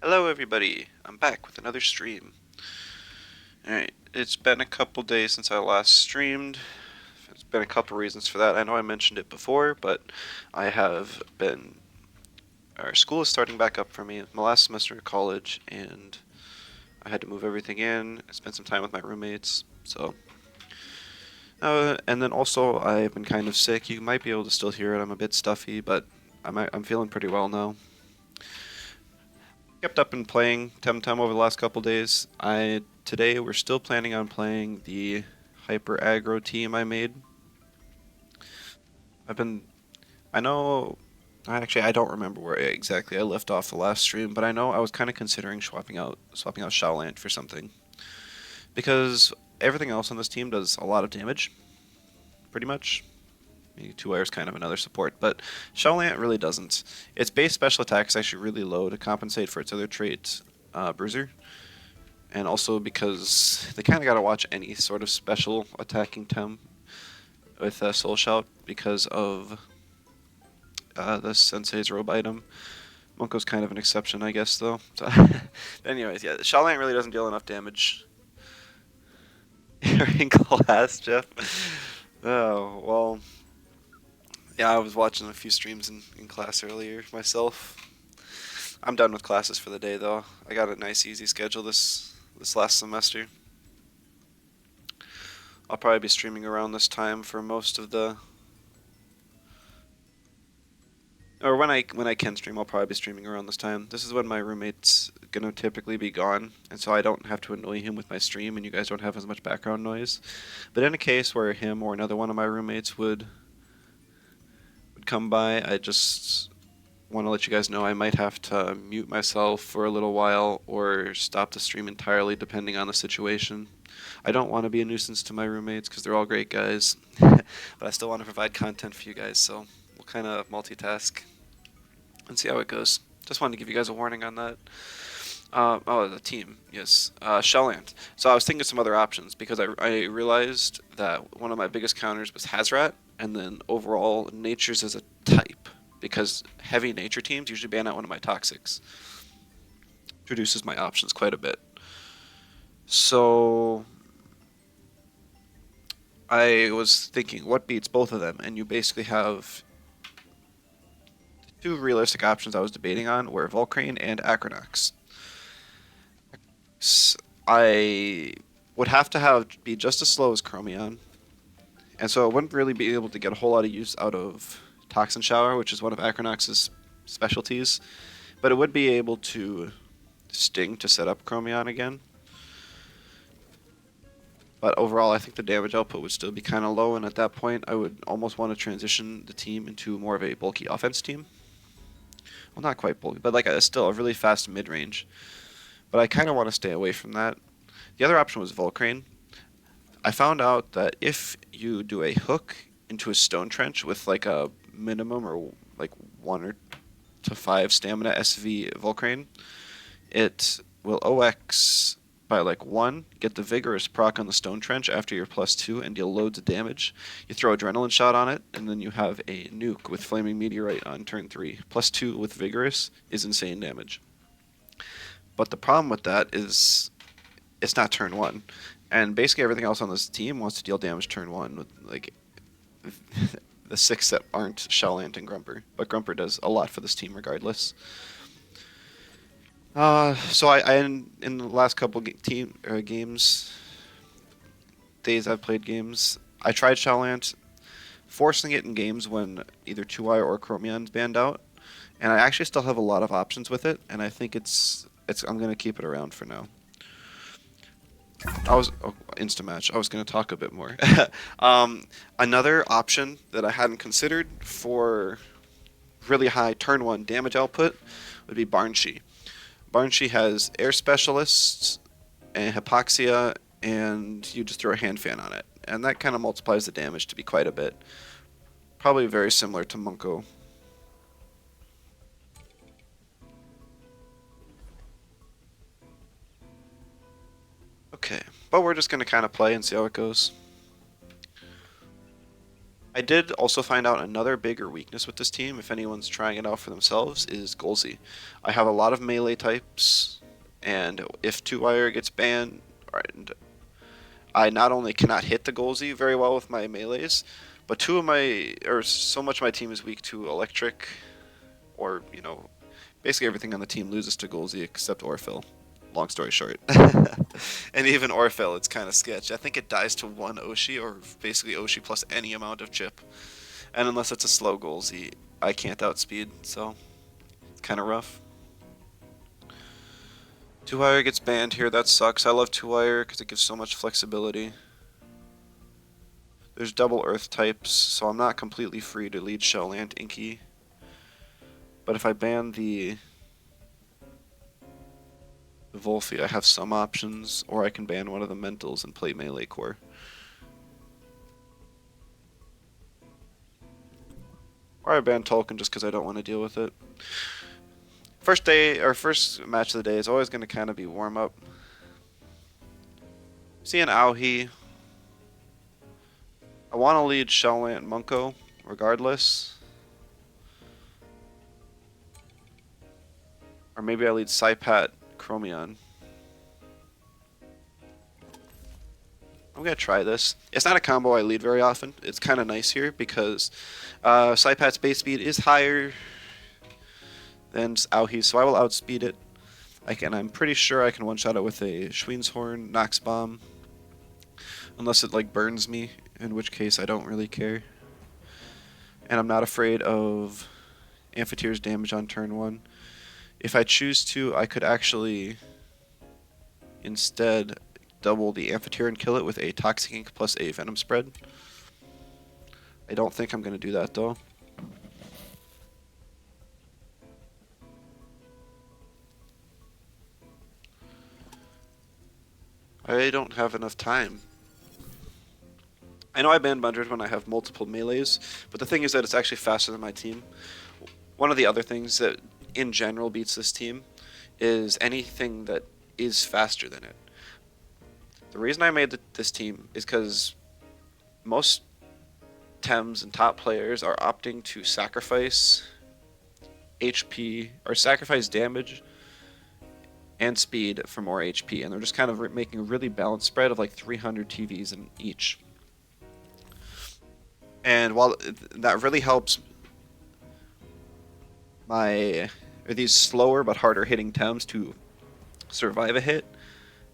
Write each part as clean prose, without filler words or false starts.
Hello everybody, I'm back with another stream. Alright, it's been a couple days since I last streamed. There's been a couple reasons for that. I know I mentioned it before, but I have been... Our school is starting back up for me. My last semester of college, and I had to move everything in, spend some time with my roommates, so... and then also, I've been kind of sick. You might be able to still hear it. I'm a bit stuffy, but I'm feeling pretty well now. Kept up and playing Temtem over the last couple days. Today we're still planning on playing the hyper aggro team I made. I've been I know I don't remember where exactly I left off the last stream, but I know I was kind of considering swapping out Shaolant for something because everything else on this team does a lot of damage, pretty much. Maybe Two Wire's kind of another support, but Shaolant really doesn't. Its base special attack is actually really low to compensate for its other trait, Bruiser. And also because they kind of got to watch any sort of special attacking Tem with Soul Shout because of the Sensei's robe item. Monko's kind of an exception, I guess, though. So anyways, yeah, Shaolant really doesn't deal enough damage. You're in class, Jeff. Oh, well, yeah, I was watching a few streams in class earlier myself. I'm done with classes for the day, though. I got a nice, easy schedule this last semester. I'll probably be streaming around this time for most of the, or when I can stream, I'll probably be streaming around this time. This is when my roommate's gonna typically be gone, and so I don't have to annoy him with my stream, and you guys don't have as much background noise. But in a case where him or another one of my roommates would come by, I just want to let you guys know I might have to mute myself for a little while or stop the stream entirely depending on the situation. I don't want to be a nuisance to my roommates because they're all great guys, but I still want to provide content for you guys, so we'll kind of multitask and see how it goes. Just wanted to give you guys a warning on that. Oh, the team, yes. Shellant. So I was thinking of some other options because I realized that one of my biggest counters was Hazrat, and then overall Nature's as a type because heavy nature teams usually ban out one of my toxics. Reduces my options quite a bit. So I was thinking, what beats both of them? And you basically have two realistic options I was debating on were Volcrane and Acronox. I would have to be just as slow as Chromion, and so I wouldn't really be able to get a whole lot of use out of Toxin Shower, which is one of Acronox's specialties, but it would be able to Sting to set up Chromion again. But overall, I think the damage output would still be kind of low, and at that point, I would almost want to transition the team into more of a bulky offense team. Well, not quite bulky, but still a really fast mid-range. But I kind of want to stay away from that. The other option was Volcrane. I found out that if you do a hook into a stone trench with like a minimum or like 1 to 5 stamina SV Volcrane, it will OX by like 1, get the vigorous proc on the stone trench after your +2 and deal loads of damage. You throw adrenaline shot on it, and then you have a nuke with flaming meteorite on turn 3. +2 with vigorous is insane damage. But the problem with that is it's not turn 1. And basically everything else on this team wants to deal damage turn 1 with like the 6 that aren't Shaolant and Grumper. But Grumper does a lot for this team regardless. So I in the last couple games, days I've played games, I tried Shaolant, forcing it in games when either 2i or Chromion's banned out, and I actually still have a lot of options with it, and I think I'm gonna keep it around for now. Instamatch. I was gonna talk a bit more. Another option that I hadn't considered for really high turn 1 damage output would be Barnshee. Barnshee has Air Specialists and Hypoxia, and you just throw a hand fan on it. And that kind of multiplies the damage to be quite a bit. Probably very similar to Munko. Okay, but we're just going to kind of play and see how it goes. I did also find out another bigger weakness with this team, if anyone's trying it out for themselves, is Golzy. I have a lot of melee types, and if 2-wire gets banned, and I not only cannot hit the Golzy very well with my melees, but so much of my team is weak to electric, or, basically everything on the team loses to Golzy except Orphel. Long story short. And even Orphel, it's kind of sketch. I think it dies to one Oshi, or basically Oshi plus any amount of chip. And unless it's a slow Golzy, I can't outspeed, so it's kind of rough. 2-wire gets banned here, that sucks. I love 2-wire because it gives so much flexibility. There's double earth types, so I'm not completely free to lead Shell and Inky. But if I ban the Volphy, I have some options, or I can ban one of the mentals and play melee core. Or I ban Tolkien just because I don't want to deal with it. First match of the day is always going to kind of be warm up. See an Auhi. I want to lead Shelllant Munko, regardless. Or maybe I lead Sypat Chromion. I'm going to try this. It's not a combo I lead very often. It's kind of nice here because Sypat's base speed is higher than Auhi's, so I will outspeed it. I'm pretty sure I can one-shot it with a Schween's Horn, Nox Bomb. Unless it like burns me, in which case I don't really care. And I'm not afraid of Amphithere's damage on turn 1. If I choose to, I could actually instead double the Amphitheer and kill it with a Toxic Ink plus a Venom Spread. I don't think I'm going to do that though. I don't have enough time. I know I ban Bundred when I have multiple melees, but the thing is that it's actually faster than my team. One of the other things that in general beats this team is anything that is faster than it. The reason I made this team is because most Tems and top players are opting to sacrifice HP, or sacrifice damage and speed for more HP, and they're just kind of making a really balanced spread of like 300 TVs in each. And while that really helps these slower but harder hitting Tems to survive a hit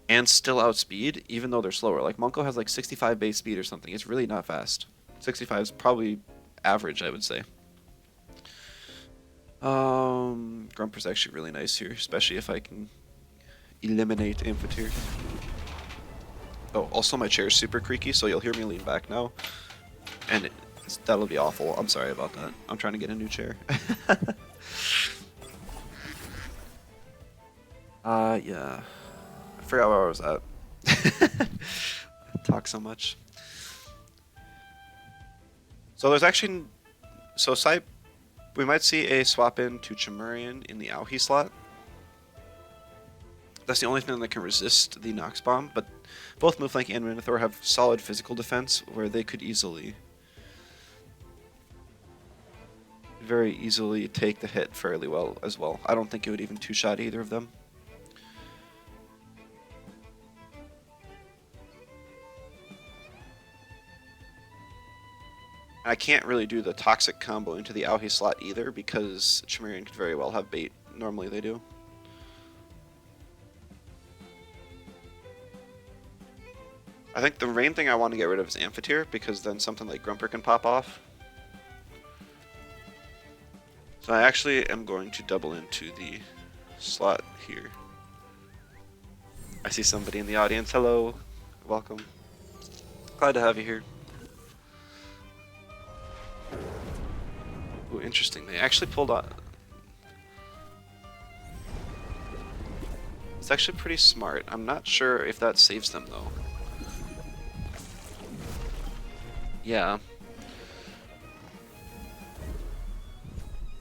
and still outspeed, even though they're slower. Like Munko has like 65 base speed or something. It's really not fast. 65 is probably average, I would say. Grumper's actually really nice here, especially if I can eliminate Amphitheer. Oh, also my chair is super creaky, so you'll hear me lean back now. And that'll be awful. I'm sorry about that. I'm trying to get a new chair. Yeah. I forgot where I was at. Talk so much. So there's actually... we might see a swap in to Chimerian in the Auhi slot. That's the only thing that can resist the Nox Bomb, but both Moonflank and Minotaur have solid physical defense where they could very easily take the hit fairly well as well. I don't think it would even two-shot either of them. I can't really do the Toxic combo into the Auhi slot either because Chimerian could very well have bait. Normally they do. I think the main thing I want to get rid of is Amphitheer because then something like Grumper can pop off. So I actually am going to double into the slot here. I see somebody in the audience. Hello. Welcome. Glad to have you here. Ooh, interesting. They actually pulled out... It's actually pretty smart. I'm not sure if that saves them, though. Yeah.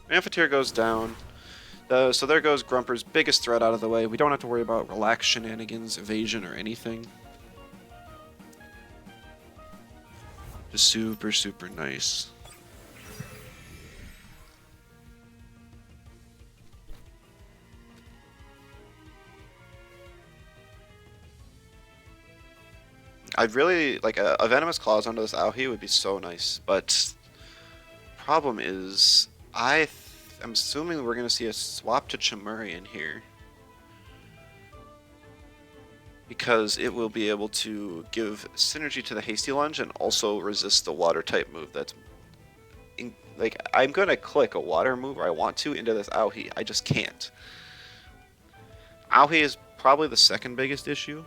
Amphitheer goes down. So there goes Grumper's biggest threat out of the way. We don't have to worry about relax shenanigans, evasion, or anything. Just super, super nice. I'd really like a venomous claws onto this Aohi would be so nice, but problem is I'm assuming we're gonna see a swap to Chimerian here because it will be able to give synergy to the hasty lunge and also resist the water type move. Like I'm gonna click a water move, or I want to, into this Aohi. I just can't. Aohi is probably the second biggest issue,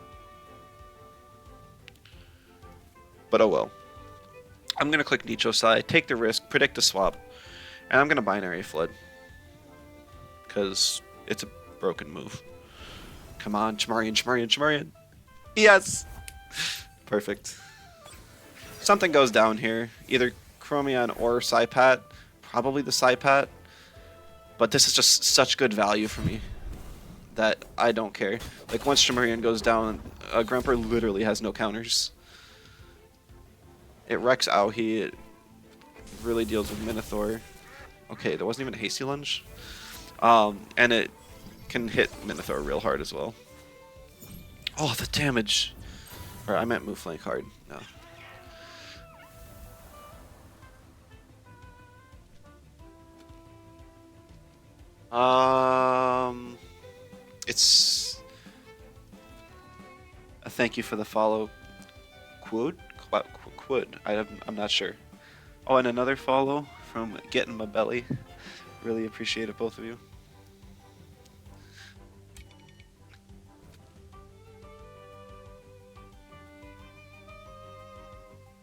but oh well. I'm gonna click Nicho Sai, take the risk, predict a swap, and I'm gonna binary flood because it's a broken move. Come on, Chimerian, Chimerian, Chimerian. Yes! Perfect. Something goes down here. Either Chromion or Psypat. Probably the Psypat. But this is just such good value for me that I don't care. Like, once Chimerian goes down, Grumper literally has no counters. It wrecks Aohi. It really deals with Minotaur. Okay, there wasn't even a hasty lunge. And it can hit Minotaur real hard as well. Oh, the damage. Or I meant move flank hard. No. It's a thank you for the follow. Quood? Quood. I'm not sure. Oh, and another follow from Getting My Belly. Really appreciate it, both of you.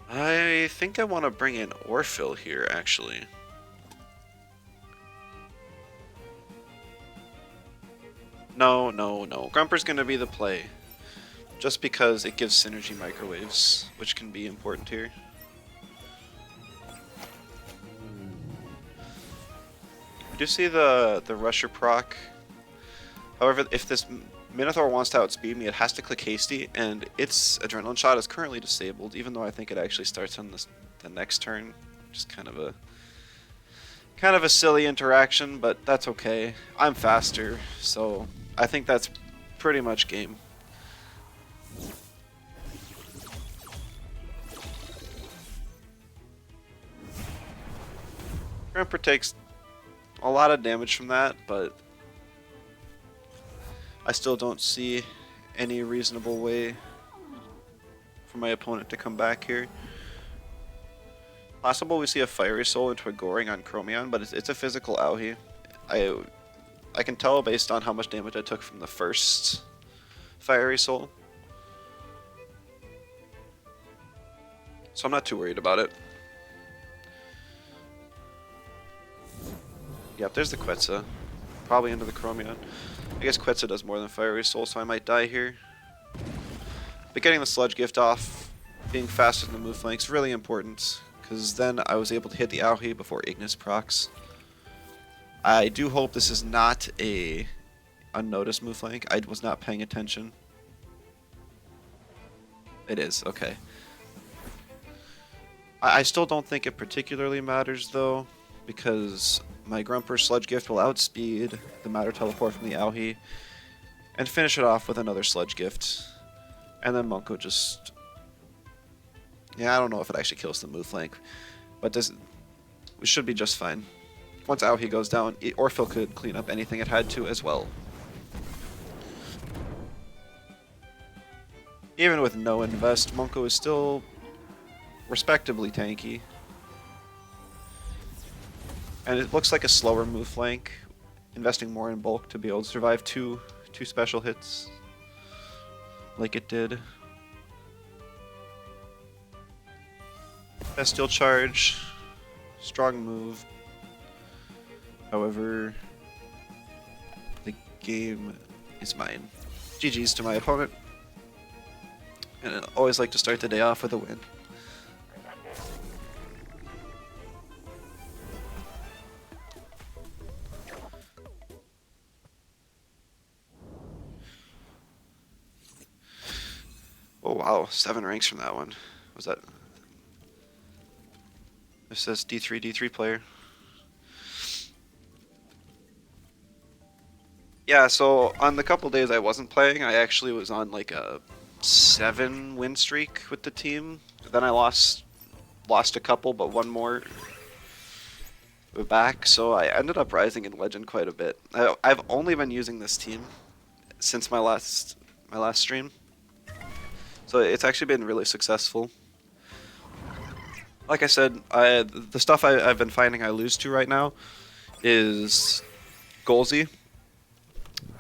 I think I want to bring in Orphill here, actually. No, no, no. Grumper's going to be the play. Just because it gives synergy microwaves, which can be important here. We do see the Rusher proc. However, if this Minotaur wants to outspeed me, it has to click Hasty, and its Adrenaline Shot is currently disabled, even though I think it actually starts on the next turn. Just kind of a silly interaction, but that's okay. I'm faster, so I think that's pretty much game. Grumper takes a lot of damage from that, but I still don't see any reasonable way for my opponent to come back here. Possible we see a Fiery Soul into a Goring on Chromion, but it's a physical Aohi. I can tell based on how much damage I took from the first Fiery Soul. So I'm not too worried about it. Yep, there's the Quetzal. Probably into the Chromion. I guess Quetzal does more than Fiery Soul, so I might die here. But getting the Sludge Gift off, being faster than the move flank is really important, because then I was able to hit the Aohi before Ignis procs. I do hope this is not a unnoticed move flank. I was not paying attention. It is, okay. I still don't think it particularly matters, though, because my Grumper Sludge Gift will outspeed the Matter Teleport from the Aohi and finish it off with another Sludge Gift. And then Monko just... Yeah, I don't know if it actually kills the move flank, but we should be just fine. Once Aohi goes down, Orphill could clean up anything it had to as well. Even with no invest, Monko is still respectably tanky. And it looks like a slower move flank, investing more in bulk to be able to survive two special hits like it did. Bestial Charge, strong move. However, the game is mine. GG's to my opponent. And I always like to start the day off with a win. Oh wow, 7 ranks from that one. Was that? It says D3 player. Yeah, so on the couple days I wasn't playing, I actually was on like a 7 win streak with the team. Then I lost a couple, but one more back. So I ended up rising in Legend quite a bit. I've only been using this team since my last stream, so it's actually been really successful. Like I said, the stuff I've been finding I lose to right now is Golzy,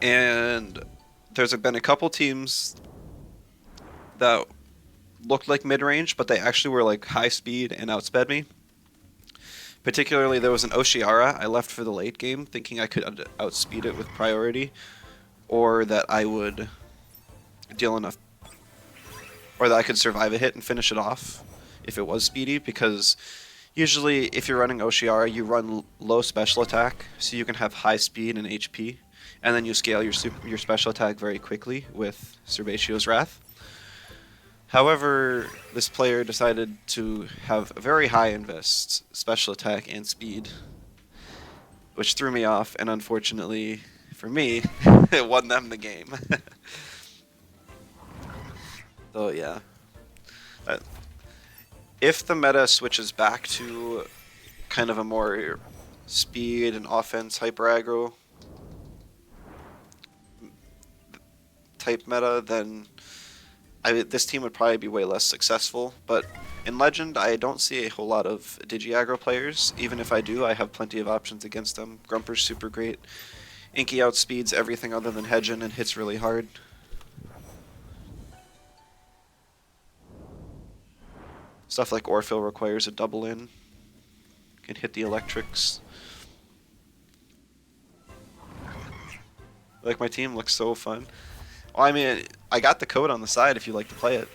and there's been a couple teams that looked like mid-range, but they actually were like high speed and outsped me. Particularly, there was an Oshiara I left for the late game, thinking I could outspeed it with priority, or that I would deal enough, or that I could survive a hit and finish it off if it was speedy. Because usually, if you're running Oshiara, you run low special attack, so you can have high speed and HP, and then you scale your special attack very quickly with Serbatio's Wrath. However, this player decided to have very high invest special attack and speed, which threw me off, and unfortunately for me, it won them the game. So yeah, Uh, if the meta switches back to kind of a more speed and offense hyper aggro type meta, then this team would probably be way less successful. But in Legend, I don't see a whole lot of digi-aggro players. Even if I do, I have plenty of options against them. Grumper's super great. Inky outspeeds everything other than Hedgen and hits really hard. Stuff like Orphill requires a double in. Can hit the electrics. Like, my team looks so fun. Well, I mean, I got the code on the side if you like to play it.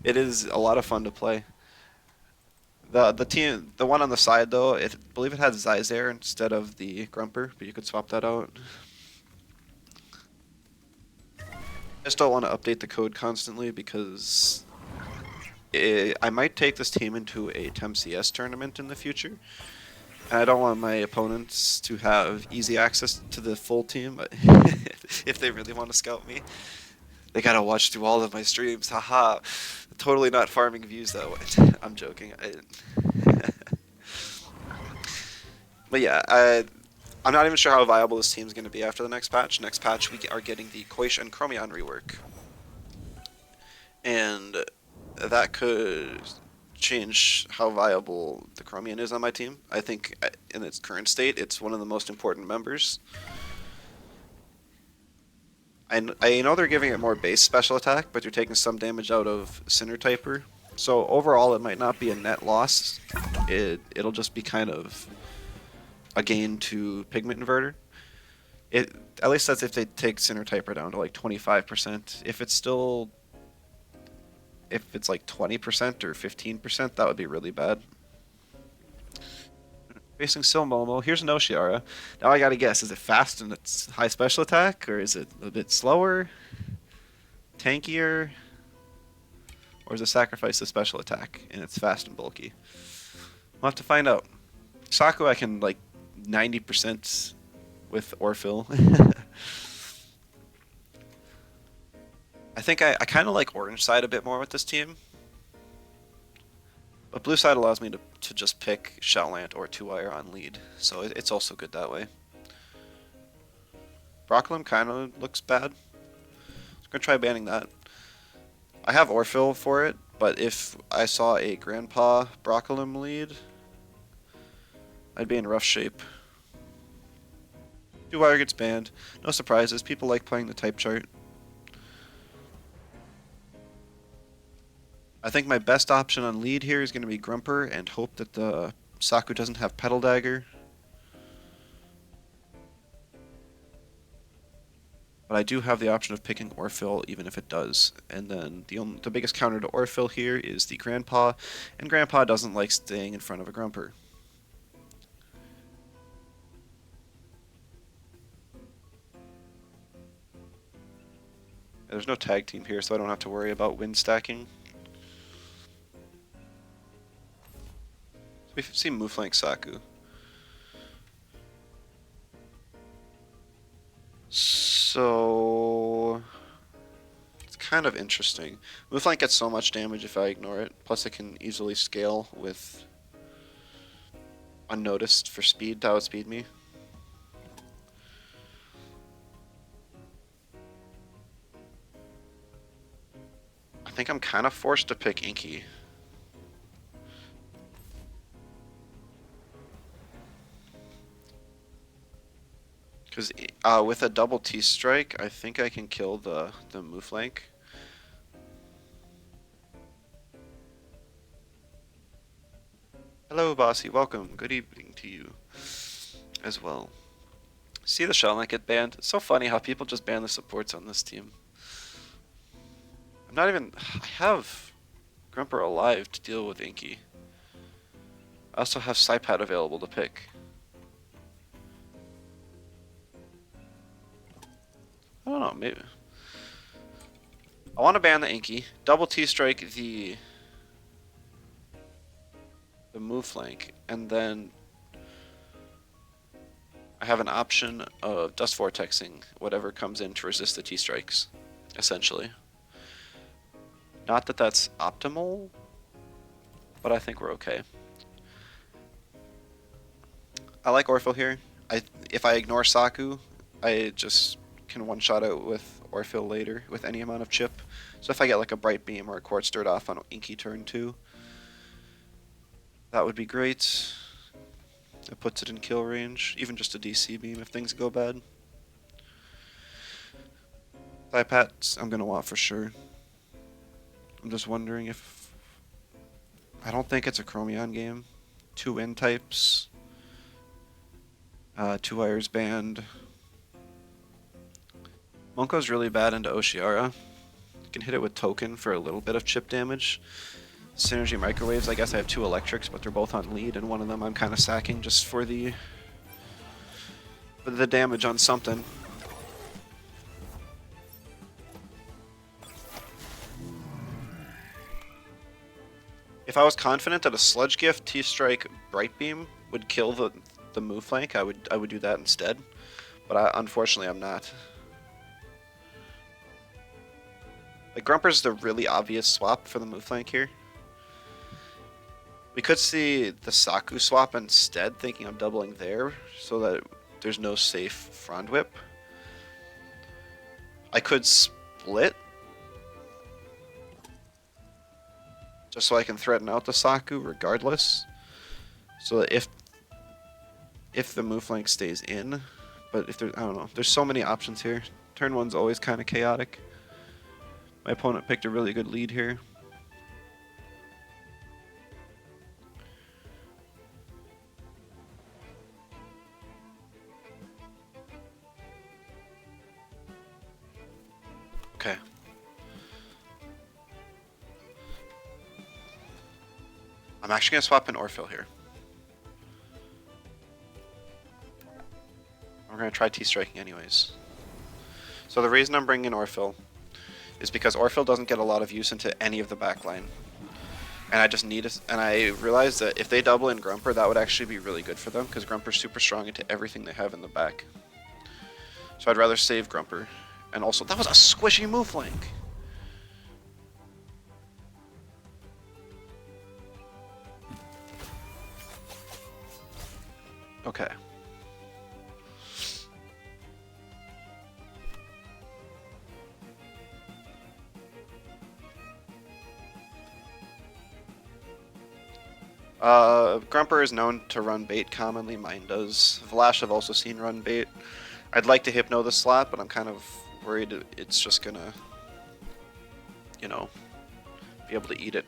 It is a lot of fun to play. The one on the side though, I believe it had Zyzair instead of the Grumper, but you could swap that out. I just don't want to update the code constantly because I might take this team into a TemCS tournament in the future. And I don't want my opponents to have easy access to the full team if they really want to scout me. They gotta watch through all of my streams. Haha. Totally not farming views though. I'm joking. But yeah, I'm not even sure how viable this team's going to be after the next patch. Next patch, we are getting the Koish and Chromion rework. And that could change how viable the Chromion is on my team. I think in its current state, it's one of the most important members. I know they're giving it more base special attack, but you're taking some damage out of Sinner Typer. So overall, it might not be a net loss. It'll just be kind of a gain to Pigment Inverter. At least that's if they take Sinner Typer down to like 25%. If it's like 20% or 15%, that would be really bad. Facing Silmomo, here's an Oshiara. Now I gotta guess, is it fast and it's high special attack, or is it a bit slower, tankier, or is it sacrifice the special attack and it's fast and bulky? We'll have to find out. Saku I can like 90% with Orphill. I think I kind of like Orange side a bit more with this team. But Blue side allows me to just pick Shelllant or 2-wire on lead, so it's also good that way. Broccolum kind of looks bad. I'm going to try banning that. I have Orphill for it, but if I saw a Grandpa Broccolum lead, I'd be in rough shape. 2-wire gets banned. No surprises, people like playing the type chart. I think my best option on lead here is going to be Grumper and hope that the Saku doesn't have Petal Dagger. But I do have the option of picking Orphill even if it does. And then the biggest counter to Orphill here is the Grandpa, and Grandpa doesn't like staying in front of a Grumper. There's no tag team here, so I don't have to worry about win stacking. We see Mooflank Saku. So it's kind of interesting. Mooflank gets so much damage if I ignore it. Plus it can easily scale with unnoticed for speed to outspeed me. I think I'm kind of forced to pick Inky. Because with a double T-strike, I think I can kill the Mooflank. Hello, Bossy. Welcome. Good evening to you as well. See the Shell Knight get banned? It's so funny how people just ban the supports on this team. I'm not even... I have Grumper alive to deal with Inky. I also have spatk available to pick. I don't know, maybe... I want to ban the Inky, double T-strike the Mooflank, and then I have an option of Dust Vortexing whatever comes in to resist the T-strikes, essentially. Not that that's optimal, but I think we're okay. I like Orphle here. If I ignore Saku, I just can one-shot out with Orphle later with any amount of chip. So if I get like a Bright Beam or a Quartz Dirt off on Inky turn 2, that would be great. It puts it in kill range, even just a DC beam if things go bad. Spatk I'm gonna want for sure. I'm just wondering if... I don't think it's a Chromion game. 2 Wind types. 2 Wires banned. Monko's really bad into Oshiara. You can hit it with Token for a little bit of chip damage. Synergy Microwaves, I guess I have 2 Electrics, but they're both on lead, and one of them I'm kind of sacking just for the damage on something. If I was confident that a Sludge Gift, T-Strike, Bright Beam would kill the Mooflank, I would do that instead. But unfortunately, I'm not. Like, Grumper's the really obvious swap for the Mooflank here. We could see the Saku swap instead, thinking I'm doubling there, so that there's no safe Frond Whip. I could split, just so I can threaten out the Saku regardless. So that if the Mooflank stays in, but if there, I don't know, there's so many options here. Turn 1's always kind of chaotic. My opponent picked a really good lead here. Okay. I'm actually going to swap in Orphle here. We're going to try T-striking anyways. So the reason I'm bringing in Orphle is because Orphle doesn't get a lot of use into any of the backline. And I just need it, and I realized that if they double in Grumper, that would actually be really good for them, because Grumper's super strong into everything they have in the back. So I'd rather save Grumper. And also, that was a squishy Mooflank! Okay. Grumper is known to run bait commonly, mine does. Vlash I've also seen run bait. I'd like to Hypno the slot, but I'm kind of worried it's just gonna, you know, be able to eat it.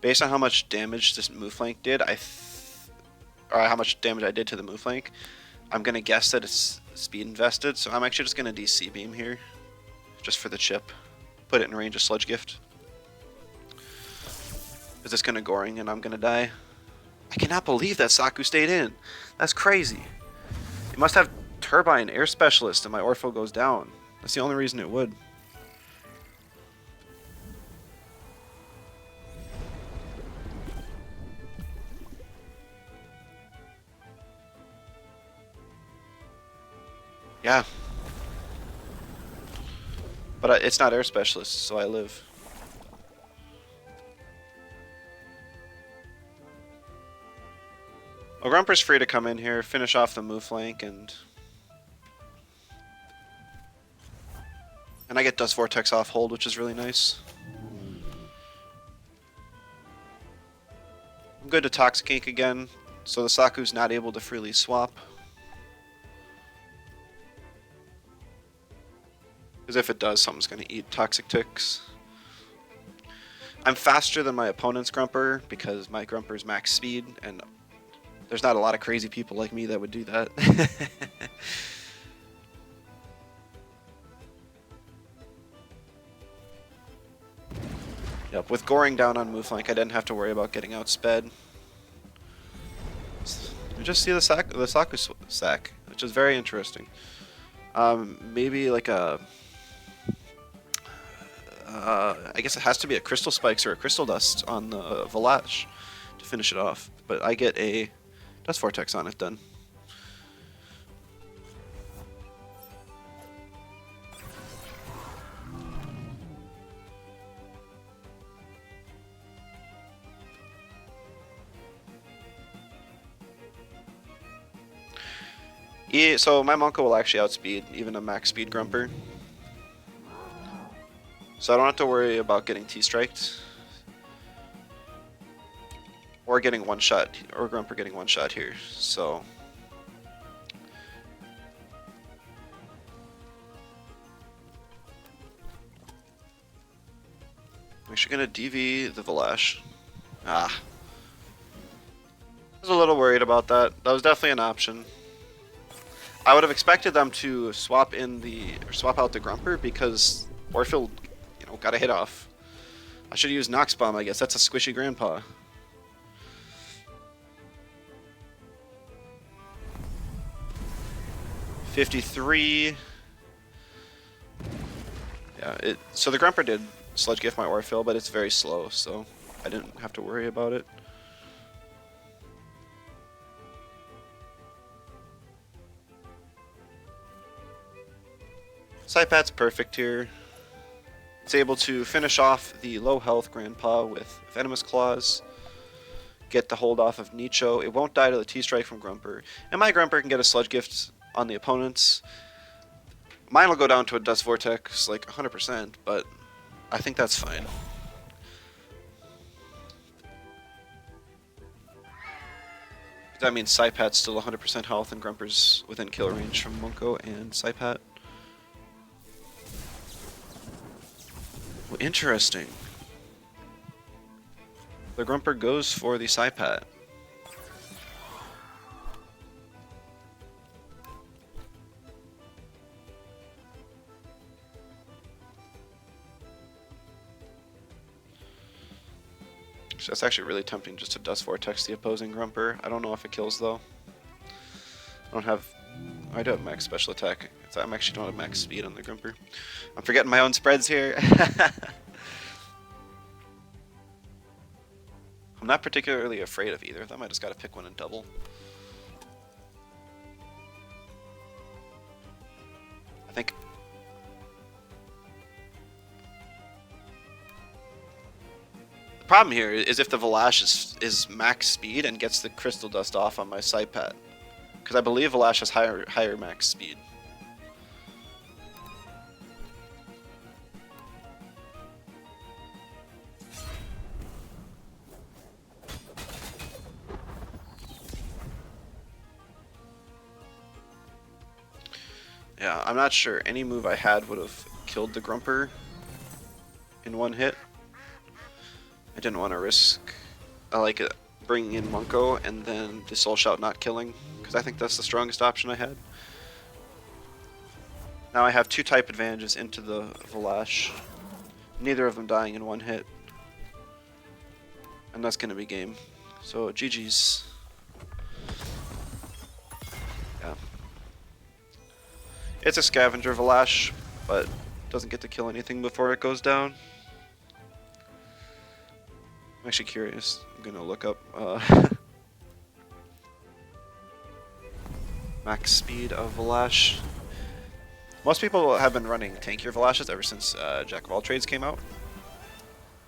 Based on how much damage this Mooflank did, or how much damage I did to the Mooflank, I'm gonna guess that it's speed invested, so I'm actually just gonna DC Beam here, just for the chip. Put it in range of Sludge Gift. Is this gonna Goring and I'm gonna die? I cannot believe that Saku stayed in. That's crazy. It must have Turbine Air Specialist and my Orphle goes down. That's the only reason it would. Yeah. But it's not air specialist, so I live. Well, Grumper's free to come in here, finish off the move flank, and I get Dust Vortex off hold, which is really nice. I'm good to Toxic Ink again, so the Saku's not able to freely swap. Because if it does, something's going to eat Toxic Ticks. I'm faster than my opponent's Grumper because my Grumper's max speed, and there's not a lot of crazy people like me that would do that. Yep, with Goring down on move flank, I didn't have to worry about getting outsped. You just see the Saku sack, which is very interesting. Maybe like a... I guess it has to be a Crystal Spikes or a Crystal Dust on the Valash to finish it off. But I get a Dust Vortex on it then. Yeah, so my Monko will actually outspeed even a max speed Grumper. So I don't have to worry about getting T-striked. Or getting one shot, or Grumper getting one shot here, so... I'm actually gonna DV the Valash. I was a little worried about that. That was definitely an option. I would have expected them to swap out the Grumper because Orfield, got a hit off. I should have used Nox Bomb, I guess. That's a squishy Grandpa. $53. Yeah, so the Grumper did Sludge Gift my Orfield, but it's very slow, so I didn't have to worry about it. Psypat's perfect here. It's able to finish off the low health Grandpa with Venomous Claws, get the hold off of Nicho. It won't die to the T-Strike from Grumper, and my Grumper can get a Sludge Gift on the opponents. Mine will go down to a Dust Vortex like 100%, but I think that's fine. That means Psypat's still 100% health and Grumper's within kill range from Monko and Psypat. Well, interesting. The Grumper goes for the Psypat. So that's actually really tempting just to Dust Vortex the opposing Grumper. I don't know if it kills though. I do have max special attack. So I actually don't have max speed on the Grumper. I'm forgetting my own spreads here. I'm not particularly afraid of either of them. I just gotta pick one and double. I think... The problem here is if the Valash is max speed and gets the Crystal Dust off on my Psypat. Because I believe Valash has higher max speed. Yeah, I'm not sure any move I had would have killed the Grumper in one hit. I didn't want to risk bringing in Monko and then the Soul Shout not killing, because I think that's the strongest option I had. Now I have two type advantages into the Valash, neither of them dying in one hit, and that's going to be game. So GG's. Yeah. It's a Scavenger Valash, but doesn't get to kill anything before it goes down. I'm actually curious. I'm gonna look up max speed of Valash. Most people have been running tankier Velashes ever since Jack of All Trades came out.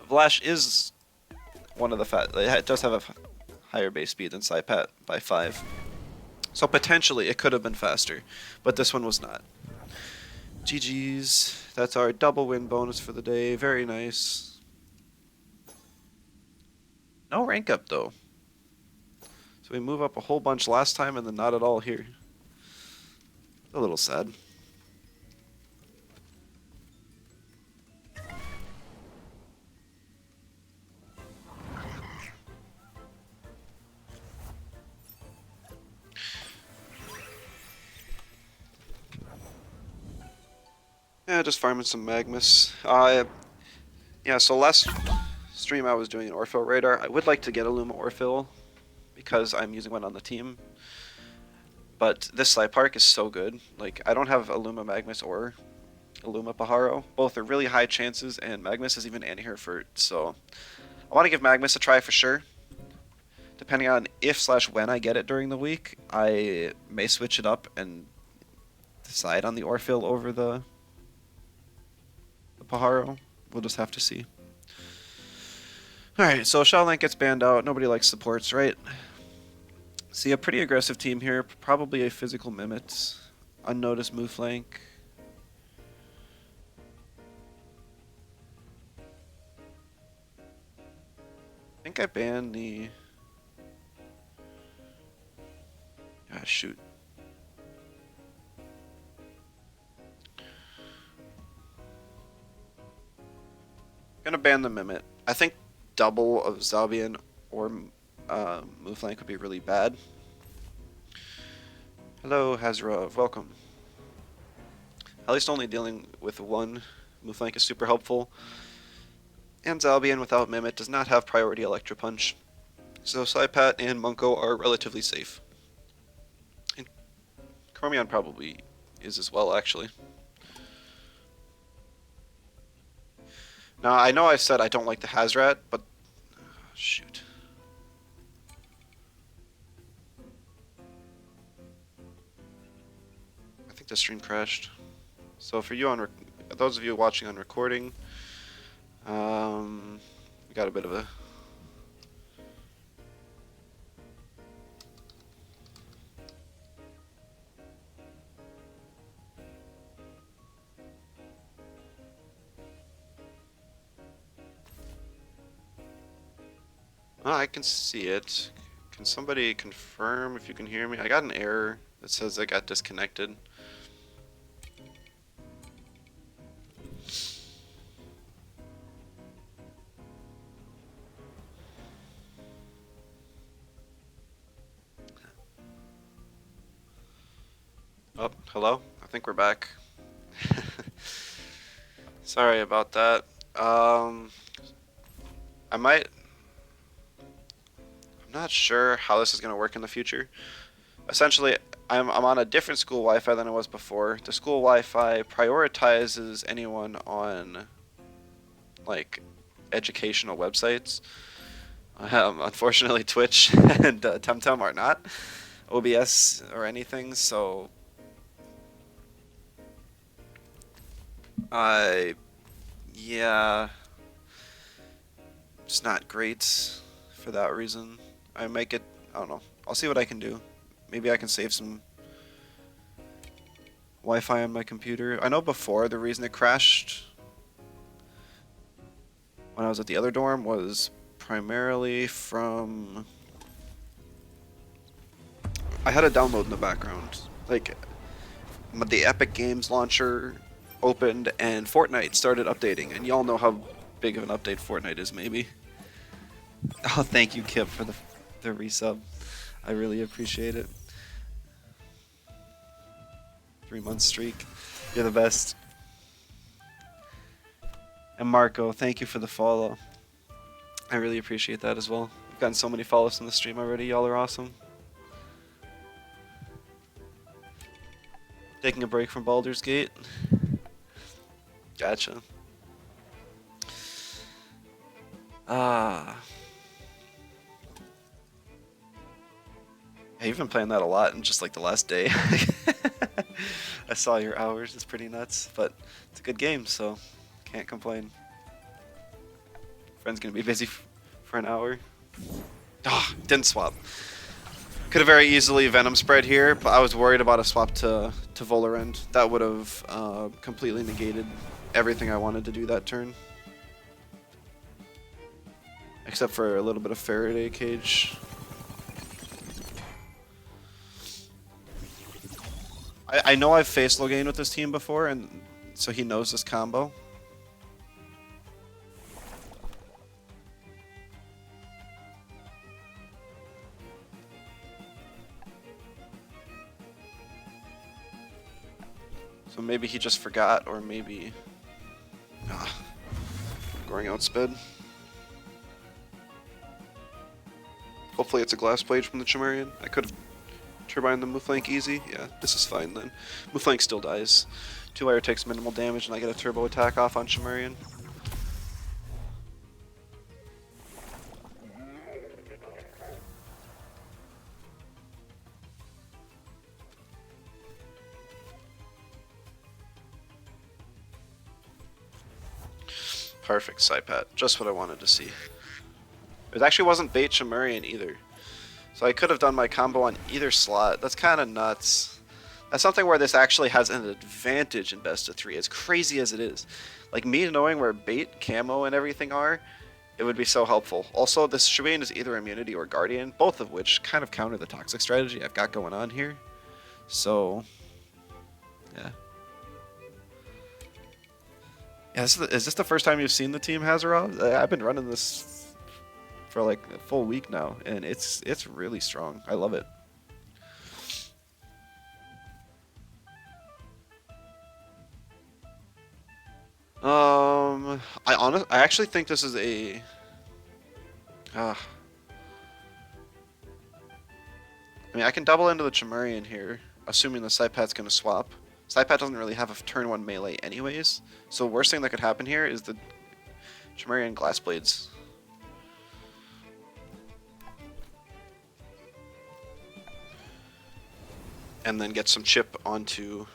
Vlash is one of the it does have a higher base speed than Saipat by 5. So potentially it could have been faster, but this one was not. GG's. That's our double win bonus for the day. Very nice. No rank up though. So we move up a whole bunch last time and then not at all here. A little sad. Yeah, just farming some Magmas. Yeah, so last stream I was doing an Orphill radar. I would like to get a Luma Orphill because I'm using one on the team. But this Slipark is so good. Like, I don't have a Luma Magmas or a Luma Pajaro. Both are really high chances, and Magmas is even anti-Herford, so I want to give Magmas a try for sure. Depending on if/when I get it during the week, I may switch it up and decide on the Orphill over the Pajaro. We'll just have to see. Alright, so Shaolin gets banned out. Nobody likes supports, right? See, a pretty aggressive team here. Probably a physical Mimit. Unnoticed move flank. I think I banned the... Ah, shoot. Gonna ban the Mimit. I think double of Zalbian or move flank would be really bad. Hello, Hazarov. Welcome. At least only dealing with one move flank is super helpful. And Zalbian without Mimit does not have priority Electro Punch. So Saipat and Munko are relatively safe. And Chromion probably is as well, actually. Now, I know I said I don't like the Hazrat, but... shoot. I think the stream crashed. So for you those of you watching on recording, we got a bit of a... Oh, I can see it. Can somebody confirm if you can hear me? I got an error that says I got disconnected. Oh, hello? I think we're back. Sorry about that. I'm not sure how this is going to work in the future. Essentially, I'm on a different school Wi-Fi than I was before. The school Wi-Fi prioritizes anyone on, like, educational websites. Unfortunately, Twitch and Temtem are not OBS or anything, so yeah, it's not great for that reason. I might get, I don't know, I'll see what I can do. Maybe I can save some Wi-Fi on my computer. I know before the reason it crashed when I was at the other dorm was primarily from... I had a download in the background. Like, the Epic Games launcher opened and Fortnite started updating, and y'all know how big of an update Fortnite is, maybe. Oh, thank you, Kip, for the resub. I really appreciate it. 3-month streak. You're the best. And Marco, thank you for the follow. I really appreciate that as well. I've gotten so many follows in the stream already. Y'all are awesome. Taking a break from Baldur's Gate. Gotcha. Yeah, you've been playing that a lot in just like the last day. I saw your hours. It's pretty nuts, but it's a good game, so can't complain. Friend's gonna be busy for an hour. Ah, didn't swap. Could have very easily Venom spread here, but I was worried about a swap to Volarend. That would have completely negated everything I wanted to do that turn. Except for a little bit of Faraday Cage. I know I've faced Logain with this team before, and so he knows this combo. So maybe he just forgot, or maybe... going outsped. Hopefully it's a glass blade from the Chimerian. I could have turbined the Mouflank easy. Yeah, this is fine then. Mouflank still dies. 2-wire takes minimal damage and I get a turbo attack off on Chimerian. Perfect Psypat. Just what I wanted to see. It actually wasn't bait Chimerian either. So I could have done my combo on either slot. That's kind of nuts. That's something where this actually has an advantage in best of 3, as crazy as it is. Like, me knowing where bait, camo, and everything are, it would be so helpful. Also, this Chimerian is either immunity or guardian, both of which kind of counter the toxic strategy I've got going on here. So, yeah. Yeah, is this the first time you've seen the team Hazarov? I've been running this for like a full week now, and it's really strong. I love it. I actually think this is a. I mean, I can double into the Chimerian here, assuming the Psypat's gonna swap. Psypat doesn't really have a turn 1 melee anyways, so the worst thing that could happen here is the Chimerian Glass Blades. And then get some chip onto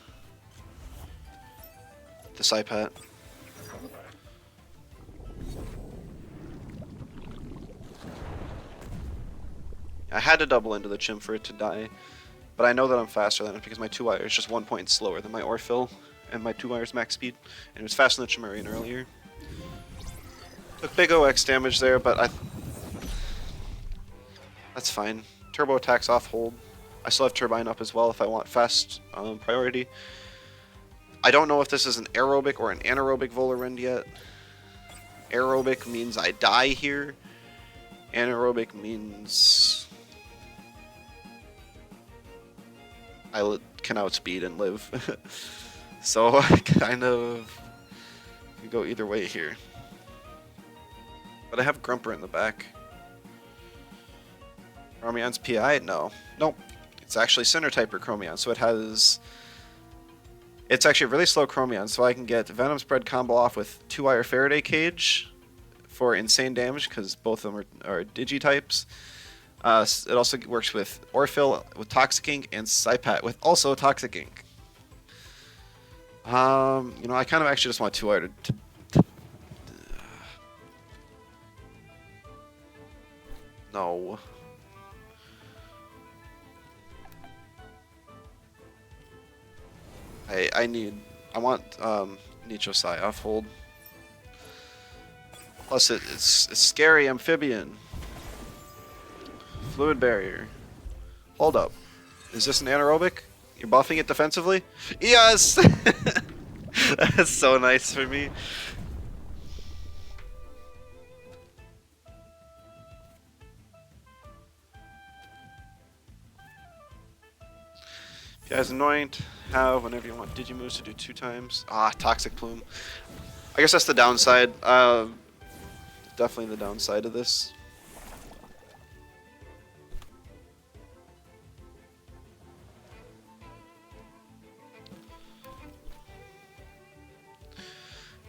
the Psypat. I had to double into the Chim for it to die, but I know that I'm faster than it because my 2-wire is just 1 point slower than my Orphill, and my 2-wire's max speed, and it was faster than the Chimerian earlier. Took big OX damage there, but that's fine. Turbo attacks off hold. I still have Turbine up as well if I want fast priority. I don't know if this is an aerobic or an anaerobic Volarend yet. Aerobic means I die here. Anaerobic means I can outspeed and live. So I kind of can go either way here. But I have Grumper in the back. Chromeon's PI? No. Nope. It's actually Cinder type or Chromeon, so it has... It's actually a really slow Chromeon, so I can get Venom Spread combo off with 2-wire Faraday Cage for insane damage, because both of them are Digi-types. It also works with Orphill with Toxic Ink and Psypat with also Toxic Ink. You know, I kind of actually just want 2-wire to no. I want Nicho Sai off hold. Plus it's scary amphibian. Fluid barrier. Hold up. Is this an anaerobic? You're buffing it defensively? Yes! That's so nice for me. PI is annoying to have whenever you want Digimoves to do 2 times. Ah, Toxic Plume. I guess that's the downside. Definitely the downside of this.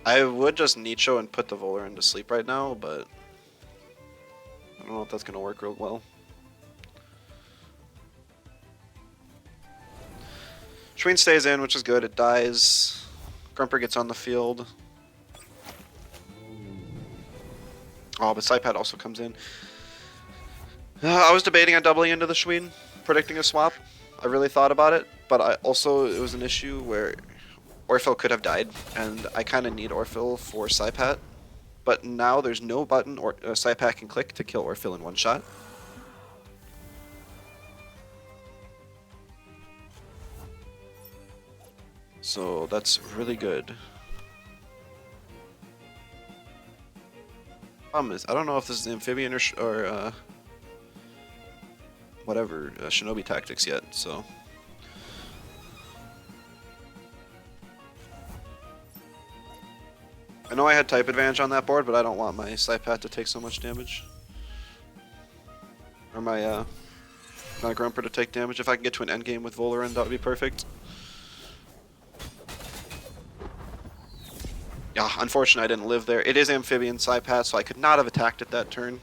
I would just Nicho and put the Volarend to sleep right now, but I don't know if that's going to work real well. Schween stays in, which is good. It dies. Grumper gets on the field. Oh, but Psypat also comes in. I was debating on doubling into the Schween, predicting a swap. I really thought about it, but it was an issue where Orphil could have died, and I kind of need Orphil for Psypat. But now there's no button or Psypat can click to kill Orphil in one shot. So that's really good. Problem is, I don't know if this is amphibian or whatever shinobi tactics yet. So I know I had type advantage on that board, but I don't want my Psypat to take so much damage, or my Grumper to take damage. If I can get to an endgame with Volaran, that would be perfect. Yeah, unfortunately I didn't live there. It is amphibian Psypat, so I could not have attacked it that turn.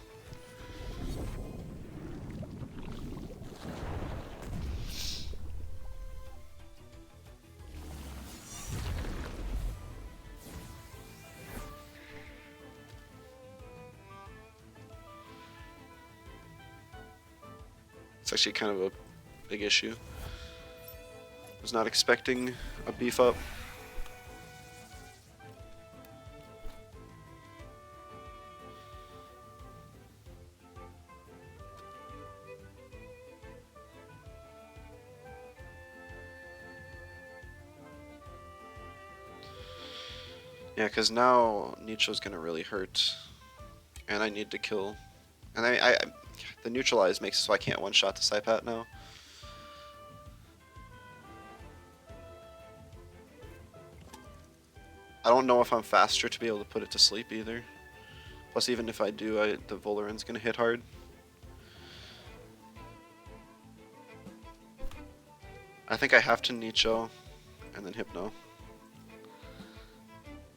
It's actually kind of a big issue. Was not expecting a beef up. Yeah, because now Nicho's gonna really hurt, and I need to kill. And the neutralize makes it so I can't one-shot the Psypat now. I don't know if I'm faster to be able to put it to sleep either. Plus, even if I do, the Volaran's gonna hit hard. I think I have to Nicho, and then Hypno.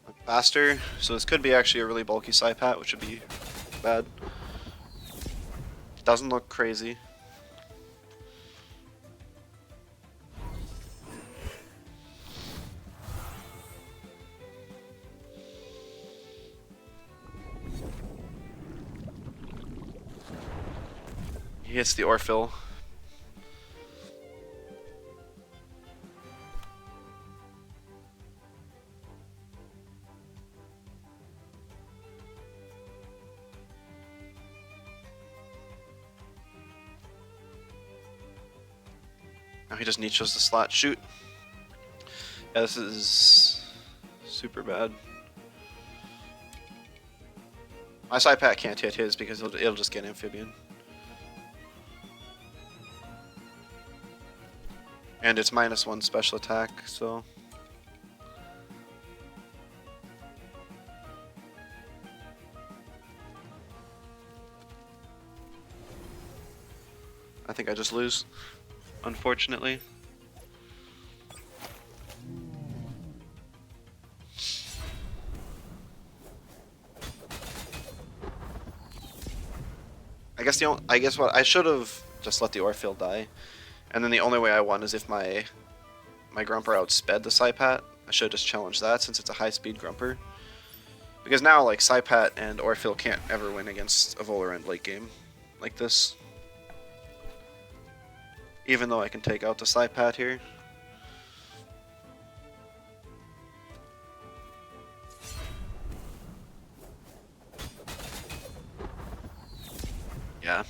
I'm faster, so this could be actually a really bulky Psypat, which would be bad. Doesn't look crazy. He hits the Orphil. Now he just Nichos the slot. Shoot. Yeah, this is super bad. My Psypat can't hit his because it'll just get amphibian. And it's -1 special attack, so... I think I just lose, unfortunately. I guess what I should have just let the Orphil die. And then the only way I won is if my Grumper outsped the Psypat. I should have just challenged that since it's a high-speed Grumper. Because now, like, Psypat and Orphil can't ever win against a Volaran late game like this. Even though I can take out the Psypat here. Yeah.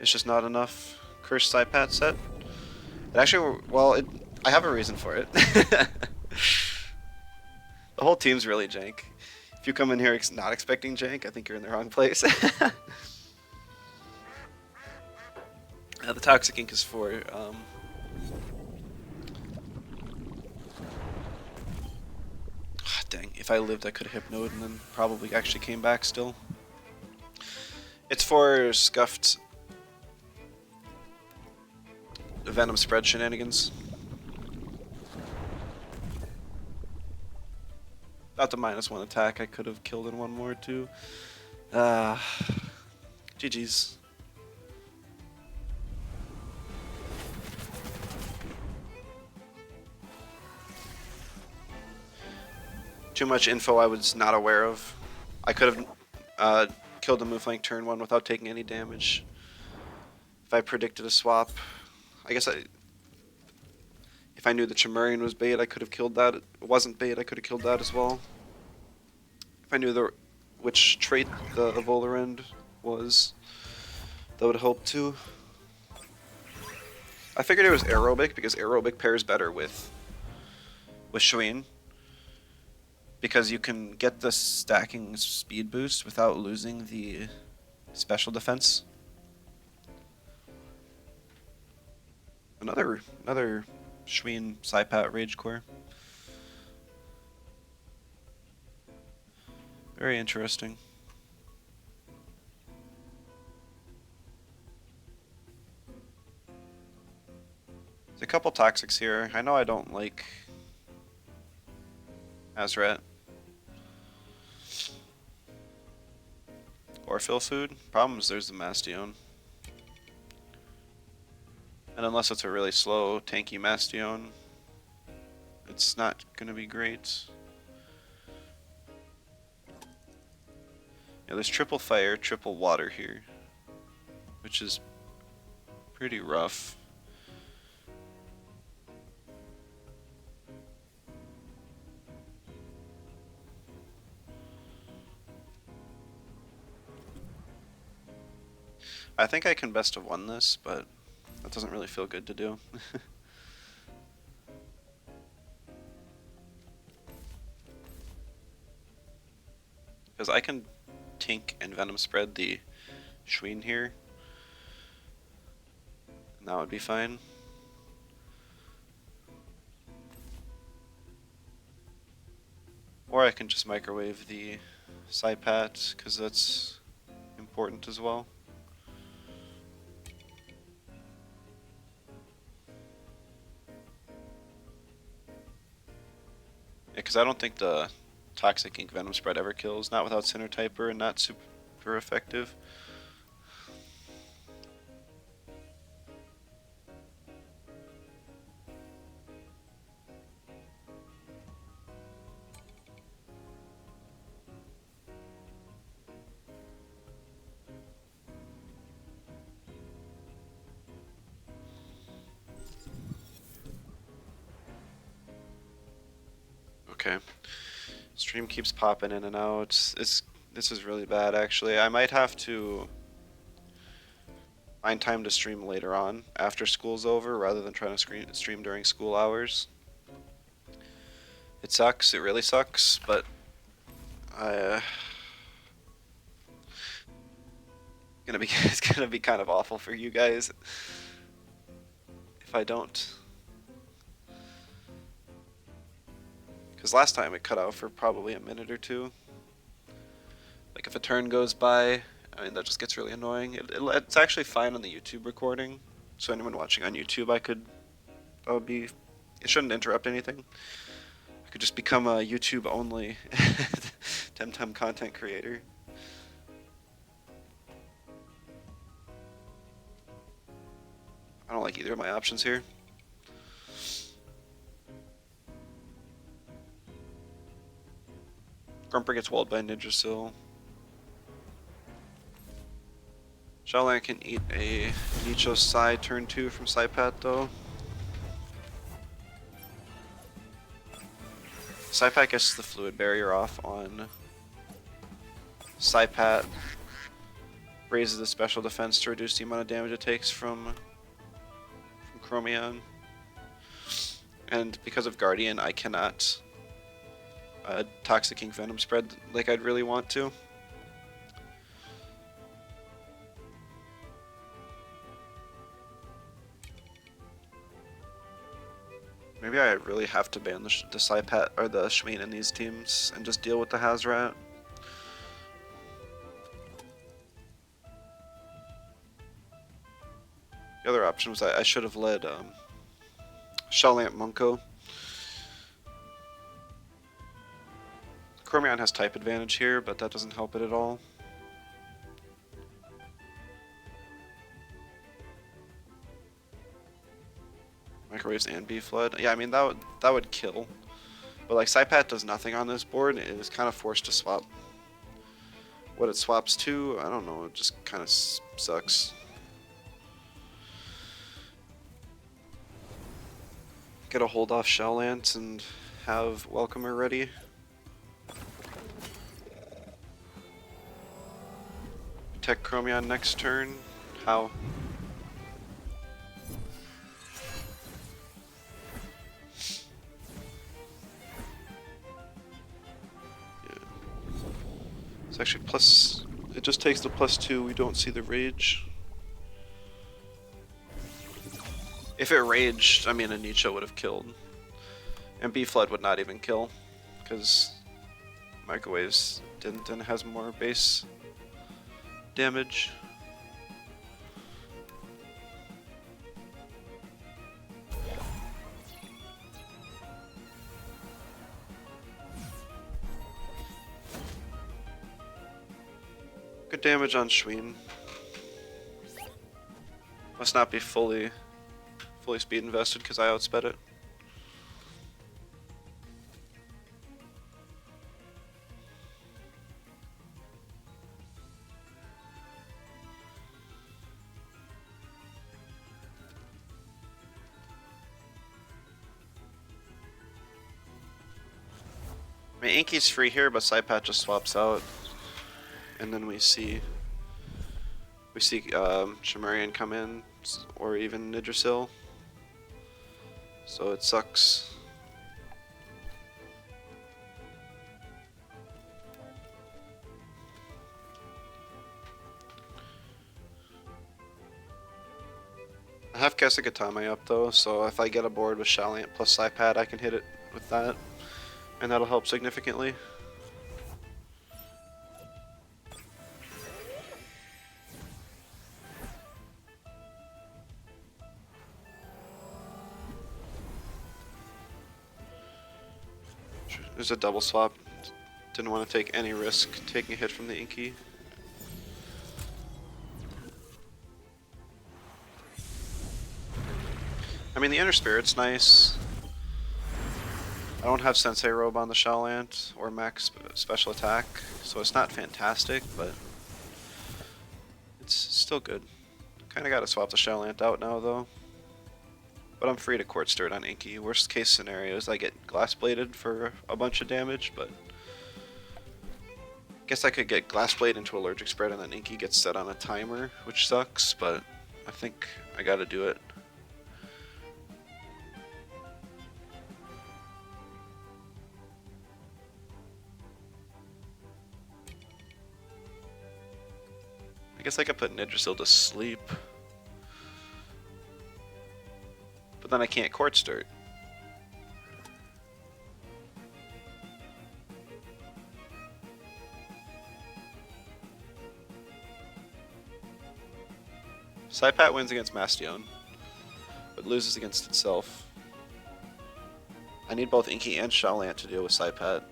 It's just not enough Cursed Psypat set. It actually, well, I have a reason for it. The whole team's really jank. If you come in here not expecting jank, I think you're in the wrong place. The Toxic Ink is for dang, if I lived I could have Hypnoed and then probably actually came back still. It's for Scuffed Venom Spread shenanigans. About the -1 attack, I could have killed in one more too. GG's. Too much info I was not aware of. I could have killed the Moonflank turn 1 without taking any damage. If I predicted a swap, I guess if I knew the Chimerian was bait, I could have killed that. It wasn't bait, I could have killed that as well. If I knew which trait the Volorend was, that would help too. I figured it was aerobic because aerobic pairs better with Shuin, because you can get the stacking speed boost without losing the special defense. Another Shuin Psypat Rage Core. Very interesting. There's a couple toxics here. I know I don't like Azrat or Fill Food. Problem is there's the Mastion. And unless it's a really slow, tanky Mastion, it's not going to be great. Yeah, there's triple fire, triple water here, which is pretty rough. I think I can best have won this, but that doesn't really feel good to do. Because I can Tink and Venom spread the Shuin here, and that would be fine. Or I can just microwave the Psypat, because that's important as well. Yeah, because I don't think the Toxic Ink Venom spread ever kills, not without Sinner Typer, and not super effective. Okay. Stream keeps popping in and out. This is really bad, actually. I might have to find time to stream later on, after school's over, rather than trying to stream during school hours. It sucks. It really sucks, but it's gonna be kind of awful for you guys if I don't. Because last time it cut out for probably a minute or two. Like if a turn goes by, I mean that just gets really annoying. It's actually fine on the YouTube recording, so anyone watching on YouTube, it shouldn't interrupt anything. I could just become a YouTube only Temtem content creator. I don't like either of my options here. Grumper gets walled by Ninja Sill. Shaolan can eat a Nicho Psy turn 2 from Psypat though. Psypat gets the fluid barrier off on Psypat, raises the special defense to reduce the amount of damage it takes from Chromion. And because of Guardian, I cannot Toxic Ink Venom spread like I'd really want to. Maybe I really have to ban the Psypat or the Shmeen in these teams and just deal with the Hazrat. The other option was I should have led Shalant Munko. Chromion has type advantage here, but that doesn't help it at all. Microwaves and B flood. Yeah, I mean that would kill. But like spatk does nothing on this board, and it is kind of forced to swap. What it swaps to, I don't know, it just kind of sucks. Get a hold off Shell Lance and have Welcomer ready. Tech Chromion next turn. How? Yeah. It's actually plus. It just takes the +2. We don't see the rage. If it raged, I mean, a Nietzsche would have killed. And B-Flood would not even kill, because Microwaves didn't and has more base damage. Good damage on Schween. Must not be fully speed invested because I outsped it. I mean, Inky's free here, but spatk just swaps out, and then we see Chimerian come in, or even Yggdrasil. So it sucks. I have Kesugatame up though, so if I get a board with Shallant plus spatk, I can hit it with that, and that'll help significantly. There's a double swap. Didn't want to take any risk taking a hit from the Inky. I mean, the Inner Spirit's nice. I don't have Sensei Robe on the Shallant or max special attack, so it's not fantastic, but it's still good. Kinda gotta swap the Shallant out now though. But I'm free to Court Stirred on Inky. Worst case scenario is I get Glass Bladed for a bunch of damage, but I guess I could get Glass Blade into Allergic Spread and then Inky gets set on a timer, which sucks, but I think I gotta do it. I guess I could put Yggdrasil to sleep. But then I can't Court Stirred. spatk wins against Mastion, but loses against itself. I need both Inky and Shallant to deal with spatk.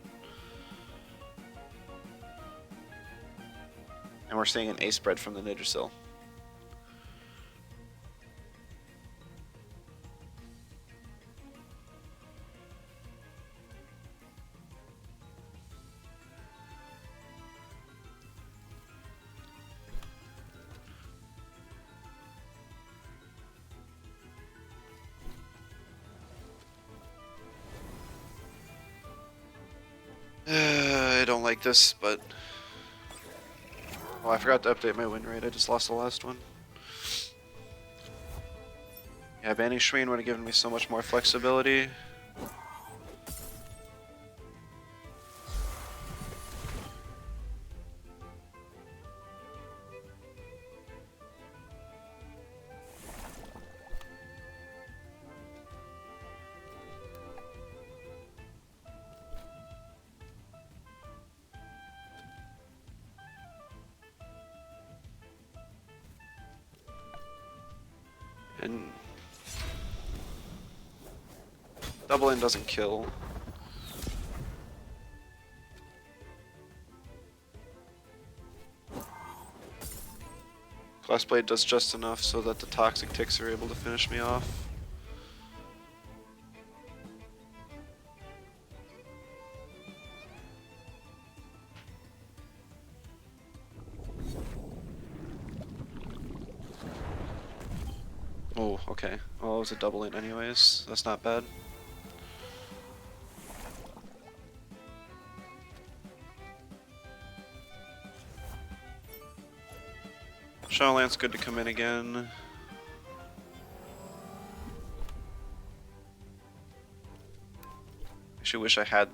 And we're seeing an ace spread from the Yggdrasil. I don't like this, but... Oh, I forgot to update my win rate. I just lost the last one. Yeah, banning Schween would have given me so much more flexibility. And double in doesn't kill. Glass Blade does just enough so that the toxic ticks are able to finish me off. Oh, okay. Well, it was a double in anyways. That's not bad. Shadowland's good to come in again. Actually wish I had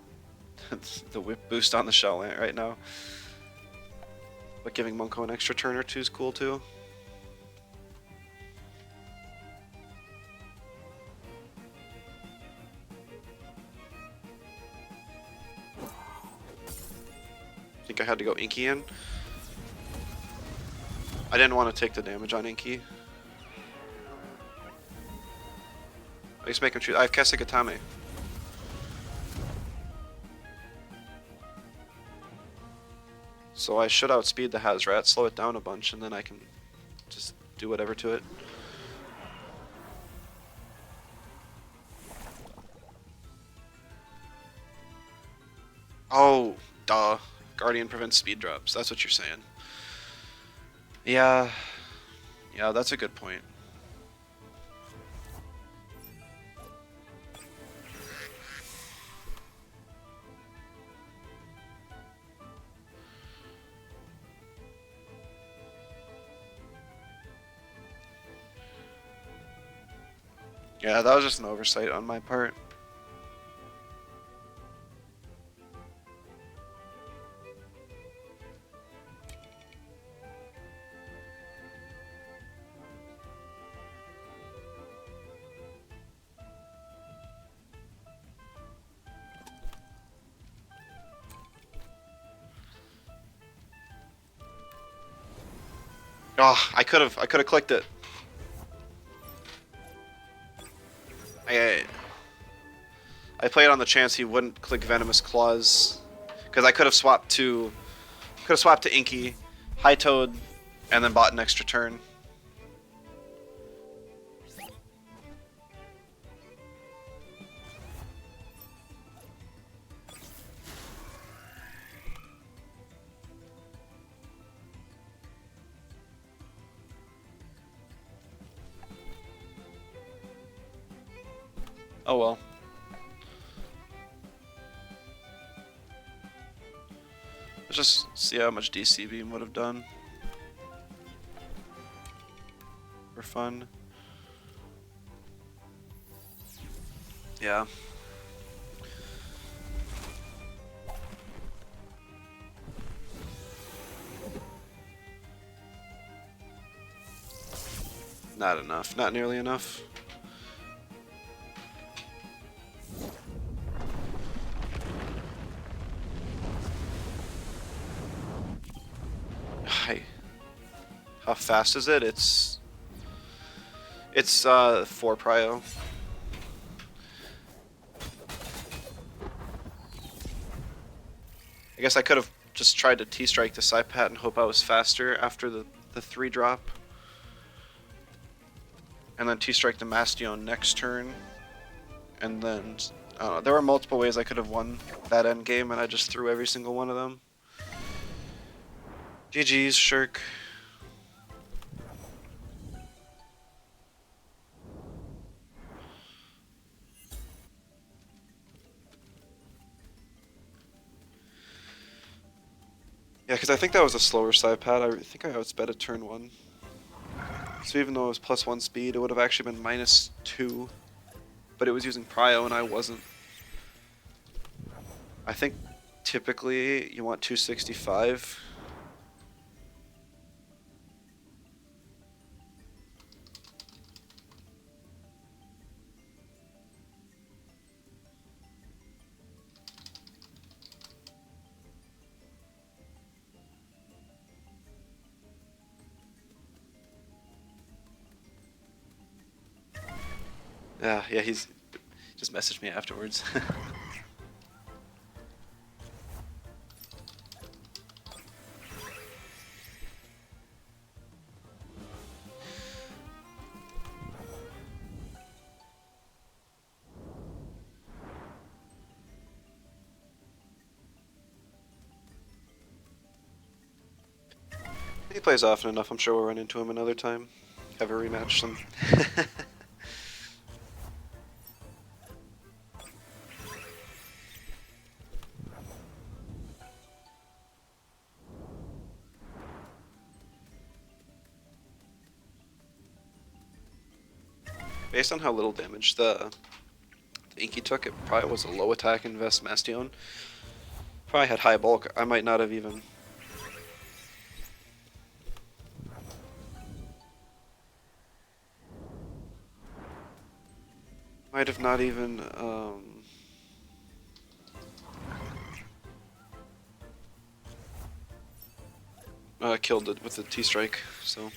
the whip boost on the Shadowland right now. But giving Monko an extra turn or two is cool too. I think I had to go Inky in. I didn't want to take the damage on Inky. At least make him choose. I have Kesugatame. So I should outspeed the Hazrat, slow it down a bunch, and then I can just do whatever to it. Oh, duh. Guardian prevents speed drops. That's what you're saying. Yeah. Yeah, that's a good point. Yeah, that was just an oversight on my part. Oh, I could have clicked it. I played on the chance he wouldn't click Venomous Claws, because I could have swapped to Inky, High Toad, and then bought an extra turn. Oh well. Let's just see how much DC Beam would have done. For fun. Yeah. Not enough. Not nearly enough. How fast is it? It's 4 prio. I guess I could have just tried to T-strike the Psypat and hope I was faster after the 3 drop. And then T-strike the Mastion next turn. And then, I don't know, there were multiple ways I could have won that end game, and I just threw every single one of them. GG's, Shirk. Yeah, because I think that was a slower Psypat. I think I outsped at turn 1. So even though it was +1 speed, it would have actually been -2. But it was using Prio and I wasn't. I think typically you want 265. Yeah, he's just messaged me afterwards. He plays often enough, I'm sure we'll run into him another time. Have a rematch some. Based on how little damage the Inky took, it probably was a low attack invest Bastion. Probably had high bulk. I might not have even. Might have not even. Killed it with the T-strike, so.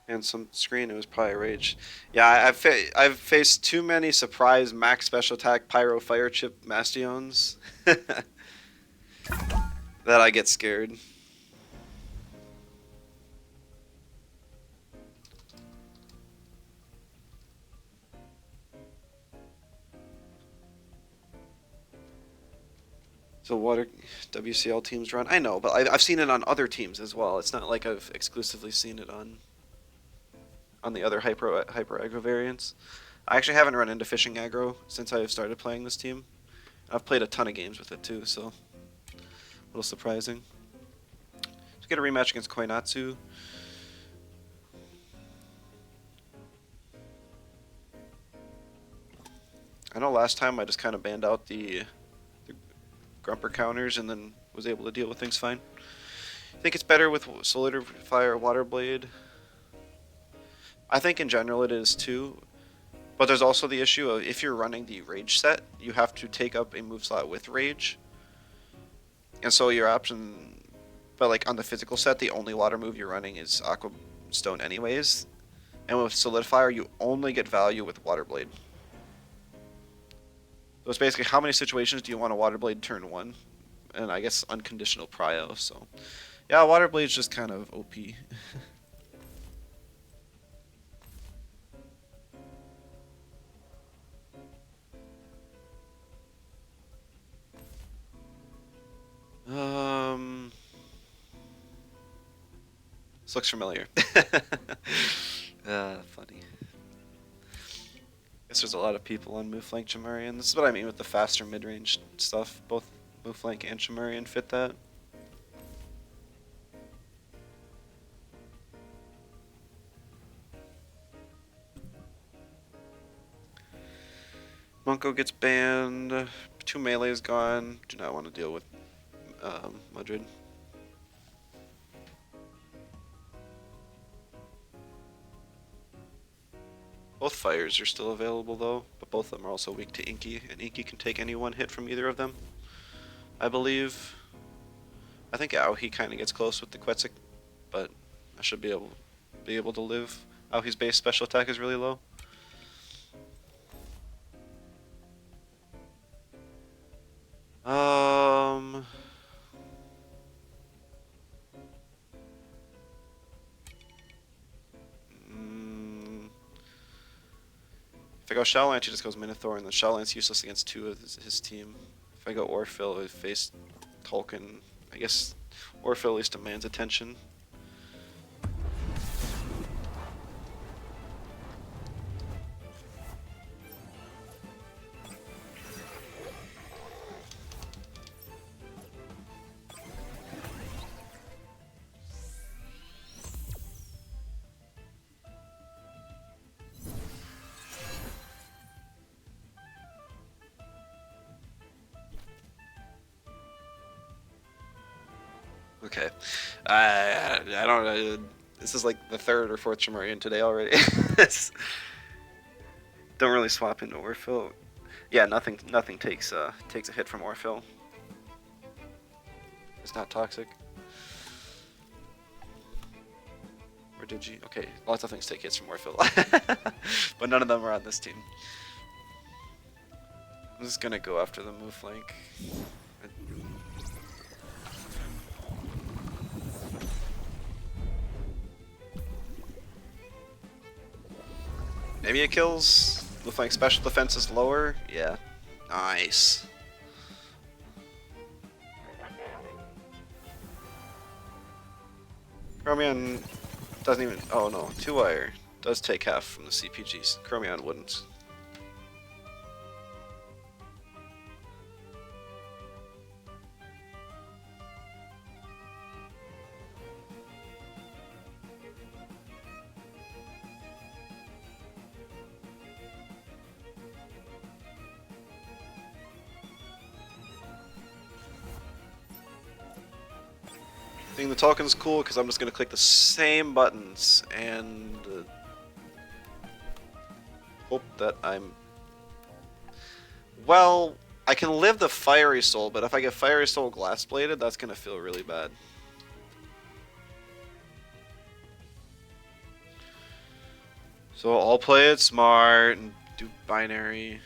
And some screen, it was probably rage. Yeah, I've faced too many surprise max special attack pyro fire chip Bastions that I get scared. So water WCL teams run. I know, but I've seen it on other teams as well. It's not like I've exclusively seen it on the other hyper aggro variants. I actually haven't run into fishing aggro since I've started playing this team. I've played a ton of games with it too, so a little surprising. Let's get a rematch against Koinatsu. I know last time I just kind of banned out the grumper counters and then was able to deal with things fine. I think it's better with Solidifier Water Blade. I think in general it is too, but there's also the issue of if you're running the Rage set, you have to take up a move slot with Rage. And so your option, but like on the physical set, the only water move you're running is Aqua Stone anyways. And with Solidifier, you only get value with Water Blade. So it's basically how many situations do you want a Water Blade turn 1? And I guess unconditional prio, so. Yeah, Water Blade's just kind of OP. This looks familiar. Funny. Guess there's a lot of people on Move Flank Chimerian. This is what I mean with the faster mid-range stuff. Both Move Flank and Chimerian fit that. Monko gets banned. 2 melee is gone. Do not want to deal with Madrid. Both fires are still available though, but both of them are also weak to Inky, and Inky can take any one hit from either of them, I believe. I think Aohi kind of gets close with the Quetzal, but I should be able to live. Aohi's base special attack is really low. If I go Shadowlance, he just goes Minotaur, and then Shadowlance useless against 2 of his team. If I go Orphil, I face Tolkien. I guess Orphil at least demands attention. Okay. I don't know. This is like the 3rd or 4th Chimerian today already. Don't really swap into Orphil. Yeah, nothing takes a hit from Orphil. It's not toxic. Or did you? Okay, lots of things take hits from Orphil. But none of them are on this team. I'm just gonna go after the move flank. Maybe it kills. Move flank special defense is lower. Yeah. Nice. Chromion doesn't even... Oh no, 2-wire does take half from the CPGs. Chromion wouldn't. I think the token's cool because I'm just going to click the same buttons and hope that I'm... Well, I can live the Fiery Soul, but if I get Fiery Soul Glass Bladed, that's going to feel really bad. So I'll play it smart and do binary.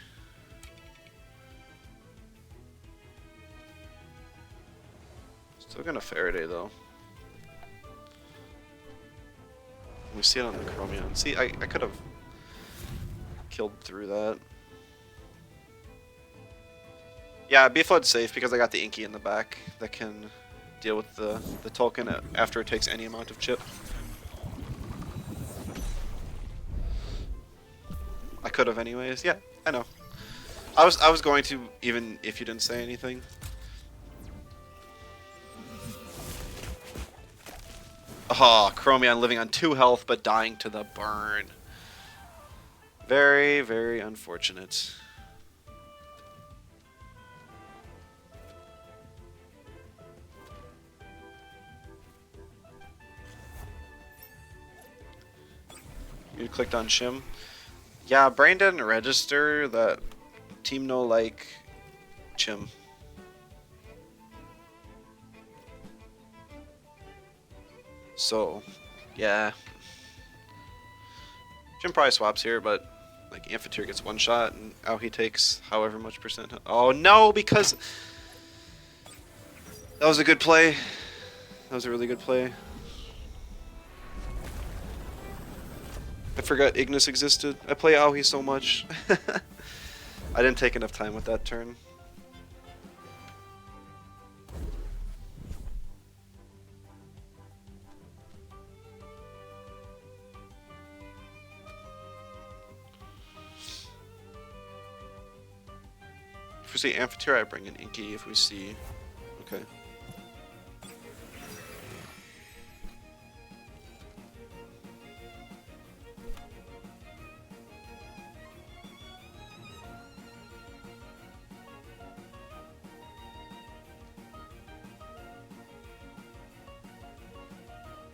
Still gonna Faraday though. We see it on the Chromion. See, I could have killed through that. Yeah, B-Flood's safe because I got the Inky in the back that can deal with the token after it takes any amount of chip. I could have anyways. Yeah, I know. I was going to even if you didn't say anything. Oh, Chromion living on 2 health but dying to the burn. Very, very unfortunate. You clicked on Shim. Yeah, Brain didn't register that Team No like Chim. So, yeah. Jim probably swaps here, but like Amphitheater gets 1 shot and out he takes however much percent. Oh no, because that was a good play. That was a really good play. I forgot Ignis existed. I play Aohi so much. I didn't take enough time with that turn. If we see Amphitheater, I bring in Inky. If we see... Okay.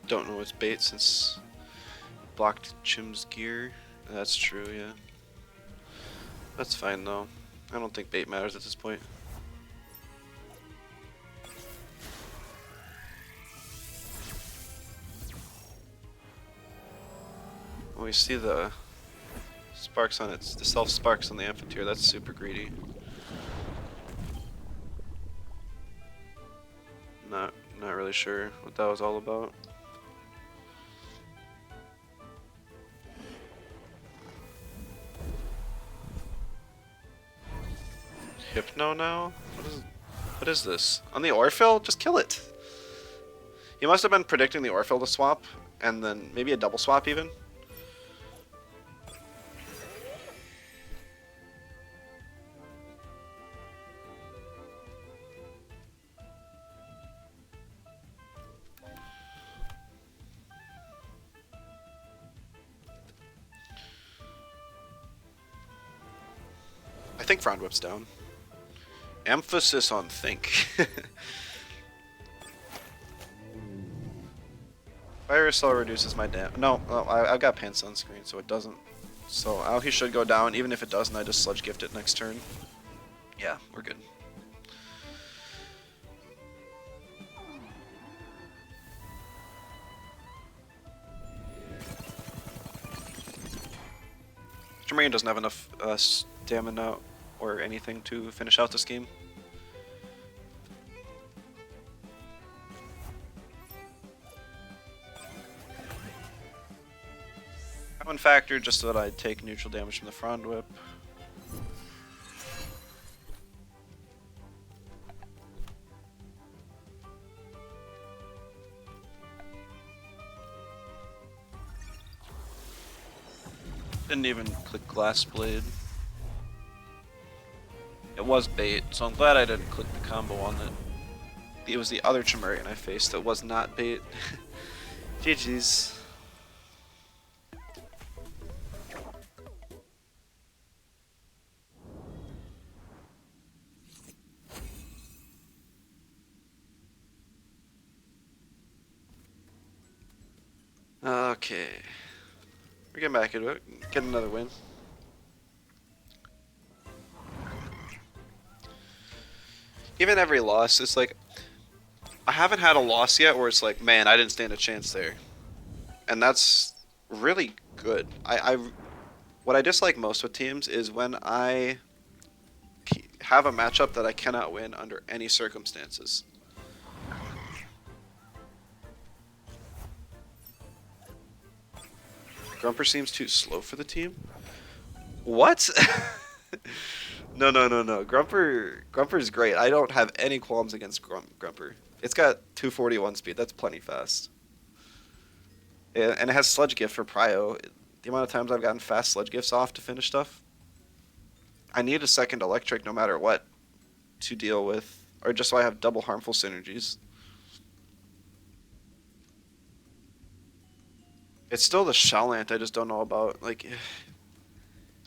Don't know what's bait since blocked Chim's gear. That's true, yeah. That's fine though. I don't think bait matters at this point. When we see the sparks on it, the self sparks on the Amphitheater, that's super greedy. Not really sure what that was all about. Hypno now? What is this? On the Orphill? Just kill it. He must have been predicting the Orphill to swap, and then maybe a double swap even. I think Frond Whip's down. Emphasis on think. Fire Cell reduces my damage. No, I've got Pants on screen, so it doesn't. So Aohi should go down. Even if it doesn't, I just Sludge Gift it next turn. Yeah, we're good. Tremarian doesn't have enough stamina or anything to finish out this game. One factor just so that I take neutral damage from the Frond Whip. Didn't even click glass blade. It was bait, so I'm glad I didn't click the combo on it. It was the other Chimerian I faced that was not bait. GG's. Okay. We're getting back into it. Get another win. Even every loss, it's like, I haven't had a loss yet where it's like, man, I didn't stand a chance there. And that's really good. What I dislike most with teams is when I have a matchup that I cannot win under any circumstances. Grumper seems too slow for the team. What? No, no, no, no. Grumper's great. I don't have any qualms against Grumper. It's got 241 speed. That's plenty fast. Yeah, and it has Sludge Gift for Prio. The amount of times I've gotten fast Sludge Gifts off to finish stuff. I need a second Electric no matter what to deal with, or just so I have double harmful synergies. It's still the Shallant I just don't know about. Like,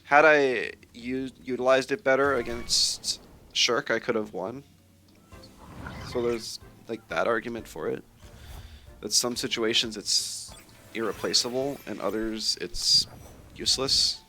had I utilized it better against Shirk, I could have won. So there's like that argument for it. That some situations it's irreplaceable, and others it's useless.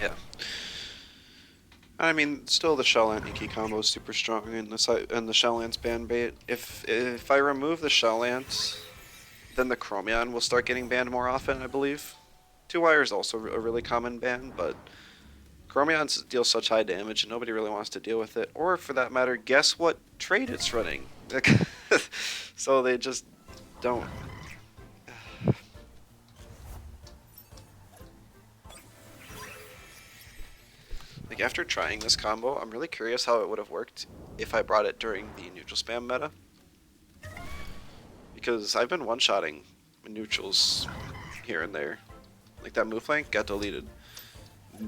Yeah. I mean, still the Shellant Inky combo is super strong, and the Shellant's ban bait. If I remove the Shellant, then the Chromion will start getting banned more often, I believe. 2-wire is also a really common ban, but Chromions deal such high damage, and nobody really wants to deal with it. Or, for that matter, guess what trade it's running? So they just don't. Like, after trying this combo, I'm really curious how it would have worked if I brought it during the neutral spam meta. Because I've been one-shotting neutrals here and there. Like, that move flank got deleted.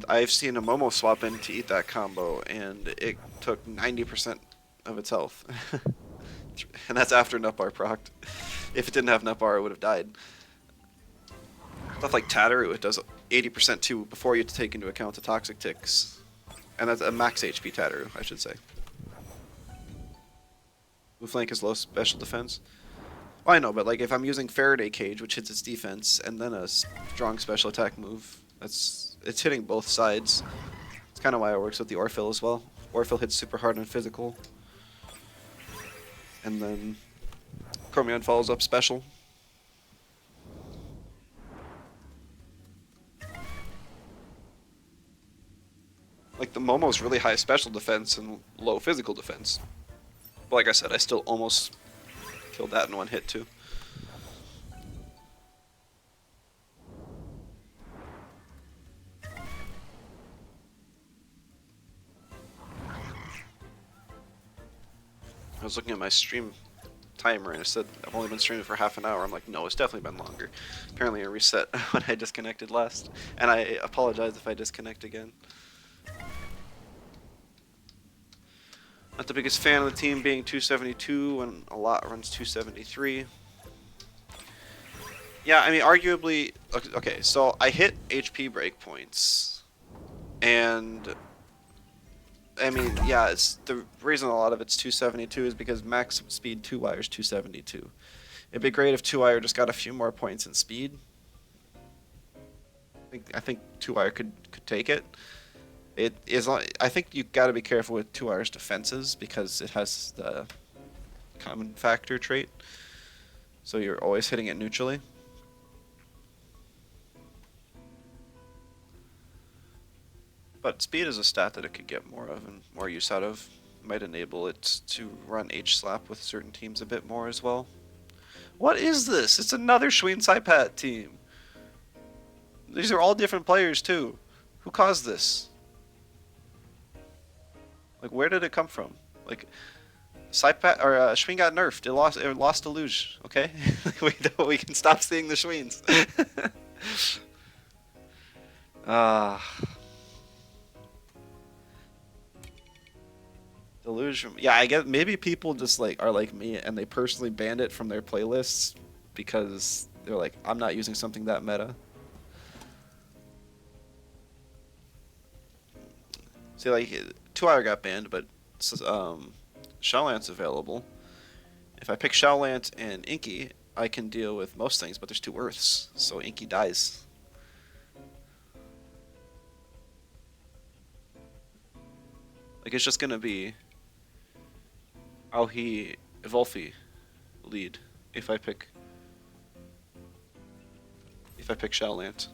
I've seen a Momo swap in to eat that combo, and it took 90% of its health. And that's after Nutbar procced. If it didn't have Nutbar, it would have died. Stuff like Tatteru, it does 80% too before you have to take into account the toxic ticks. And that's a max HP Tatteru, I should say. Blue flank is low special defense. Well, I know, but like if I'm using Faraday Cage, which hits its defense, and then a strong special attack move, it's hitting both sides. It's kind of why it works with the Orphill as well. Orphill hits super hard on physical, and then Chromion follows up special. Like, the Momo's really high special defense and low physical defense. But like I said, I still almost killed that in one hit, too. I was looking at my stream timer and it said I've only been streaming for half an hour. I'm like, no, it's definitely been longer. Apparently a reset when I disconnected last. And I apologize if I disconnect again. Not the biggest fan of the team being 272 when a lot runs 273. Yeah, I mean, arguably, okay, so I hit HP breakpoints, and I mean, yeah, it's the reason a lot of it's 272 is because max speed 2-wire is 272. It'd be great if 2-wire just got a few more points in speed. I think 2-wire could take it. It is. I think you got to be careful with 2R's defenses because it has the common factor trait. So you're always hitting it neutrally. But speed is a stat that it could get more of and more use out of. Might enable it to run H-slap with certain teams a bit more as well. What is this? It's another Schween Saipat team. These are all different players too. Who caused this? Like, where did it come from? Like, Saipat or Schween got nerfed. It lost to Luge. Okay, we can stop seeing the Schweens. Delusion. Yeah, I guess maybe people just like are like me and they personally banned it from their playlists because they're like, I'm not using something that meta. See, like 2-Hour got banned, but Shellant's available. If I pick Shellant and Inky, I can deal with most things, but there's 2 Earths, so Inky dies. Like, it's just gonna be Auhi Evolfi lead if I pick Shellant.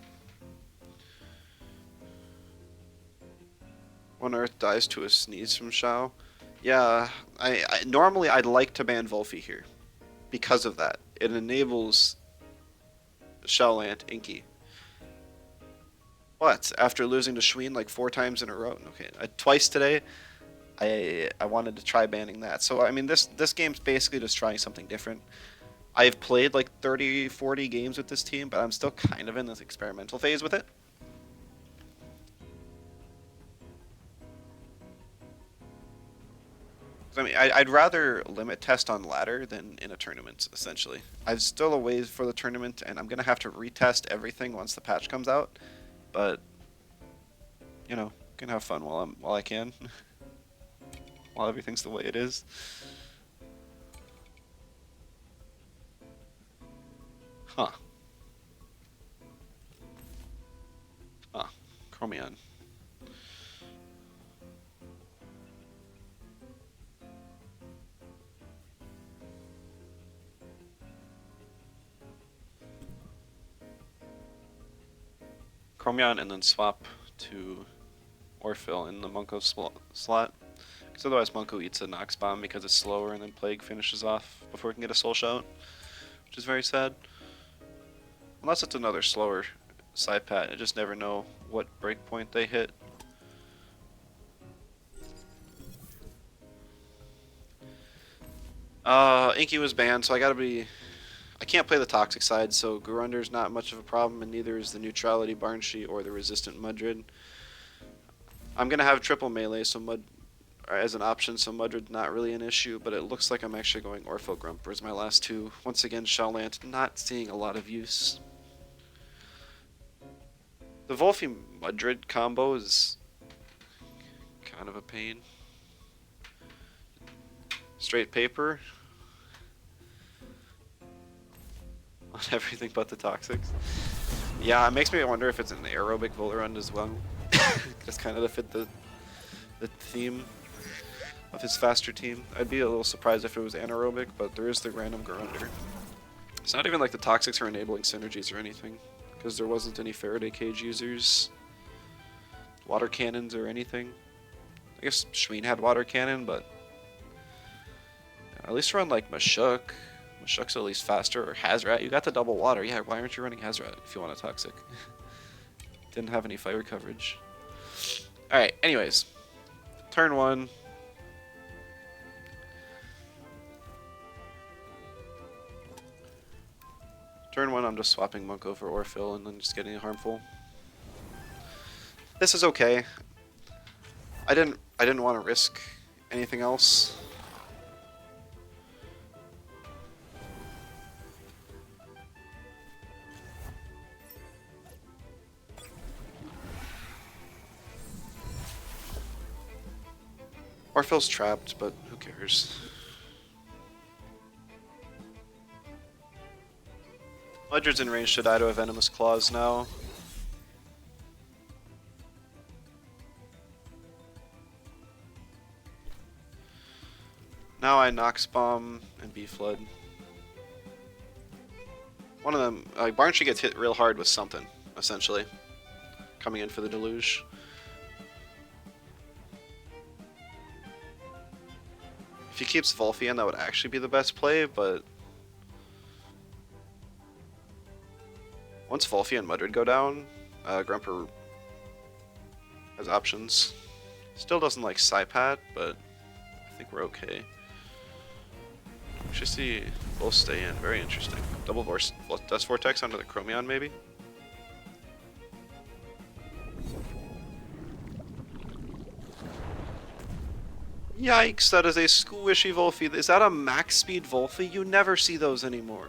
1 Earth dies to a sneeze from Shao. Yeah, I normally I'd like to ban Volfi here because of that. It enables Shellant Inky. But after losing to Schween like 4 times in a row, okay, twice today, I wanted to try banning that. So I mean, this game's basically just trying something different. I've played like 30, 40 games with this team, but I'm still kind of in this experimental phase with it. I mean, I'd rather limit test on ladder than in a tournament, essentially. I'm still a ways for the tournament, and I'm going to have to retest everything once the patch comes out. But, you know, can have fun while I can. While everything's the way it is. Huh. Huh. Chromion. Chromion and then swap to Orphil in the Munko slot. Because otherwise Munko eats a Nox Bomb because it's slower and then Plague finishes off before it can get a Soul Shout. Which is very sad. Unless it's another slower Saipat, I just never know what breakpoint they hit. Inky was banned, so I can't play the toxic side, so Garunder's not much of a problem, and neither is the neutrality Barnshee or the resistant Mudrid. I'm gonna have triple melee, so as an option, so Mudrid's not really an issue, but it looks like I'm actually going Orpho Grumper as my last 2. Once again, Shellant not seeing a lot of use. The Volfi Mudrid combo is kind of a pain. Straight paper on everything but the toxics. Yeah, it makes me wonder if it's an aerobic Volarund as well. Just kind of to fit the theme of his faster team. I'd be a little surprised if it was anaerobic, but there is the random Garunder. It's not even like the toxics are enabling synergies or anything, because there wasn't any Faraday Cage users, water cannons or anything. I guess Schween had water cannon, but at least run like Mashuk. Mashuk's at least faster, or Hazrat. You got the double water. Yeah, why aren't you running Hazrat if you want a toxic? Didn't have any fire coverage. Alright, anyways. Turn 1. Turn 1, I'm just swapping Munko for Orphil and then just getting a harmful. This is okay. I didn't want to risk anything else. Orphil's trapped, but who cares? Mudrid's in range to die to a Venomous Claws now. Now I Nox Bomb and B Flood. One of them, Barnshee gets hit real hard with something, essentially. Coming in for the Deluge. If he keeps Volphian, that would actually be the best play, but once Volphy and Mudred go down, Grumper has options. Still doesn't like spatk, but I think we're okay. We should see both stay in. Very interesting. Double Dust Vortex onto the Chromion, maybe? Yikes, that is a squishy Volphy. Is that a max speed Volphy? You never see those anymore.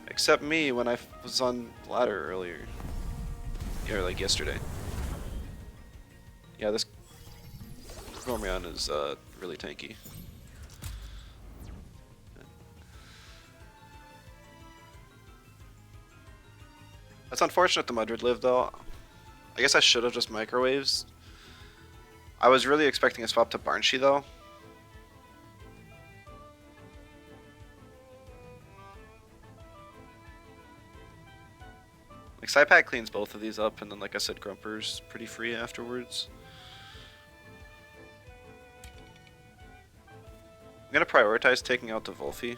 Except me when I was on ladder earlier. Yeah, or like yesterday. Yeah, this Chromion is really tanky. That's unfortunate the Mudred lived though. I guess I should have just microwaves. I was really expecting a swap to Barnshee though. Like spatk cleans both of these up, and then like I said, Grumper's pretty free afterwards. I'm gonna prioritize taking out the Volphy.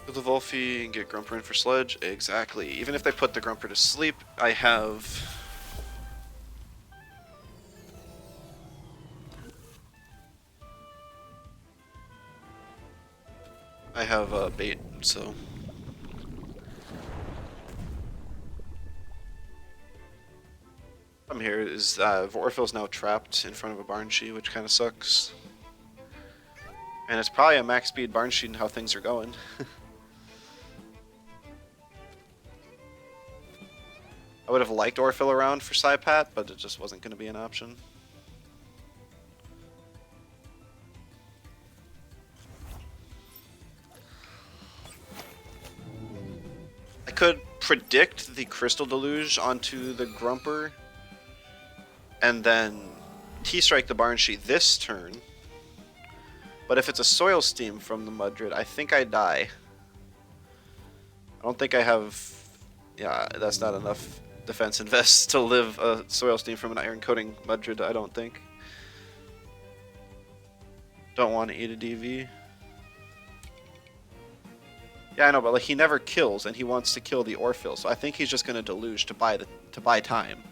The Volphy and get Grumper in for Sledge. Exactly. Even if they put the Grumper to sleep, I have bait, so problem here is Vorfil's now trapped in front of a Barnshee, which kind of sucks. And it's probably a max speed Barnshee and how things are going. I would have liked Orphil around for spatk, but it just wasn't going to be an option. I could predict the Crystal Deluge onto the Grumper, and then T-Strike the Barnshee this turn. But if it's a Soil Steam from the Mudred, I think I die. I don't think I have... Yeah, that's not enough defense invest to live a Soil Steam from an Iron Coating Mudred, I don't think. Don't want to eat a DV. Yeah, I know, but like he never kills, and he wants to kill the Orphil, so I think he's just gonna Deluge to buy time.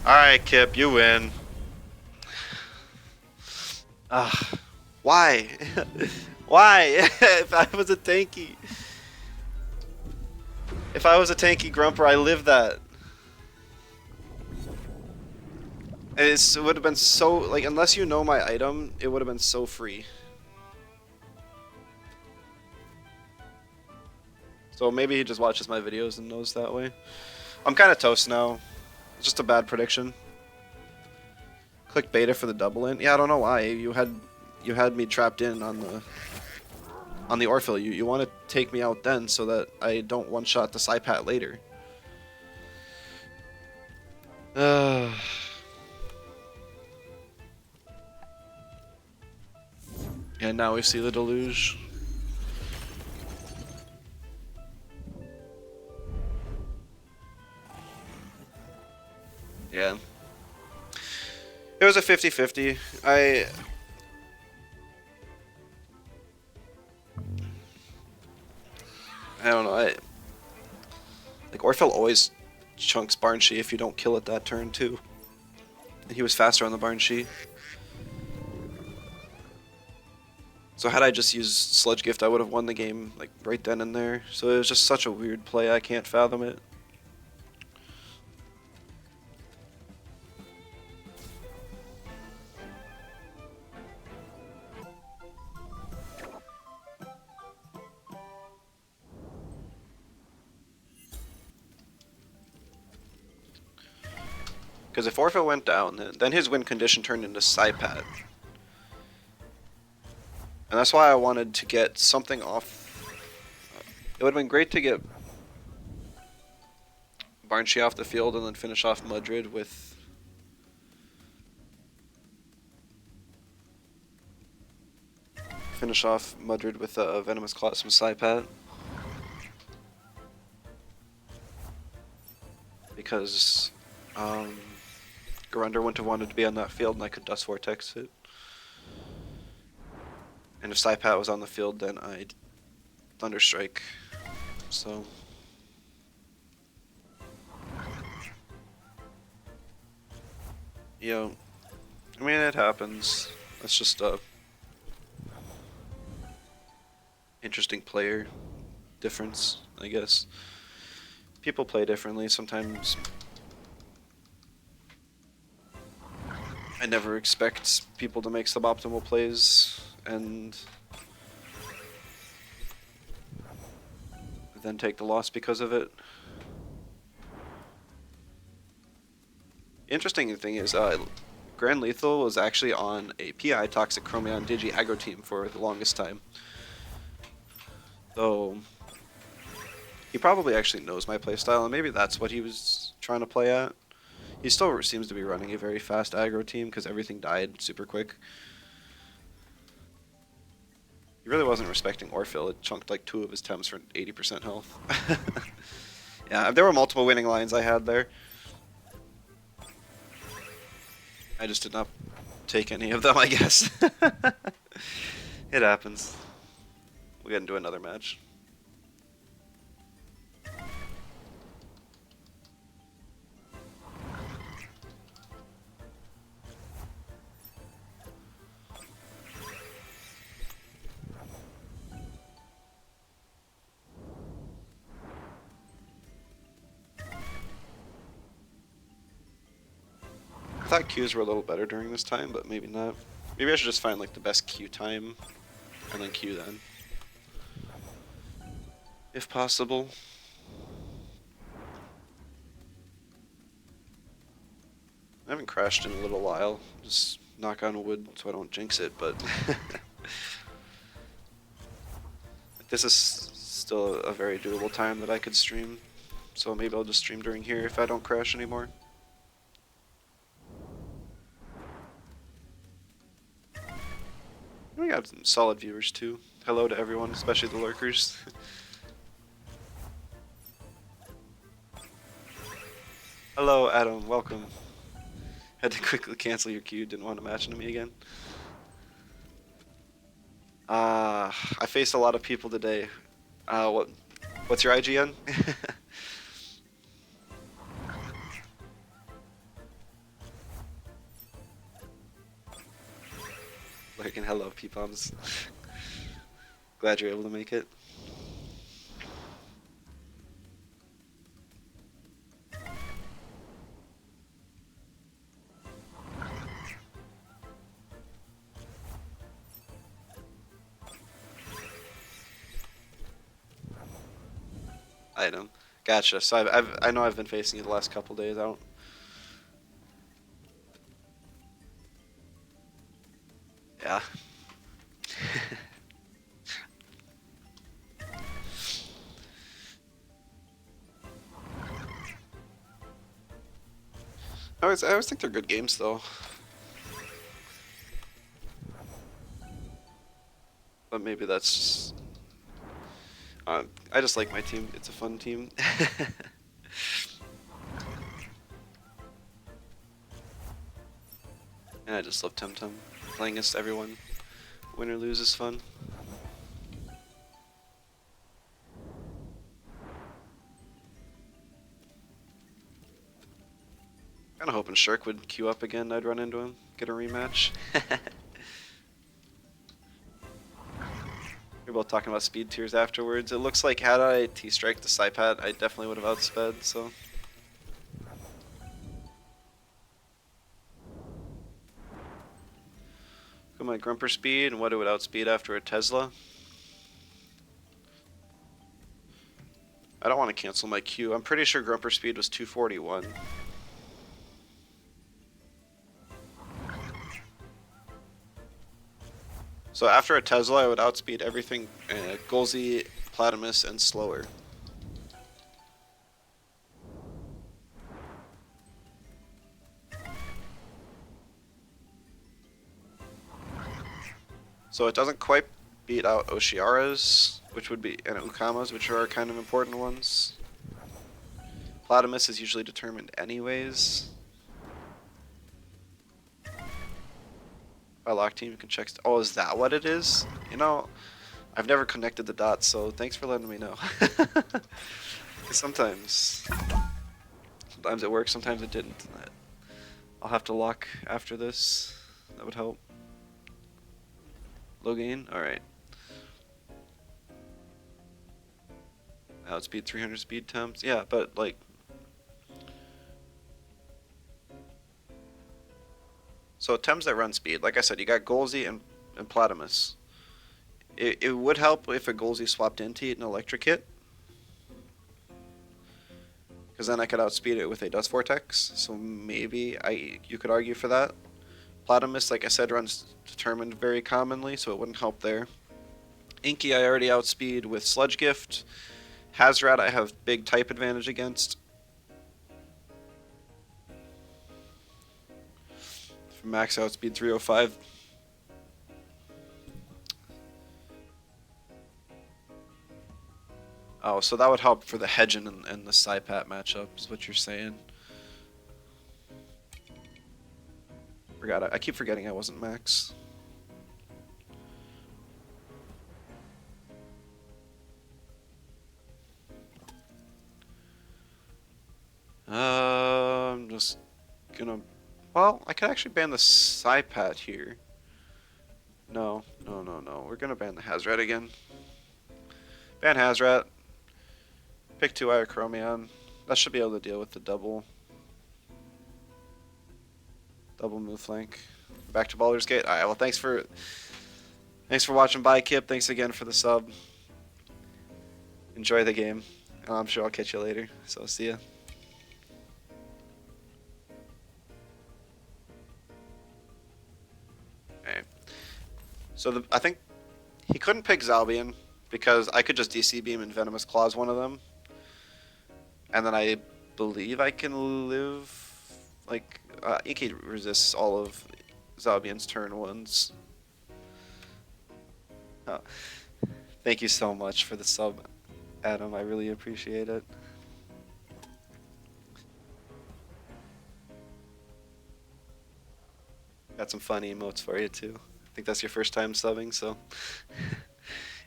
Alright, Kip, you win. Why? Why? If I was a tanky... If I was a tanky Grumper, I live that. And it would have been so... Like, unless you know my item, it would have been so free. So maybe he just watches my videos and knows that way. I'm kind of toast now. It's just a bad prediction. Click beta for the double in. Yeah, I don't know why. You had me trapped in on the Orphil. You want to take me out then so that I don't one shot the spatk later. And now we see the Deluge. Yeah. It was a 50-50. I don't know. Like Orphil always chunks Barnshee if you don't kill it that turn too. And he was faster on the Barnshee. So had I just used Sludge Gift, I would have won the game like right then and there. So it was just such a weird play. I can't fathom it. Because if Orpha went down, then his win condition turned into spatk. And that's why I wanted to get something off. It would have been great to get Barnshee off the field and then finish off Madrid with... a Venomous Clot, some spatk. Because Grunder wouldn't have wanted to be on that field and I could Dust Vortex it. And if spatk was on the field, then I'd Thunderstrike. So... yeah, I mean, it happens. That's just a interesting player difference, I guess. People play differently. Sometimes I never expect people to make suboptimal plays and then take the loss because of it. Interesting thing is, Grand Lethal was actually on a PI Toxic Chromion Digi aggro team for the longest time. So he probably actually knows my playstyle, and maybe that's what he was trying to play at. He still seems to be running a very fast aggro team because everything died super quick. He really wasn't respecting Orpha. It chunked like 2 of his Tems for 80% health. Yeah, there were multiple winning lines I had there. I just did not take any of them, I guess. It happens. We'll get into another match. I thought Qs were a little better during this time, but maybe not. Maybe I should just find like the best Q time and then Q then. If possible. I haven't crashed in a little while. Just knock on wood so I don't jinx it, but this is still a very doable time that I could stream. So maybe I'll just stream during here if I don't crash anymore. We got some solid viewers too. Hello to everyone, especially the lurkers. Hello Adam, welcome. Had to quickly cancel your queue, didn't want to match into me again. I faced a lot of people today. What's your IGN? Lurking, hello P-Poms. Glad you're able to make it. Item. Gotcha. So I know I've been facing you the last couple days. I don't. Yeah. I always think they're good games though. But maybe that's. I just like my team. It's a fun team. And I just love Temtem. Playing against everyone, win or lose, is fun. Kinda hoping Shirk would queue up again. I'd run into him, get a rematch. We're both talking about speed tiers afterwards. It looks like had I T-Strike the Psypat, I definitely would have outsped, so. Look at my grumper speed and what it would outspeed after a Tesla. I don't want to cancel my Q. I'm pretty sure grumper speed was 241. So after a Tesla, I would outspeed everything Golzy, Platymus, and slower. So it doesn't quite beat out Oshiaras, which would be, and Ukamas, which are kind of important ones. Platymus is usually determined anyways. By lock team, you can check. Oh, is that what it is? You know, I've never connected the dots, so thanks for letting me know. sometimes it works, sometimes it didn't. I'll have to lock after this. That would help. Low gain? Alright. Outspeed 300 speed temps. Yeah, but like... So Tems that run speed, like I said, you got Golzy and Platymus. It would help if a Golzy swapped into an electric hit. Because then I could outspeed it with a Dust Vortex. So maybe you could argue for that. Platymus, like I said, runs determined very commonly, so it wouldn't help there. Inky I already outspeed with Sludge Gift. Hazrat I have big type advantage against. For max outspeed 305. Oh, so that would help for the Hedgen and the Psypat matchup, is what you're saying. I keep forgetting I wasn't max. I'm just gonna... Well, I could actually ban the Psypat here. No. We're gonna ban the Hazrat again. Ban Hazrat. Pick 2 Iachromion. That should be able to deal with the double move flank. Back to Baldur's Gate. Alright, well thanks for watching. Bye Kip. Thanks again for the sub. Enjoy the game. I'm sure I'll catch you later. So see ya. Alright. So I think he couldn't pick Zalbian because I could just DC Beam and Venomous Claws one of them. And then I believe I can live, like, Inky resists all of Zalbian's turn ones. Oh, thank you so much for the sub, Adam. I really appreciate it. Got some funny emotes for you too. I think that's your first time subbing, so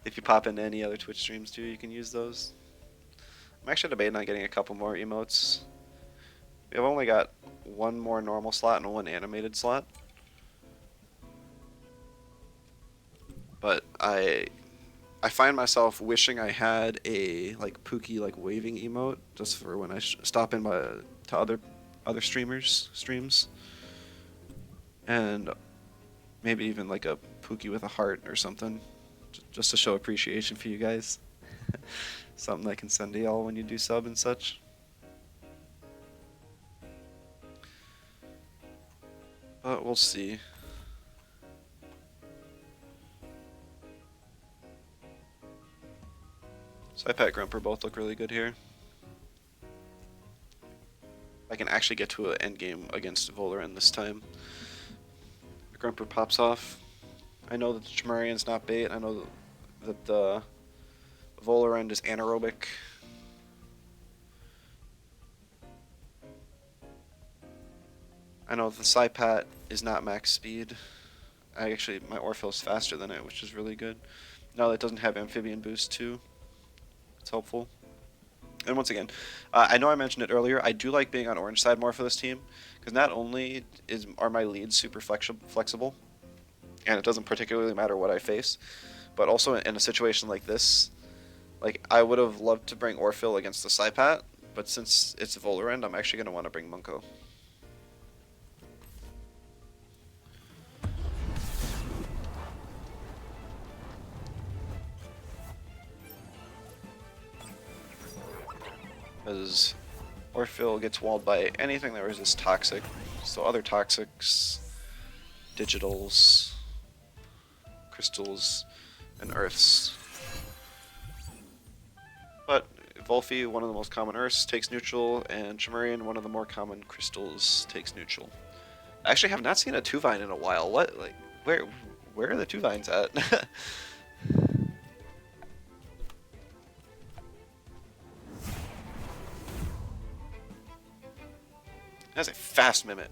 if you pop into any other Twitch streams too, you can use those. I'm actually debating on getting a couple more emotes. We've only got one more normal slot and one animated slot. But I find myself wishing I had a like Pookie like waving emote just for when I stop in to other streamers' streams. And maybe even like a Pookie with a heart or something, just to show appreciation for you guys. Something I can send to y'all when you do sub and such. But we'll see. Psypat Grumper both look really good here. I can actually get to an endgame against Voloran this time. The Grumper pops off. I know that the Chimerian's not bait. I know that the Volorend is anaerobic. I know the Psypat is not max speed. My Orphil's faster than it, which is really good. Now that it doesn't have amphibian boost too. It's helpful. And once again, I know I mentioned it earlier, I do like being on orange side more for this team, because not only are my leads super flexible, and it doesn't particularly matter what I face, but also in a situation like this, like, I would have loved to bring Orphil against the Psypat, but since it's Volorend, I'm actually going to want to bring Munko. Because Orphil gets walled by anything that resists Toxic, so other Toxics, Digitals, crystals and earths. But Volphy, one of the most common earths, takes neutral, and Chimerian, one of the more common crystals, takes neutral. I actually have not seen a 2-vine in a while. What, like, where are the 2-vines at? That's a fast Mimit.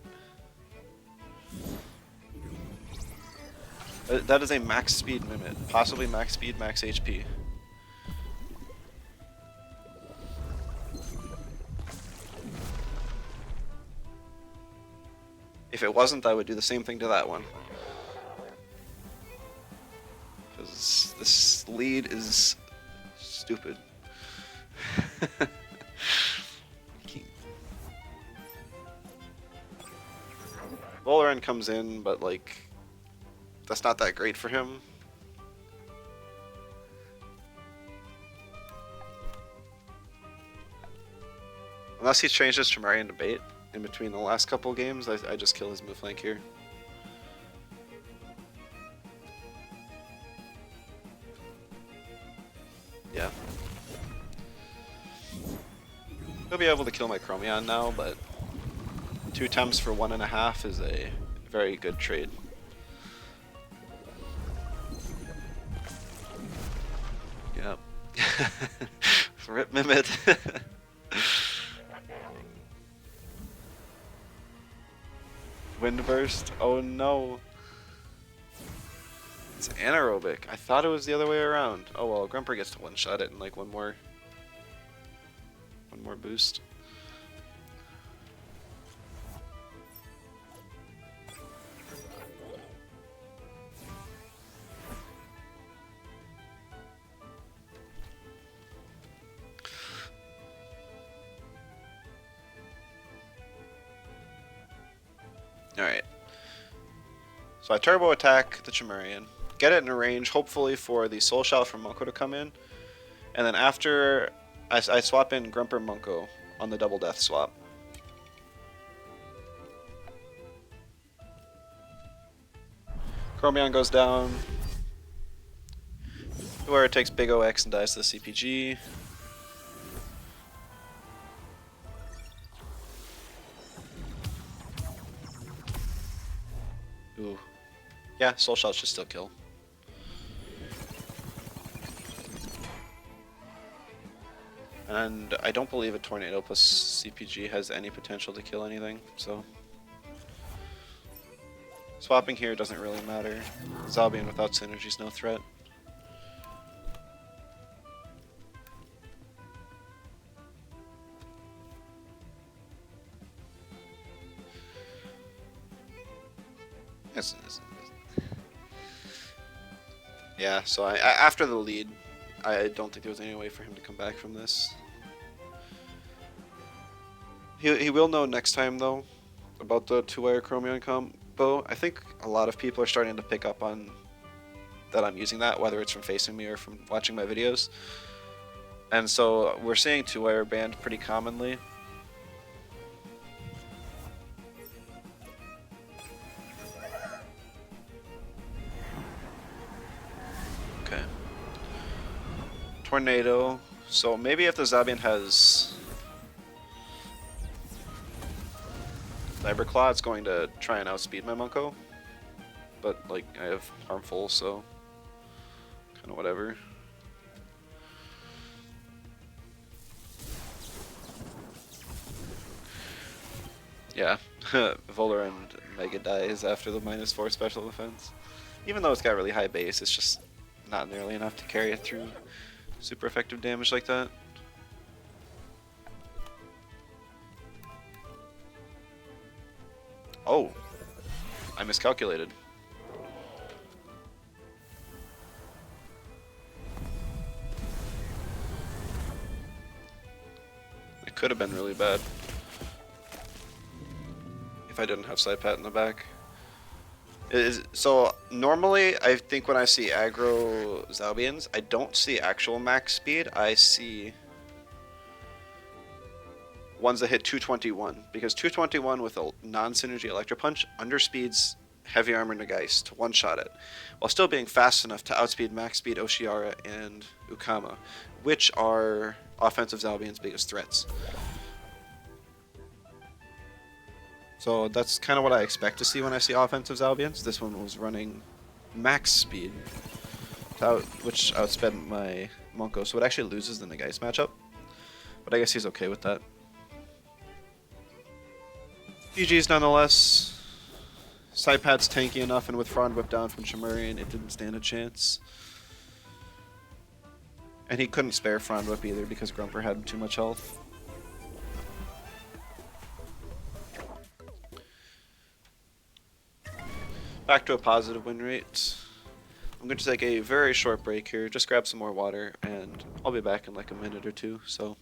That is a max speed Mimit, possibly max speed, max HP. If it wasn't, I would do the same thing to that one. Because this lead is stupid. Valoran comes in, but like, that's not that great for him. Unless he's changed his Chimerian to bait in between the last couple games, I just kill his move flank here. Yeah. He'll be able to kill my Chromion now, but 2 Temps for 1.5 is a very good trade. Yep. Rip Mimit. Wind Burst? Oh no. It's anaerobic. I thought it was the other way around. Oh well, Grumper gets to one-shot it in like one more boost. Alright. So I turbo attack the Chimerian, get it in range, hopefully for the Soul Shout from Munko to come in, and then after I swap in Grumper Munko on the double death swap. Chromion goes down, where it takes big OX and dies to the CPG. Ooh. Yeah, Soul Shout should still kill. And I don't believe a Tornado plus CPG has any potential to kill anything, so... Swapping here doesn't really matter. Zabian without synergy is no threat. Yeah, so after the lead, I don't think there was any way for him to come back from this. He will know next time, though, about the 2-wire Chromion combo. I think a lot of people are starting to pick up on that I'm using that, whether it's from facing me or from watching my videos. And so we're seeing 2-wire banned pretty commonly. Okay. Tornado. So maybe if the Zabian has Cyberclaw, it's going to try and outspeed my Munko. But like I have harmful, so kind of whatever. Yeah, Volar and Mega dies after the -4 special defense. Even though it's got really high base, it's just not nearly enough to carry it through super effective damage like that. Oh, I miscalculated. It could have been really bad if I didn't have Sidepat in the back. So normally, I think when I see aggro Zalbians, I don't see actual max speed. I see ones that hit 221, because 221 with a non-synergy Electro Punch underspeeds heavy armor Nagais to one-shot it, while still being fast enough to outspeed max speed Oshiara and Ukama, which are offensive Zalbian's biggest threats. So that's kind of what I expect to see when I see offensive Zalbians. This one was running max speed, which outsped my Monko, so it actually loses the Nagais matchup. But I guess he's okay with that. GG's nonetheless. Sidepad's tanky enough, and with Frond Whip down from Shimurian, it didn't stand a chance. And he couldn't spare Frond Whip either because Grumper had too much health. Back to a positive win rate. I'm going to take a very short break here, just grab some more water, and I'll be back in like a minute or two, so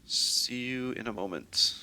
see you in a moment.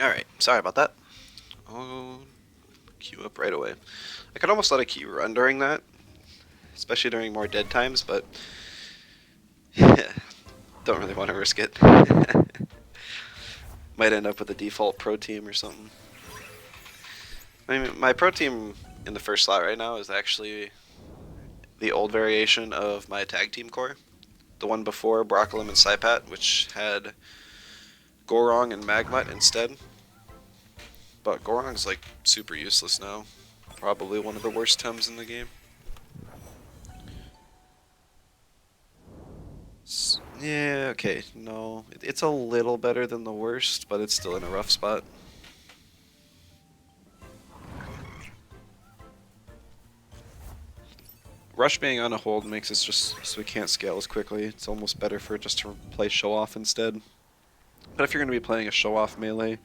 Alright, sorry about that. I'll queue up right away. I could almost let a queue run during that, especially during more dead times, but yeah, don't really want to risk it. Might end up with a default pro team or something. I mean, my pro team in the first slot right now is actually the old variation of my tag team core. The one before Broccolum and Sypat, which had Gorong and Magmut instead. But Gorong's like super useless now. Probably one of the worst Tems in the game. Yeah, okay, no. It's a little better than the worst, but it's still in a rough spot. Rush being on a hold makes it just so we can't scale as quickly. It's almost better for it just to play Show Off instead. But if you're going to be playing a Show Off melee,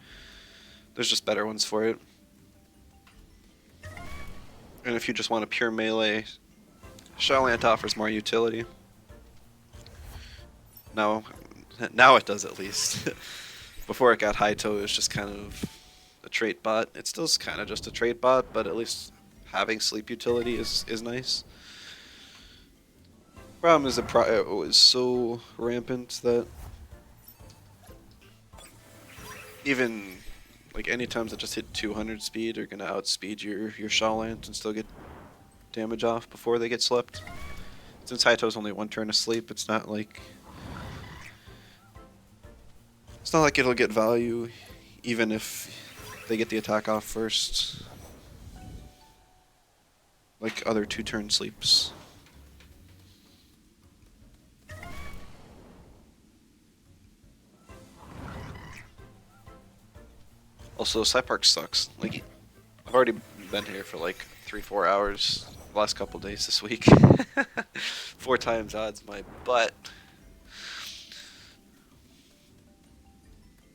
there's just better ones for it. And if you just want a pure melee, Shallant offers more utility. Now it does at least. Before it got Haito, it was just kind of a trait bot. It's still kind of just a trait bot, but at least having sleep utility is nice. Problem is it was so rampant that even like any times that just hit 200 speed are gonna outspeed your Shallant and still get damage off before they get slept. Since Haito's only one turn asleep, it's not like it'll get value even if they get the attack off first, like other 2-turn sleeps. Also, Cypark sucks. Like, I've already been here for like 3-4 hours the last couple days this week. 4 times odds my butt.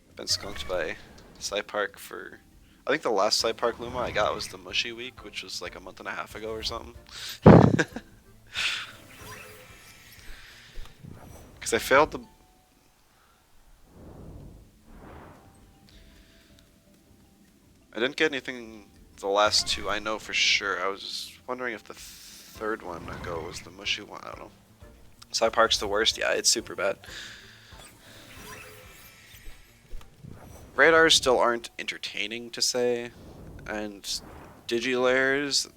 I've been skunked by Cypark for... I think the last Cypark Luma I got was the Mushy Week, which was like a month and a half ago or something. Because I failed I didn't get anything the last two, I know for sure. I was just wondering if the third one I go was the mushy one. I don't know. Psypark's the worst. Yeah, it's super bad. Radars still aren't entertaining to say, and digilayers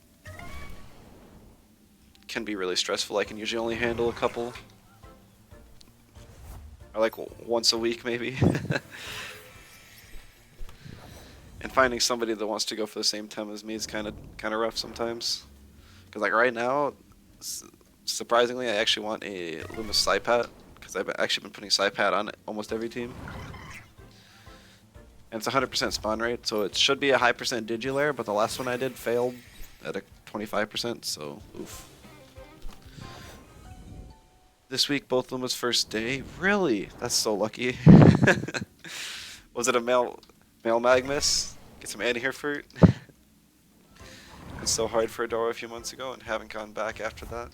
can be really stressful. I can usually only handle a couple, or like once a week maybe. And finding somebody that wants to go for the same tem as me is kind of rough sometimes. Because like right now, surprisingly, I actually want a Luma Psypat, because I've actually been putting Psypat on almost every team. And it's 100% spawn rate, so it should be a high percent digilayer, but the last one I did failed at a 25%, so oof. This week, both Luma's first day? Really? That's so lucky. Was it a male Magmus? Get some anti-hair fruit? It's so hard for Adora a few months ago and haven't gone back after that.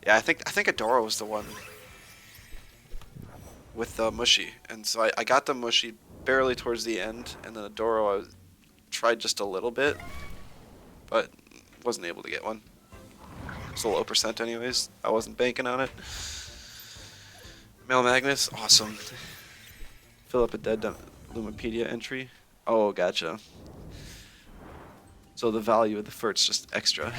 Yeah, I think Adora was the one with the mushy, and so I got the mushy barely towards the end, and then Adora I tried just a little bit, but wasn't able to get one. It's a low percent anyways. I wasn't banking on it. Male Magnus, awesome. Fill up a dead Lumapedia entry. Oh, gotcha. So the value of the FERT's just extra. I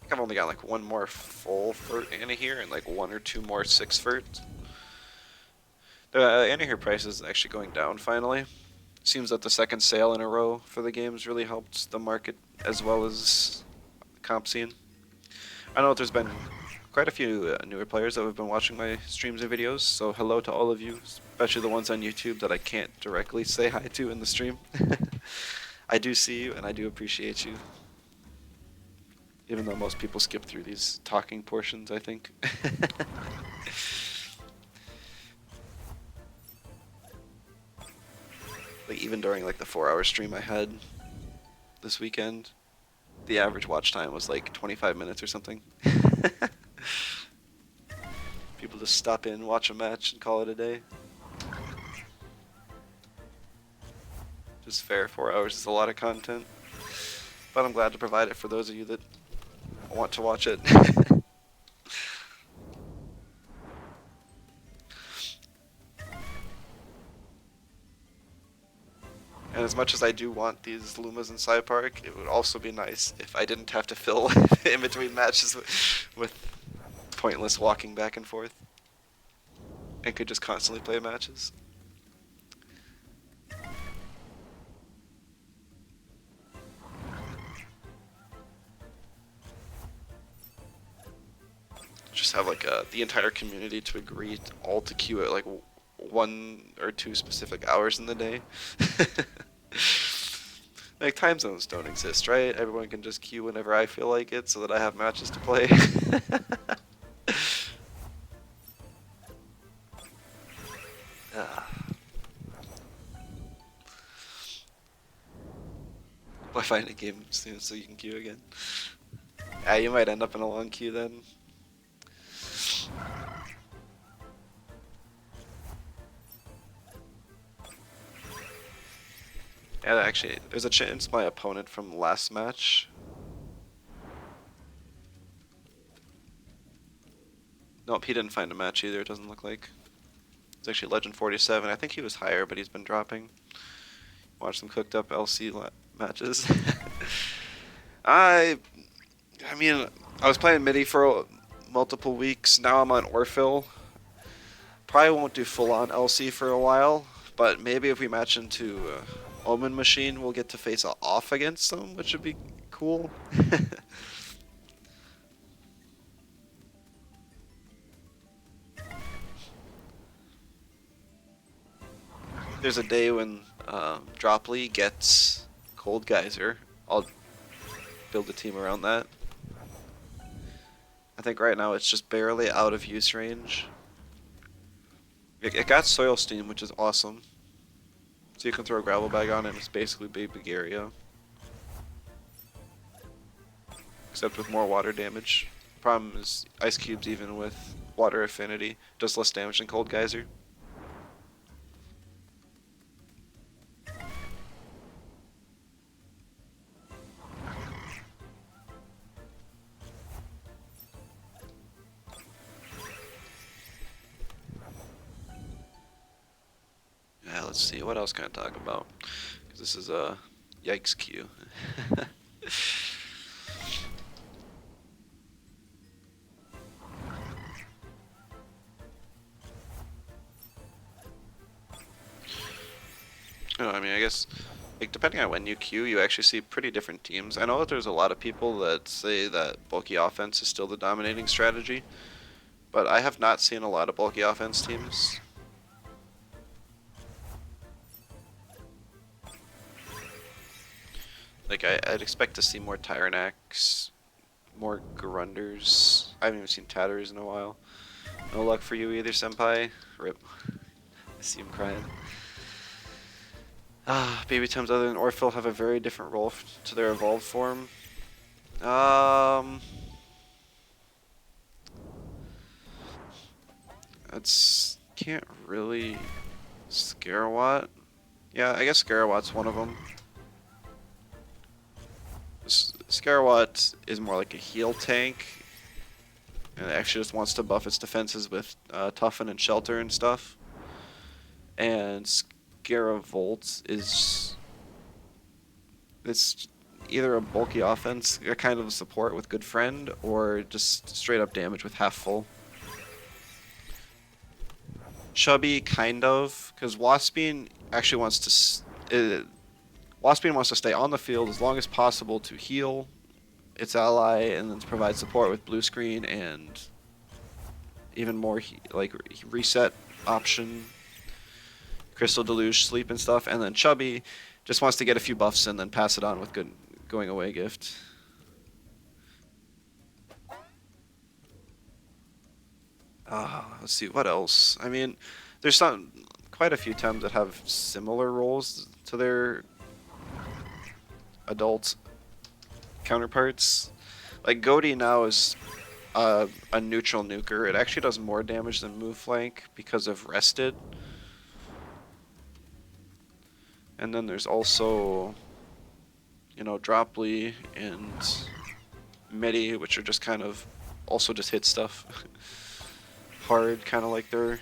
think I've only got like one more full FERT in here and like one or two more 6 FERTs. The anti-hair price is actually going down finally. Seems that the second sale in a row for the games really helped the market as well as the comp scene. I know there's been quite a few newer players that have been watching my streams and videos, so hello to all of you, especially the ones on YouTube that I can't directly say hi to in the stream. I do see you and I do appreciate you. Even though most people skip through these talking portions, I think. Like even during like the 4-hour stream I had this weekend, the average watch time was like 25 minutes or something. People just stop in, watch a match, and call it a day. Just fair, 4 hours is a lot of content. But I'm glad to provide it for those of you that want to watch it. And as much as I do want these Lumas in Psypark, it would also be nice if I didn't have to fill in between matches with pointless walking back and forth. And could just constantly play matches. Just have like the entire community to agree all to queue at like 1 or 2 specific hours in the day. Like time zones don't exist, right? Everyone can just queue whenever I feel like it so that I have matches to play. I'll find a game soon so you can queue again. Yeah, you might end up in a long queue then. Yeah, actually, there's a chance my opponent from last match. Nope, he didn't find a match either, it doesn't look like. It's actually Legend 47. I think he was higher, but he's been dropping. Watch some cooked up LC matches. I mean, I was playing midi for multiple weeks. Now I'm on Orphil. Probably won't do full on LC for a while, but maybe if we match into Omen Machine, we'll get to face off against them, which would be cool. There's a day when Droply gets Cold Geyser. I'll build a team around that. I think right now it's just barely out of use range. It got Soil Steam, which is awesome. So you can throw a gravel bag on it and it's basically Baby Garia. Except with more water damage. Problem is Ice Cubes even with Water affinity, does less damage than Cold Geyser. Yeah, let's see, what else can I talk about? 'Cause this is a yikes queue. Oh, I mean, I guess, like, depending on when you queue, you actually see pretty different teams. I know that there's a lot of people that say that bulky offense is still the dominating strategy, but I have not seen a lot of bulky offense teams. Like, I'd expect to see more Tyranax, more Grunders. I haven't even seen Tatters in a while. No luck for you either, Senpai. Rip. I see him crying. Baby Tems other than Orphle have a very different role to their evolved form. That's can't really Scarawat. Yeah, I guess Scarawat's one of them. Scarawat is more like a heal tank, and it actually just wants to buff its defenses with Toughen and Shelter and stuff. And Scaravolt is it's either a bulky offense, a kind of support with Good Friend, or just straight up damage with half full. Chubby, kind of, because Waspine actually wants to. Waspine wants to stay on the field as long as possible to heal its ally and then to provide support with blue screen and even more like reset option, Crystal Deluge, sleep and stuff. And then Chubby just wants to get a few buffs and then pass it on with good going away gift. Let's see what else. I mean, there's quite a few Tems that have similar roles to their adult counterparts. Like Goaty now is a neutral nuker. It actually does more damage than move flank because of rested. And then there's also, you know, Droply and Midi, which are just kind of also just hit stuff hard, kind of like their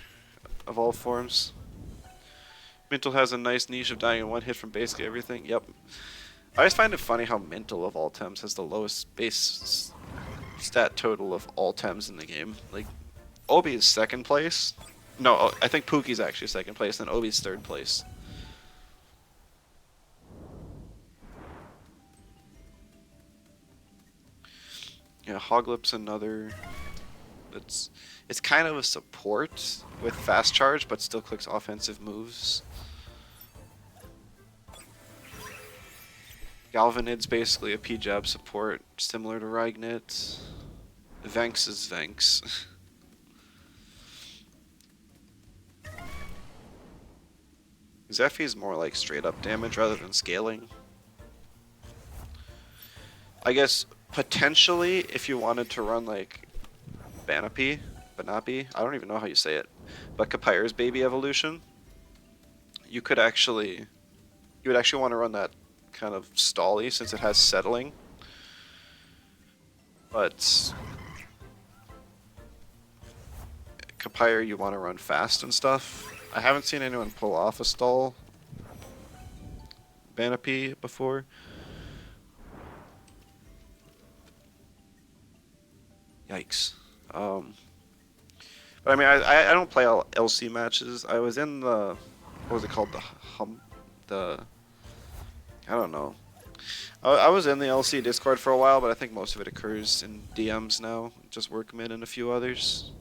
evolved forms. Mintel has a nice niche of dying in one hit from basically everything. Yep. I always find it funny how Mintel of all Tems has the lowest base stat total of all Tems in the game. Like, Obi is second place. No, I think Pookie's actually second place, and Obi's third place. Yeah, Hoglip's another. It's kind of a support with fast charge, but still clicks offensive moves. Galvanid's basically a P-Jab support, similar to Reignit. Venks is Venks. Zephy's more like straight up damage rather than scaling. I guess potentially if you wanted to run like Banapi, I don't even know how you say it, but Kapyre's baby evolution, you would actually want to run that kind of stally since it has settling. But Kapyre you want to run fast and stuff. I haven't seen anyone pull off a stall Banapi before. Yikes. But I mean, I don't play LC matches. I was in the, what was it called? I don't know. I was in the LC Discord for a while, but I think most of it occurs in DMs now. Just Workman and a few others.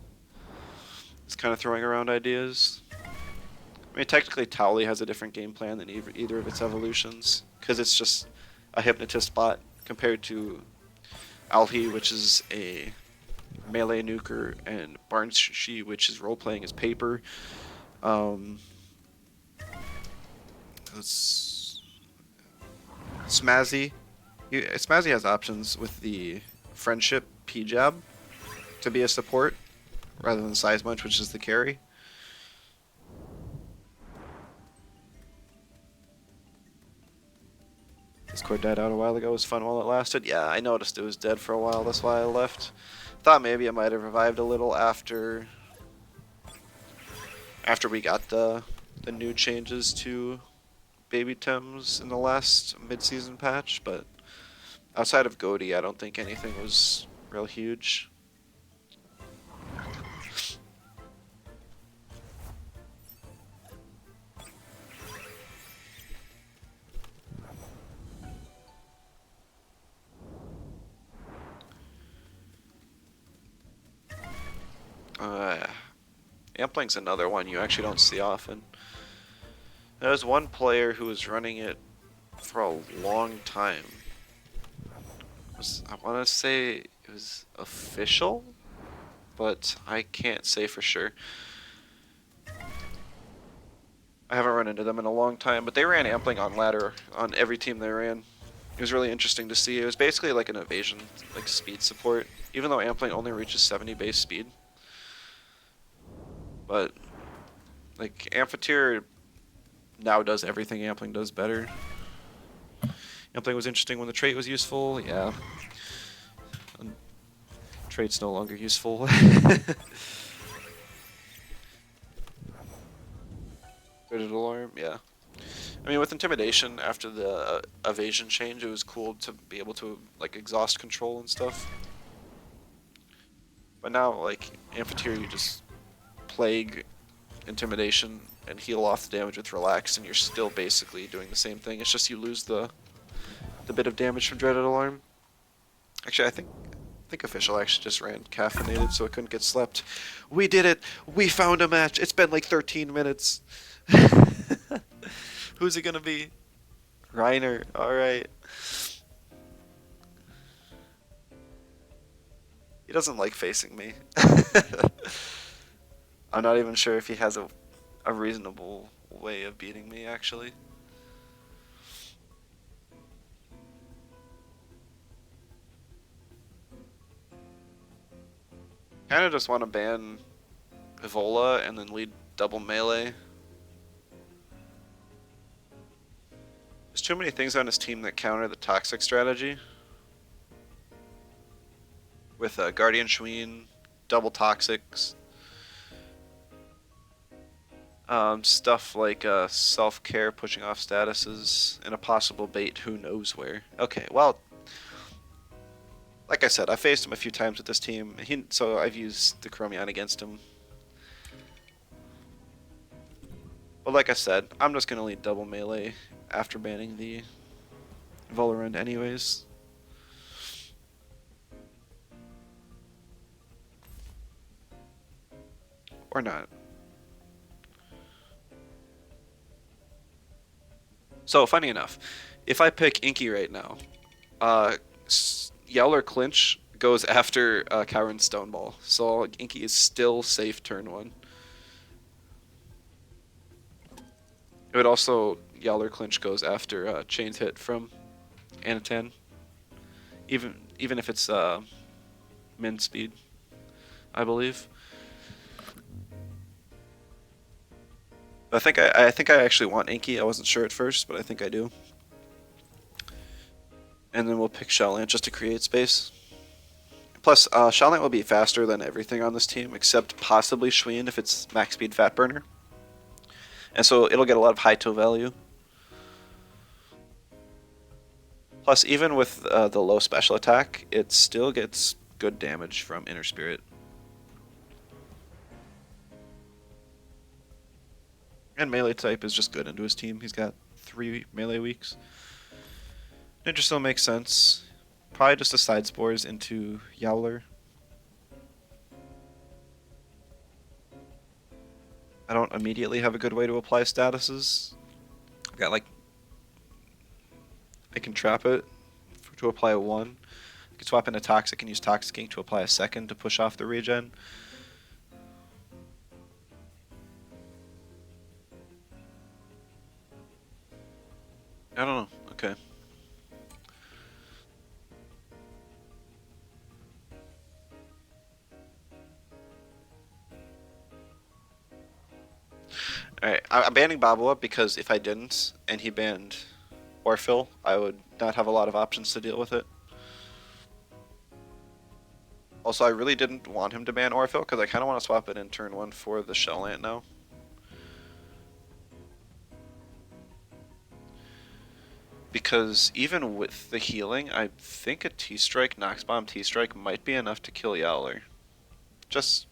It's kind of throwing around ideas. I mean, technically Towley has a different game plan than either of its evolutions, because it's just a Hypnotist bot compared to Alhi, which is a melee nuker, and Barnshi, which is role-playing as paper. Smazzy. Smazzy has options with the friendship P-Jab to be a support, rather than size munch, which is the carry. Discord died out a while ago. It was fun while it lasted. Yeah, I noticed it was dead for a while. That's why I left. Thought maybe it might have revived a little after we got the new changes to baby Tems in the last mid-season patch, but outside of Goaty, I don't think anything was real huge. Ampling's another one you actually don't see often. There's one player who was running it for a long time. I want to say it was official, but I can't say for sure. I haven't run into them in a long time, but they ran Ampling on ladder on every team they ran. It was really interesting to see. It was basically like an evasion, like speed support, even though Ampling only reaches 70 base speed. But like Amphitheater now does everything Ampling does better. Ampling was interesting when the trait was useful, yeah. Trait's no longer useful. Dreaded alarm, yeah. I mean, with intimidation after the evasion change, it was cool to be able to like exhaust control and stuff. But now, like Amphitheater, you just plague intimidation and heal off the damage with relax, and you're still basically doing the same thing. It's just you lose the bit of damage from dreaded alarm. Actually, I think official actually just ran caffeinated, so it couldn't get slept. We did it! We found a match! It's been like 13 minutes. Who's it gonna be? Reiner. Alright. He doesn't like facing me. I'm not even sure if he has a reasonable way of beating me, actually. Kinda just want to ban Evola and then lead double melee. There's too many things on his team that counter the toxic strategy. With Guardian Shween, double toxics. Stuff like self-care, pushing off statuses, and a possible bait who knows where. Okay, well, like I said, I faced him a few times with this team, so I've used the Chromion against him. But like I said, I'm just going to lead double melee after banning the Volarend anyways. Or not. So, funny enough, if I pick Inky right now, Yowler Clinch goes after Cowrin Stoneball, so Inky is still safe turn 1. It would also, Yowler Clinch goes after Chains Hit from Anatan, even if it's min speed, I believe. I think I actually want Inky. I wasn't sure at first, but I think I do. And then we'll pick Shellant just to create space. Plus, Shellant will be faster than everything on this team, except possibly Shween if it's max speed fat burner. And so it'll get a lot of high toe value. Plus, even with the low special attack, it still gets good damage from Inner Spirit. And melee type is just good into his team. He's got 3 melee weeks. Ninja still makes sense. Probably just a side spores into Yowler. I don't immediately have a good way to apply statuses. I've got like... I can trap it to apply a 1. I can swap into Toxic and use Toxic Ink to apply a 2nd to push off the regen. I don't know. Okay. Alright, I'm banning Bobble Up because if I didn't, and he banned Orphil, I would not have a lot of options to deal with it. Also, I really didn't want him to ban Orphil because I kind of want to swap it in turn 1 for the Shell Ant now. Because even with the healing, I think a T-Strike, Nox Bomb T-Strike might be enough to kill Yowler. Just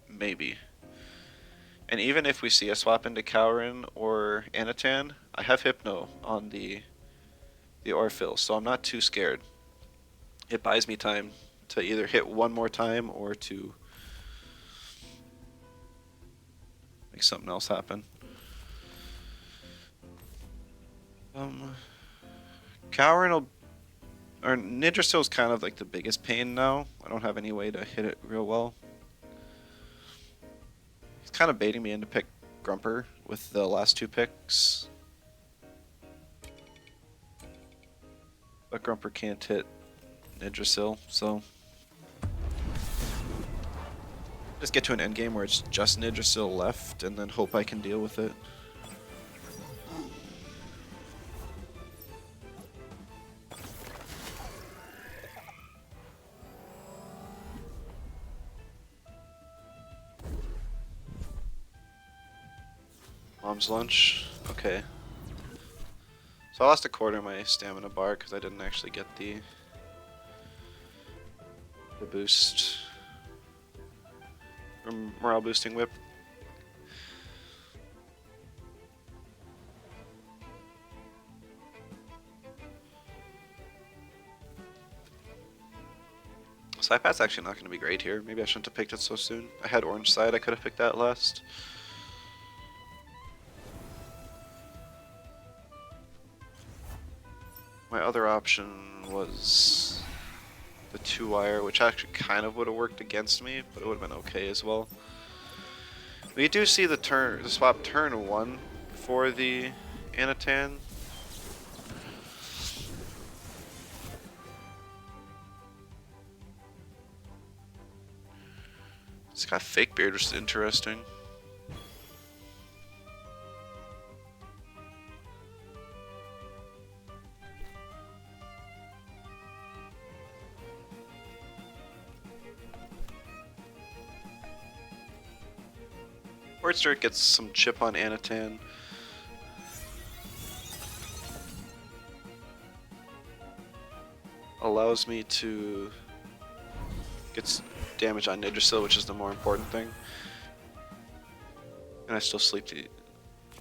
maybe. And even if we see a swap into Cowrin or Anatan, I have Hypno on the Orphil, so I'm not too scared. It buys me time to either hit one more time or to make something else happen. Cowrin will... Or Nidrasil's kind of like the biggest pain now. I don't have any way to hit it real well. He's kind of baiting me in to pick Grumper with the last 2 picks. But Grumper can't hit Nidrasil, so... Just get to an endgame where it's just Nidrasil left, and then hope I can deal with it. Mom's lunch. Okay. So I lost a quarter of my stamina bar because I didn't actually get the boost. Morale boosting whip. Psypat's actually not going to be great here. Maybe I shouldn't have picked it so soon. I had orange side, I could have picked that last. My other option was the 2-wire, which actually kind of would have worked against me, but it would have been okay as well. We do see the swap turn 1 for the Anatan. It's got fake beard, which is interesting. Wordstart gets some chip on Anatan. Allows me to get damage on Nidrasil, which is the more important thing. And I still sleep to...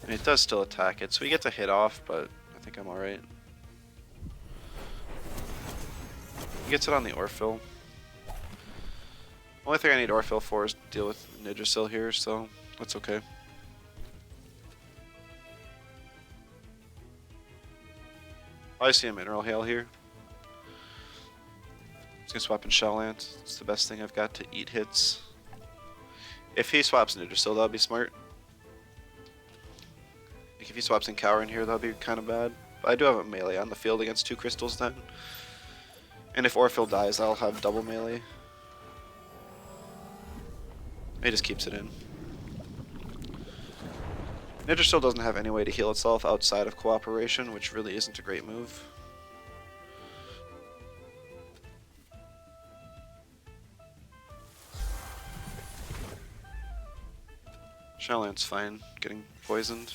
And it does still attack it, so we get to hit off, but I think I'm alright. He gets it on the Orphil. Only thing I need Orphil for is to deal with Nidrasil here, so that's okay. I see a Mineral Hail here. Just gonna swap in Shelllant. It's the best thing I've got to eat hits. If he swaps Nidrasil, that'll be smart. Like if he swaps in Cower in here, that'll be kind of bad. But I do have a melee on the field against 2 crystals then. And if Orphil dies, I'll have double melee. He just keeps it in. Nidrasil doesn't have any way to heal itself outside of cooperation, which really isn't a great move. Shellant's fine, getting poisoned.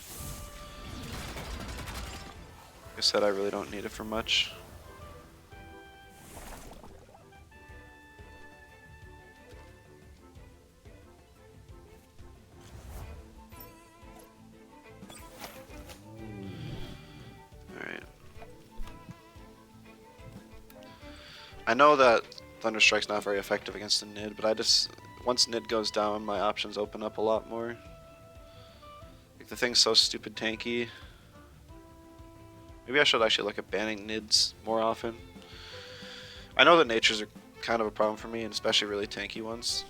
Like I said, I really don't need it for much. Alright. I know that Thunderstrike's not very effective against the Nid, but once Nid goes down, my options open up a lot more. Like, the thing's so stupid tanky. Maybe I should actually look at banning Nids more often. I know that natures are kind of a problem for me, and especially really tanky ones.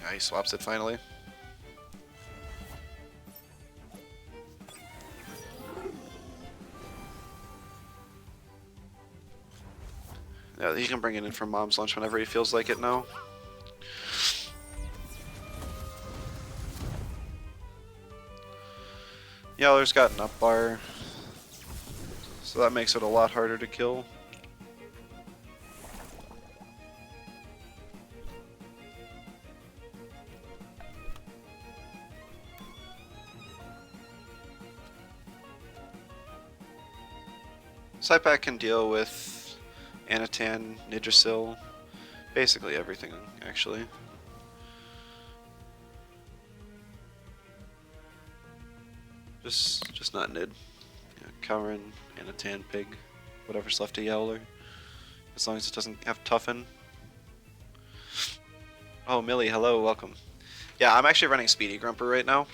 Yeah, he swaps it finally. Yeah, he can bring it in from Mom's lunch whenever he feels like it now. Yeller's got an up bar, so that makes it a lot harder to kill. Spatk can deal with Anatan, Nidrasil, basically everything, actually. Just not Nid. Yeah, Cowrin, Anatan, Pig, whatever's left of Yowler. As long as it doesn't have Toughen. Oh, Millie, hello, welcome. Yeah, I'm actually running Speedy Grumper right now.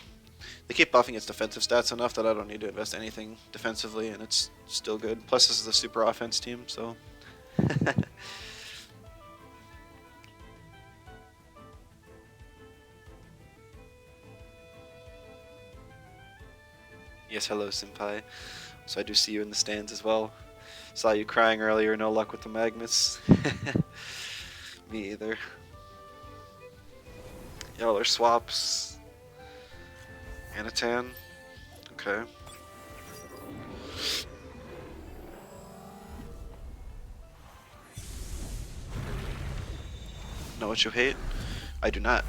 They keep buffing its defensive stats enough that I don't need to invest anything defensively, and it's still good. Plus, this is a super offense team, so... Yes, hello, Senpai. So I do see you in the stands as well. Saw you crying earlier, no luck with the Magnus. Me either. Yowler swaps. Anatan. Okay. Know what you hate? I do not.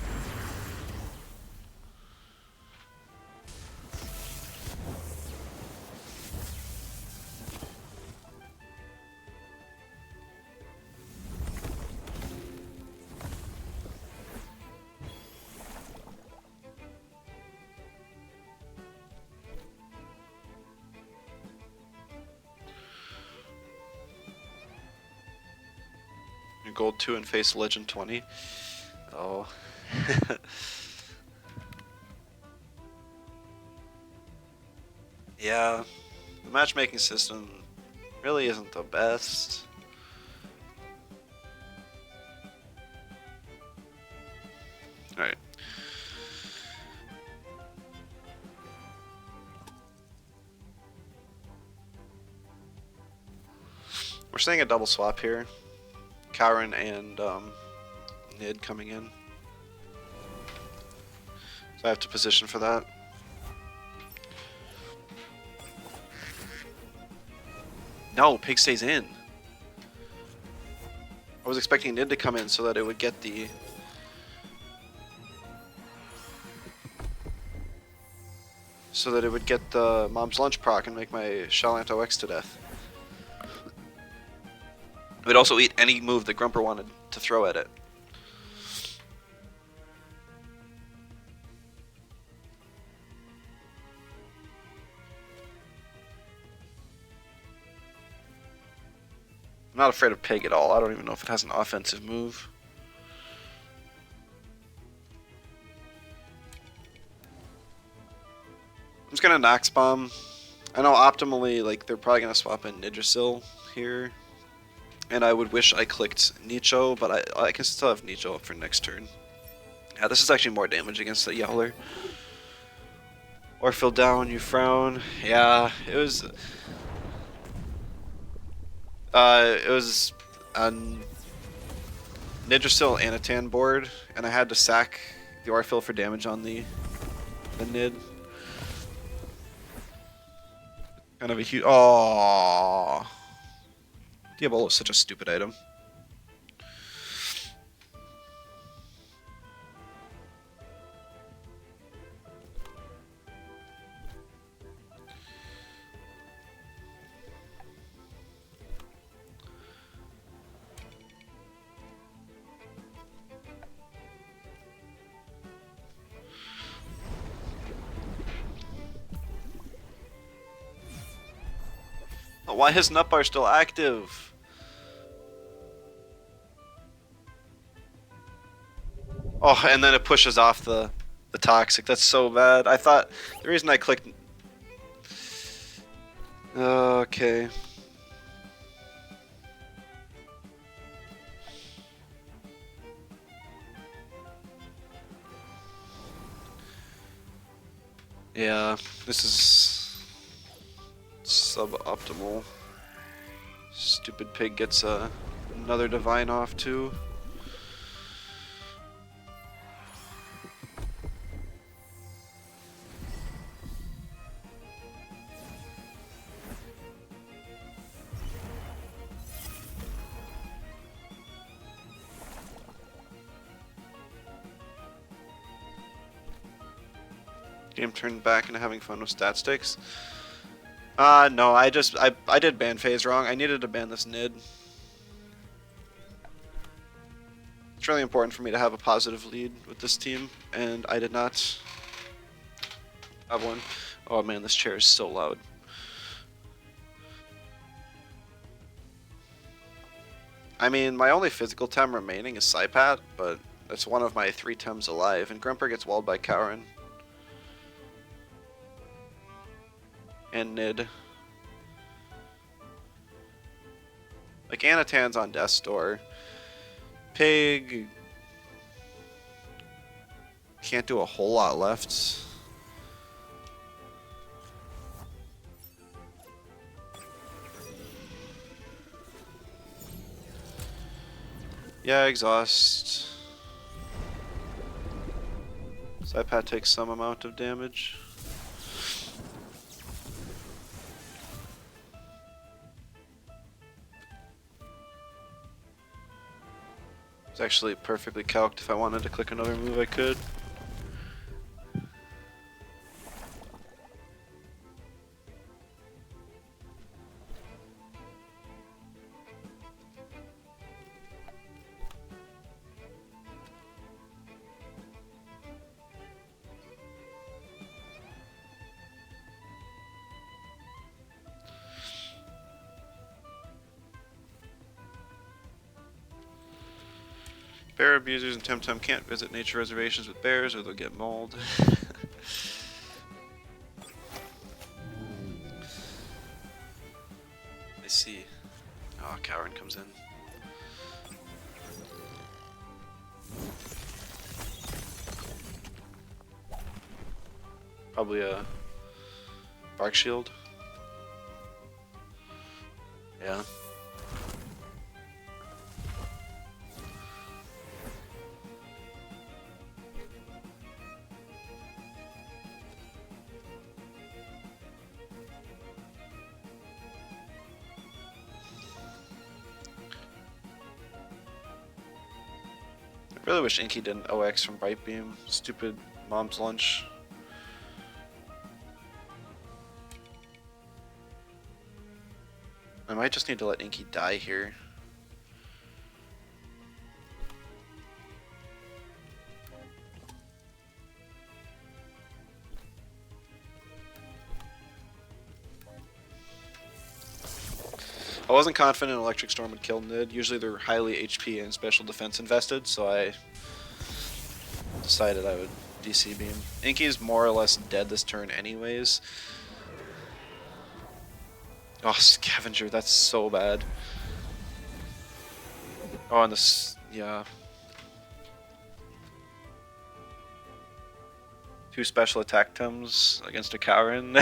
Gold 2 and face Legend 20. Oh. Yeah, the matchmaking system really isn't the best. Alright. We're seeing a double swap here. Cowrin and Nid coming in. So I have to position for that. No, Pig stays in. I was expecting Nid to come in so that it would get the... So that it would get the Mom's Lunch proc and make my Shallant OX to death. It would also eat any move that Grumper wanted to throw at it. I'm not afraid of Pig at all. I don't even know if it has an offensive move. I'm just gonna Nox Bomb. I know optimally, like, they're probably gonna swap in Nidrasil here. And I would wish I clicked Nicho, but I can still have Nicho up for next turn. Yeah, this is actually more damage against the Yowler. Orphill down, you frown. Yeah, it was on Nidrasil Anatan board, and I had to sack the Orphill for damage on the Nid. Kind of a huge... Aww. Diabolo is such a stupid item. Why is Nutbar still active? Oh, and then it pushes off the toxic. That's so bad. I thought the reason I clicked... Okay. Yeah, this is suboptimal. Stupid Pig gets another divine off too. Game turned back into having fun with stat sticks. No, I did ban phase wrong. I needed to ban this Nid. It's really important for me to have a positive lead with this team, and I did not have one. Oh man, this chair is so loud. I mean, my only physical Tem remaining is spatk, but it's one of my 3 Tems alive, and Grumper gets walled by Karen. And Nid. Like, Anatan's on death's door. Pig can't do a whole lot left. Yeah, exhaust. spatk takes some amount of damage. It's actually perfectly calced. If I wanted to click another move, I could. Bear abusers and Temtem can't visit nature reservations with bears or they'll get mauled. I see. Oh, Karen comes in. Probably a bark shield. Yeah. I really wish Inky didn't OX from Bright Beam. Stupid mom's lunch. I might just need to let Inky die here. I wasn't confident Electric Storm would kill Nid. Usually they're highly HP and special defense invested, so I decided I would DC Beam. Inky's more or less dead this turn anyways. Oh, Scavenger, that's so bad. Oh, and this, yeah. 2 special attack Tems against a Karen.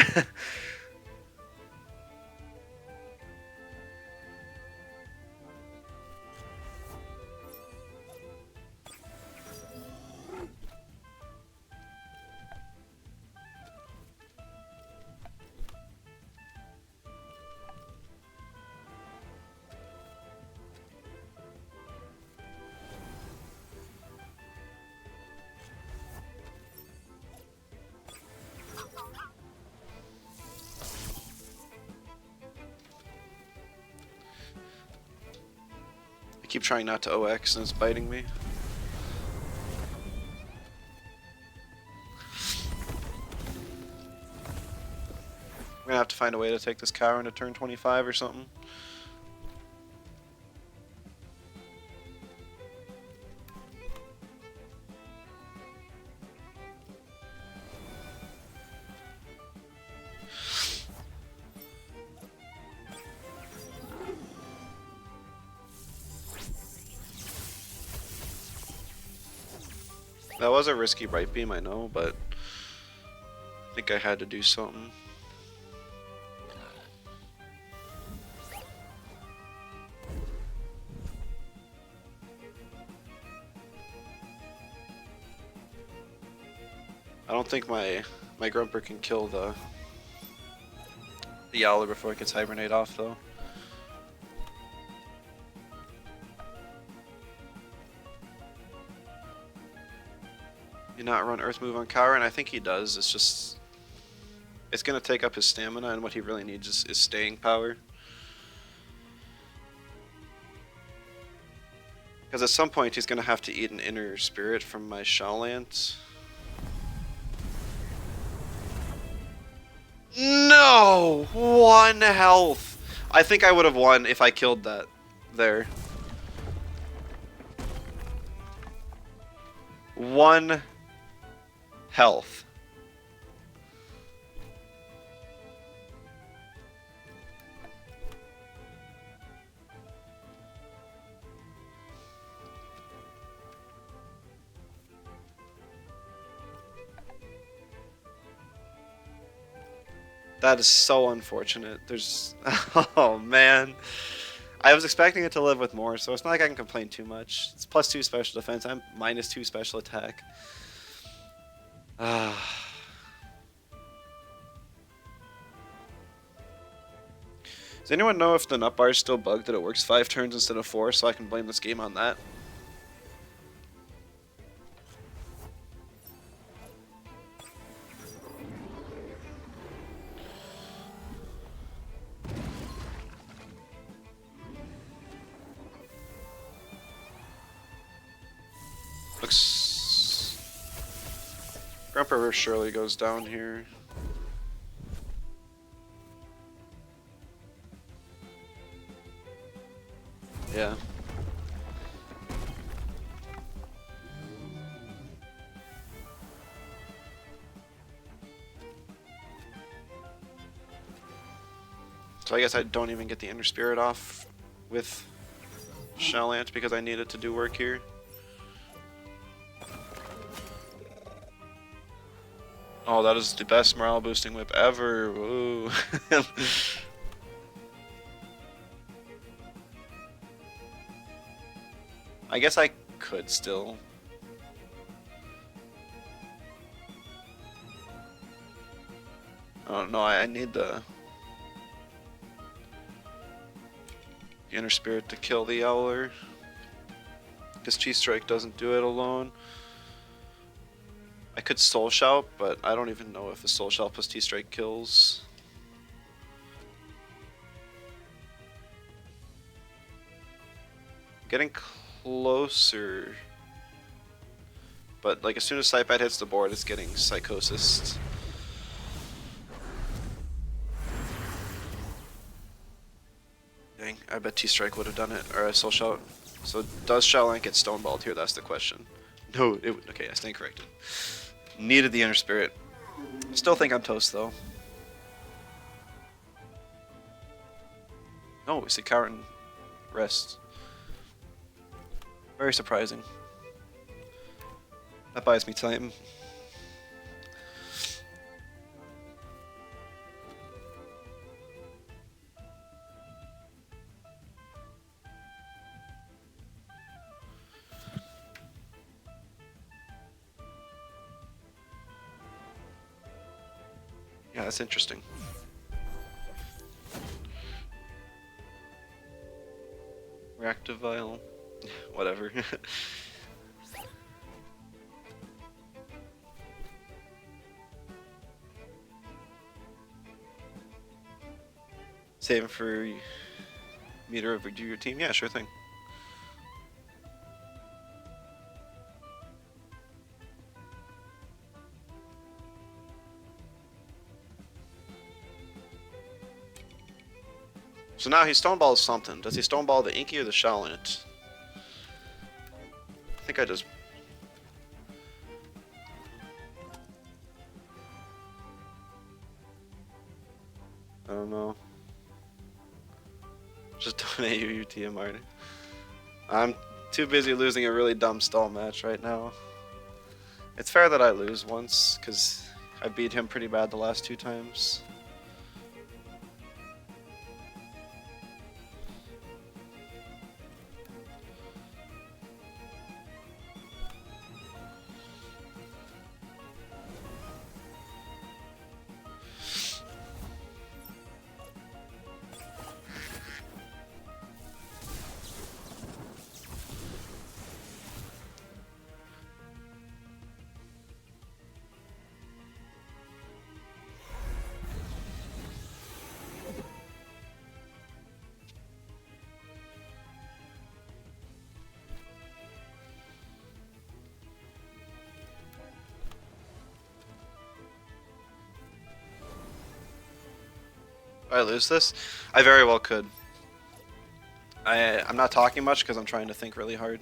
I keep trying not to OX and it's biting me. I'm gonna have to find a way to take this Karen to turn 25 or something. That was a risky right beam, I know, but I think I had to do something. I don't think my Grumper can kill the Yowler before it gets Hibernate off, though. You not run Earth Move on Kawa, and I think he does. It's just it's gonna take up his stamina, and what he really needs is staying power. Because at some point he's gonna have to eat an inner spirit from my Shaolant. No! 1 health! I think I would have won if I killed that there. 1 health. That is so unfortunate. There's... Oh, man. I was expecting it to live with more, so it's not like I can complain too much. It's +2 special defense. I'm -2 special attack. Does anyone know if the nut bar is still bugged, that it works 5 turns instead of 4, so I can blame this game on that? Looks... Grumper surely goes down here. Yeah. So I guess I don't even get the Inner Spirit off with Shaolant because I need it to do work here. Oh, that is the best morale boosting whip ever. Woo. I guess I could still. Oh no, I need the Inner Spirit to kill the Owler. Because Cheese Strike doesn't do it alone. I could Soul Shout, but I don't even know if a Soul Shout plus T-Strike kills. Getting closer. But like as soon as Psypat hits the board, it's getting Psychosis. Dang, I bet T-Strike would have done it, or a Soul Shout. So does Shaolant get Stoneballed here? That's the question. No, it would. Okay, I stand corrected. Needed the Inner Spirit. Still think I'm toast though. No, we see Karen rest. Very surprising. That buys me time. Yeah, that's interesting. Reactive Vial. Whatever. Save him for meter over to your team? Yeah, sure thing. So now he Stoneballs something. Does he Stoneball the Inky or the Shaolant? I think I just... I don't know. Just donate your UTMR. I'm too busy losing a really dumb stall match right now. It's fair that I lose once, because I beat him pretty bad the last 2 times. I lose this? I very well could. I'm not talking much because I'm trying to think really hard.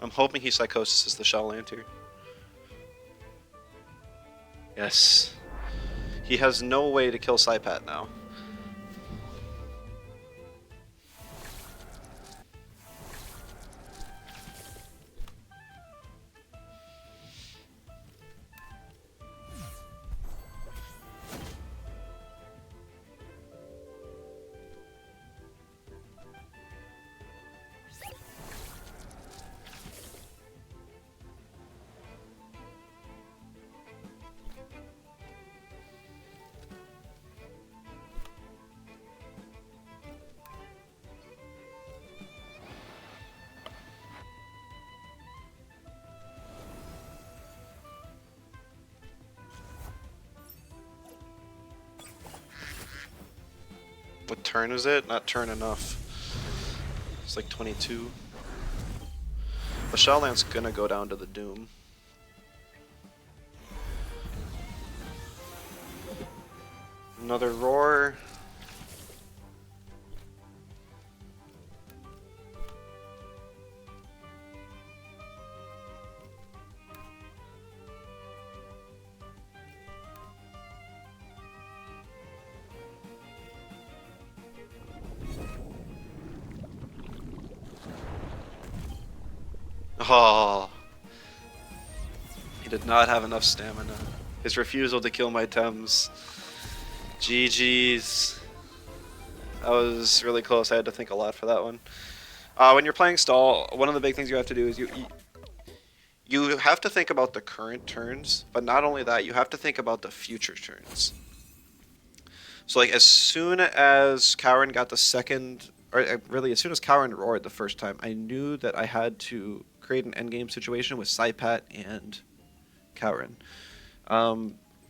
I'm hoping he psychoses the Shell Lantern. Yes. He has no way to kill Psypat now. What turn is it? Not turn enough. It's like 22. The Shellland's gonna go down to the Doom. Another Roar. Oh, he did not have enough stamina. His refusal to kill my Tems. GG's. That was really close. I had to think a lot for that one. When you're playing stall, one of the big things you have to do is you have to think about the current turns, but not only that, you have to think about the future turns. So like as soon as Cowan got the second, or really as soon as Cowan roared the first time, I knew that I had to create an endgame situation with Psypat and Cowan.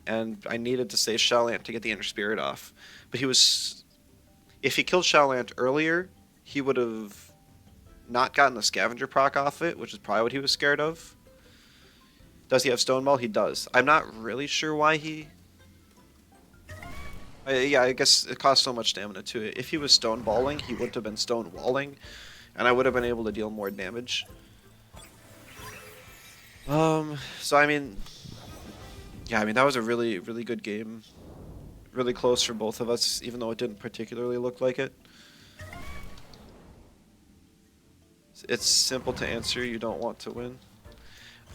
And I needed to save Shallant to get the Inner Spirit off. But he was... If he killed Shallant earlier, he would have not gotten the Scavenger proc off it, which is probably what he was scared of. Does he have Stoneball? He does. I'm not really sure why he... yeah, I guess it costs so much stamina to it. If he was Stoneballing, he would have been Stonewalling, and I would have been able to deal more damage. So I mean... Yeah, I mean, that was a really, really good game. Really close for both of us, even though it didn't particularly look like it. It's simple to answer, you don't want to win.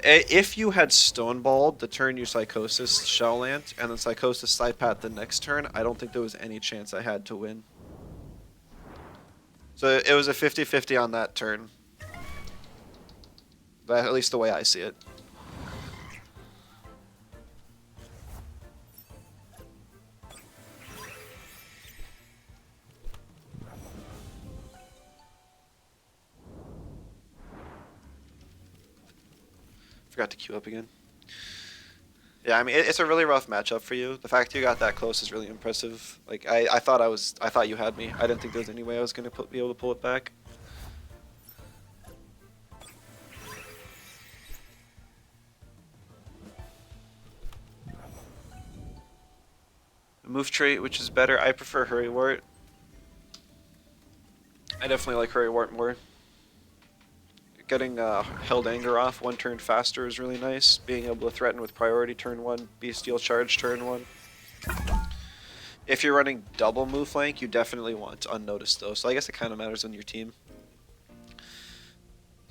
If you had Stoneballed the turn you Psychosis Shelllant, and then Psychosis Psypat the next turn, I don't think there was any chance I had to win. So it was a 50-50 on that turn. At least the way I see it. Forgot to queue up again. Yeah, I mean it's a really rough matchup for you. The fact you got that close is really impressive. Like I thought you had me. I didn't think there was any way I was gonna be able to pull it back. A move trait, which is better. I prefer Hurry Wart. I definitely like Hurry Wart more. Getting Held Anger off one turn faster is really nice. Being able to threaten with priority turn 1, Bestial Charge turn 1. If you're running double move flank, you definitely want Unnoticed though, so I guess it kind of matters on your team.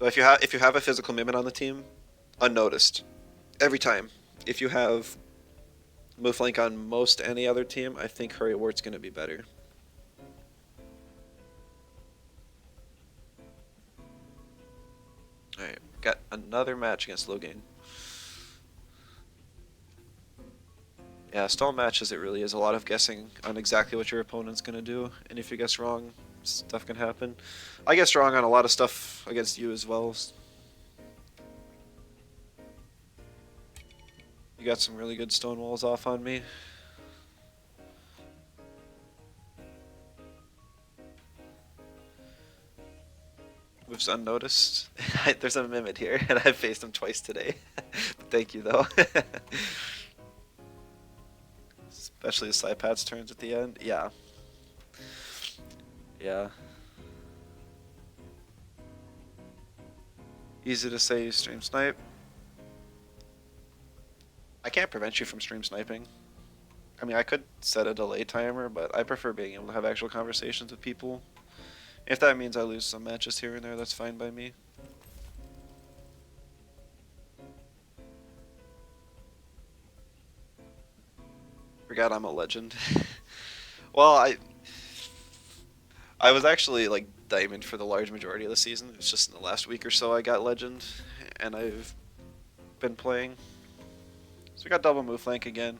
So if you have a physical Mimic on the team, Unnoticed. Every time. If you have move flank on most any other team, I think Hurry Wart's going to be better. Alright, got another match against Logain. Yeah, stall matches it really is a lot of guessing on exactly what your opponent's gonna do, and if you guess wrong, stuff can happen. I guessed wrong on a lot of stuff against you as well. You got some really good stonewalls off on me. With slips unnoticed. There's a mimic here, and I've faced him twice today. Thank you, though. Especially the Psypat's turns at the end. Yeah. Yeah. Easy to say you stream snipe. I can't prevent you from stream sniping. I mean, I could set a delay timer, but I prefer being able to have actual conversations with people. If that means I lose some matches here and there, that's fine by me. Forgot I'm a legend. Well, I was actually like diamond for the large majority of the season. It's just in the last week or so I got legend, and I've been playing. So we got double move flank again.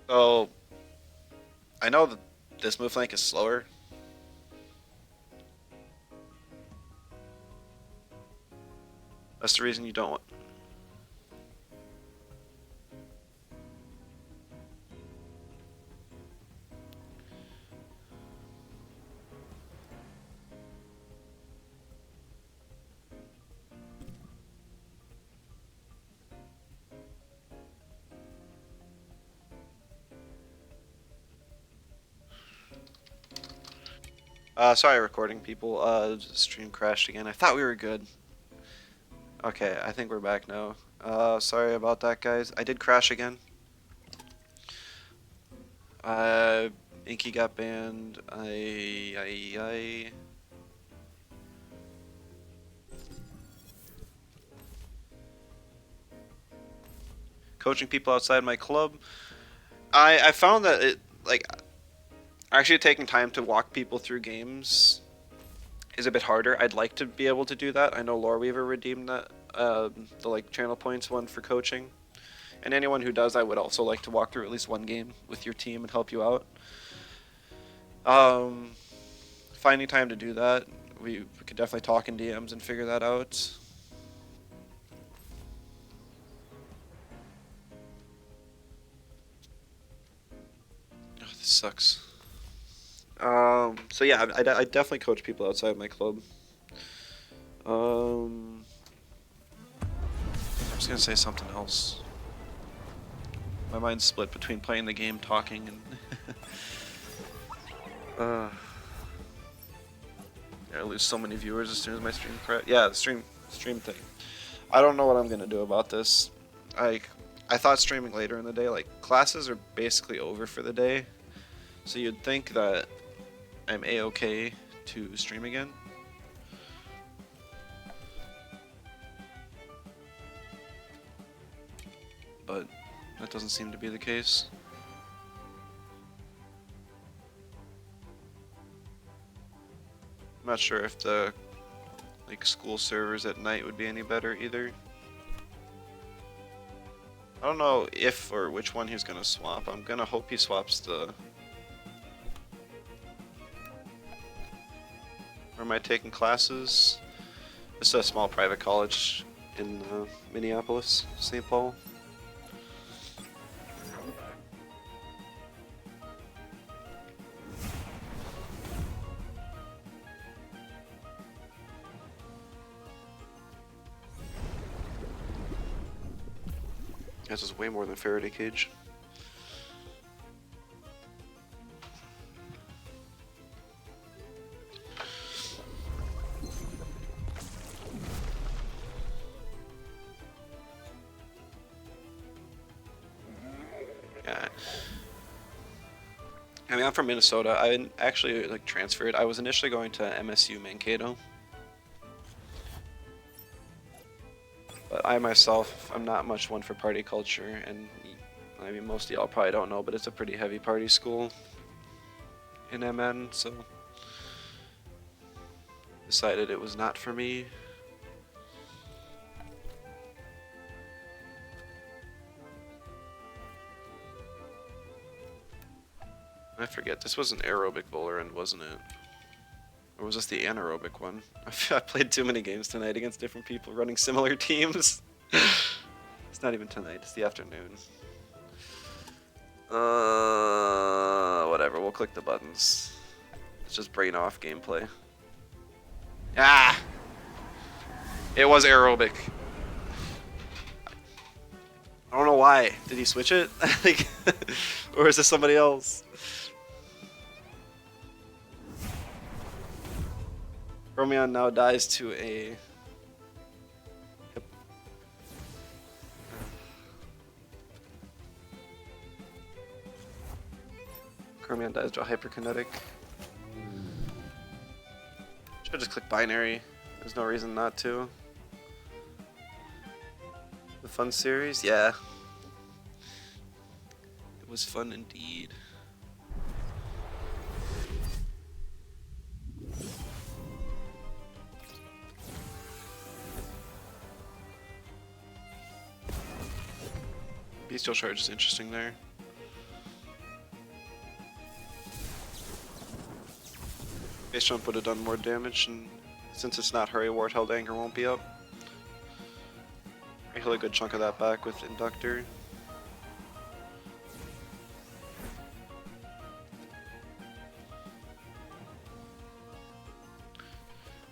So I know that this move flank is slower. That's the reason you don't want. Sorry, recording people. Stream crashed again. I thought we were good. Okay, I think we're back now. Sorry about that, guys. I did crash again. Inky got banned. Coaching people outside my club. I found that it, like, actually taking time to walk people through games is a bit harder. I'd like to be able to do that. I know Loreweaver redeemed that, the like channel points one for coaching. And anyone who does, I would also like to walk through at least one game with your team and help you out. Finding time to do that, we could definitely talk in DMs and figure that out. Oh, this sucks. So yeah, I definitely coach people outside my club. I was gonna say something else. My mind's split between playing the game, talking, and I lose so many viewers as soon as my stream crashes. Yeah, the stream thing. I don't know what I'm gonna do about this. I thought streaming later in the day, like classes are basically over for the day, so you'd think that I'm a-okay to stream again. But that doesn't seem to be the case. I'm not sure if the like school servers at night would be any better either. I don't know if or which one he's gonna swap. I'm gonna hope he swaps the... Where am I taking classes? It's a small private college in Minneapolis, St. Paul. This is way more than Faraday cage. Yeah. I mean, I'm from Minnesota. I actually like transferred. I was initially going to MSU Mankato. But I myself, I'm not much one for party culture, and I mean, most of y'all probably don't know, but it's a pretty heavy party school in MN, so decided it was not for me. I forget, this was an aerobic bowler end, wasn't it? Or was this the anaerobic one? I played too many games tonight against different people running similar teams. It's not even tonight, it's the afternoon. Whatever, we'll click the buttons. It's just brain off gameplay. Ah! It was aerobic. I don't know why. Did he switch it? Or is this somebody else? Chromion now dies to a... Chromion dies to a hyperkinetic. Should have just clicked binary. There's no reason not to. The fun series? Yeah. It was fun indeed. Bestial Charge is interesting there. Base Jump would have done more damage, and since it's not Hurry Ward, Held Anger won't be up. I heal a good chunk of that back with Inductor.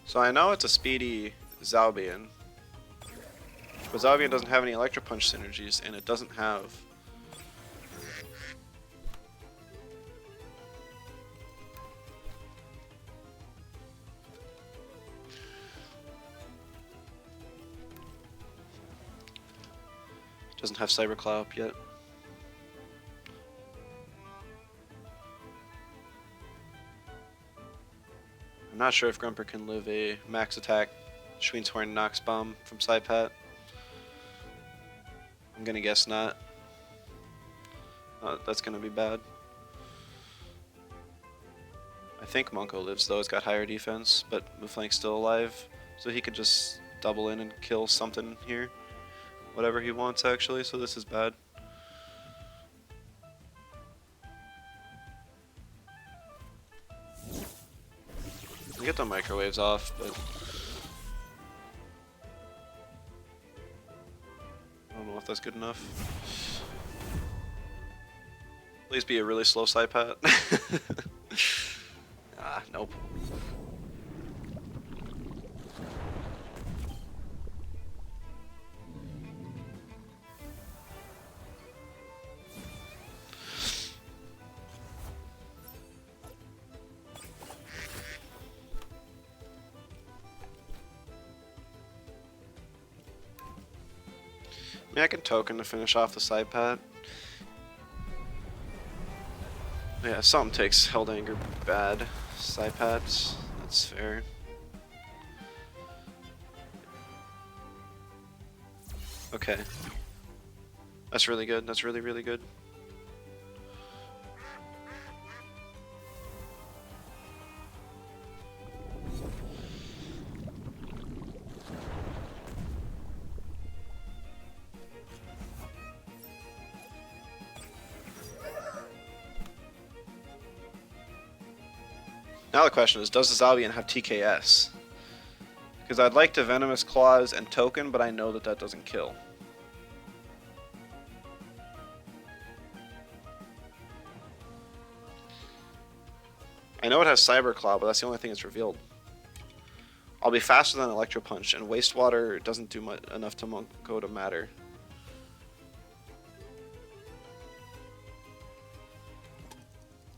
So I know it's a speedy Zalbian, but Zalbian doesn't have any Electro Punch synergies, and it doesn't have... Doesn't have Cyberclaw up yet. I'm not sure if Grumper can live a max attack Schween's Horn Nox Bomb from Psypat. I'm gonna guess not. That's gonna be bad. I think Monko lives though, it's got higher defense, but Mouflank's still alive, so he could just double in and kill something here. Whatever he wants actually, so this is bad. We get the microwaves off, but I don't know if that's good enough. Please be a really slow Psypat. Ah, nope. I mean, I can token to finish off the Psypat. Yeah, something takes Held Anger bad. Psypats, that's fair. Okay. That's really good, that's really, really good. Now the question is, does the Zalbian have TKS? Because I'd like to Venomous Claws and Token, but I know that that doesn't kill. I know it has Cyber Claw, but that's the only thing it's revealed. I'll be faster than Electro Punch, and Wastewater doesn't do enough to Monko to matter.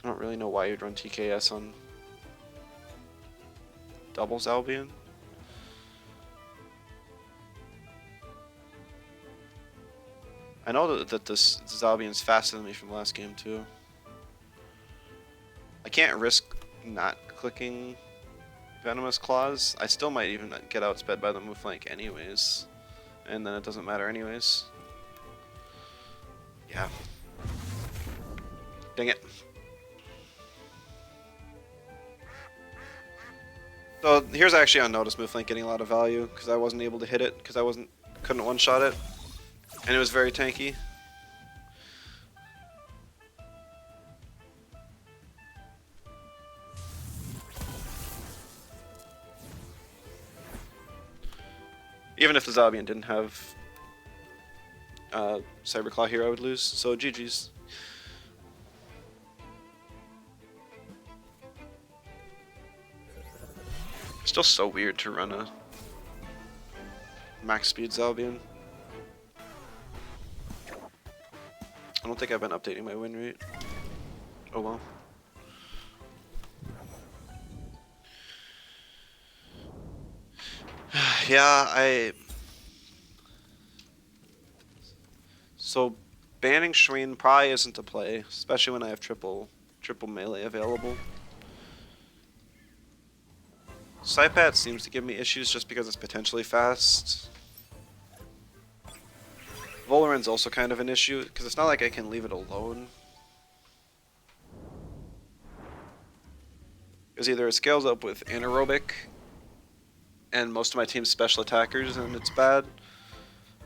I don't really know why you'd run TKS on doubles Albion. I know that this Albian's faster than me from last game too. I can't risk not clicking Venomous Claws. I still might even get outsped by the Mouflank anyways, and then it doesn't matter anyways. Yeah. Dang it. So here's actually unnoticed Mouflank getting a lot of value because I wasn't able to hit it because I couldn't one-shot it, and it was very tanky. Even if the Zabian didn't have Cyberclaw here, I would lose. So GG's. Still so weird to run a max speed Zabian. I don't think I've been updating my win rate. Oh well. Yeah, So banning Shween probably isn't a play, especially when I have triple melee available. Spatk seems to give me issues just because it's potentially fast. Voloran's also kind of an issue, because it's not like I can leave it alone. Because either it scales up with anaerobic, and most of my team's special attackers, and it's bad,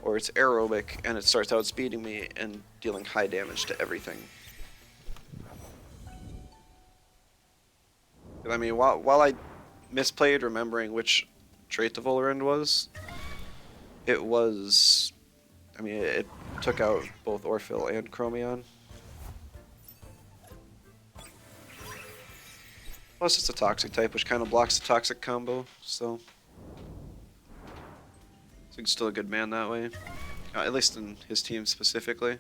or it's aerobic, and it starts outspeeding me and dealing high damage to everything. I mean, while I misplayed remembering which trait the Voloran was, it was... I mean, it took out both Orphle and Chromion. Plus, it's a toxic type, which kind of blocks the toxic combo, so he's still a good man that way. At least in his team specifically.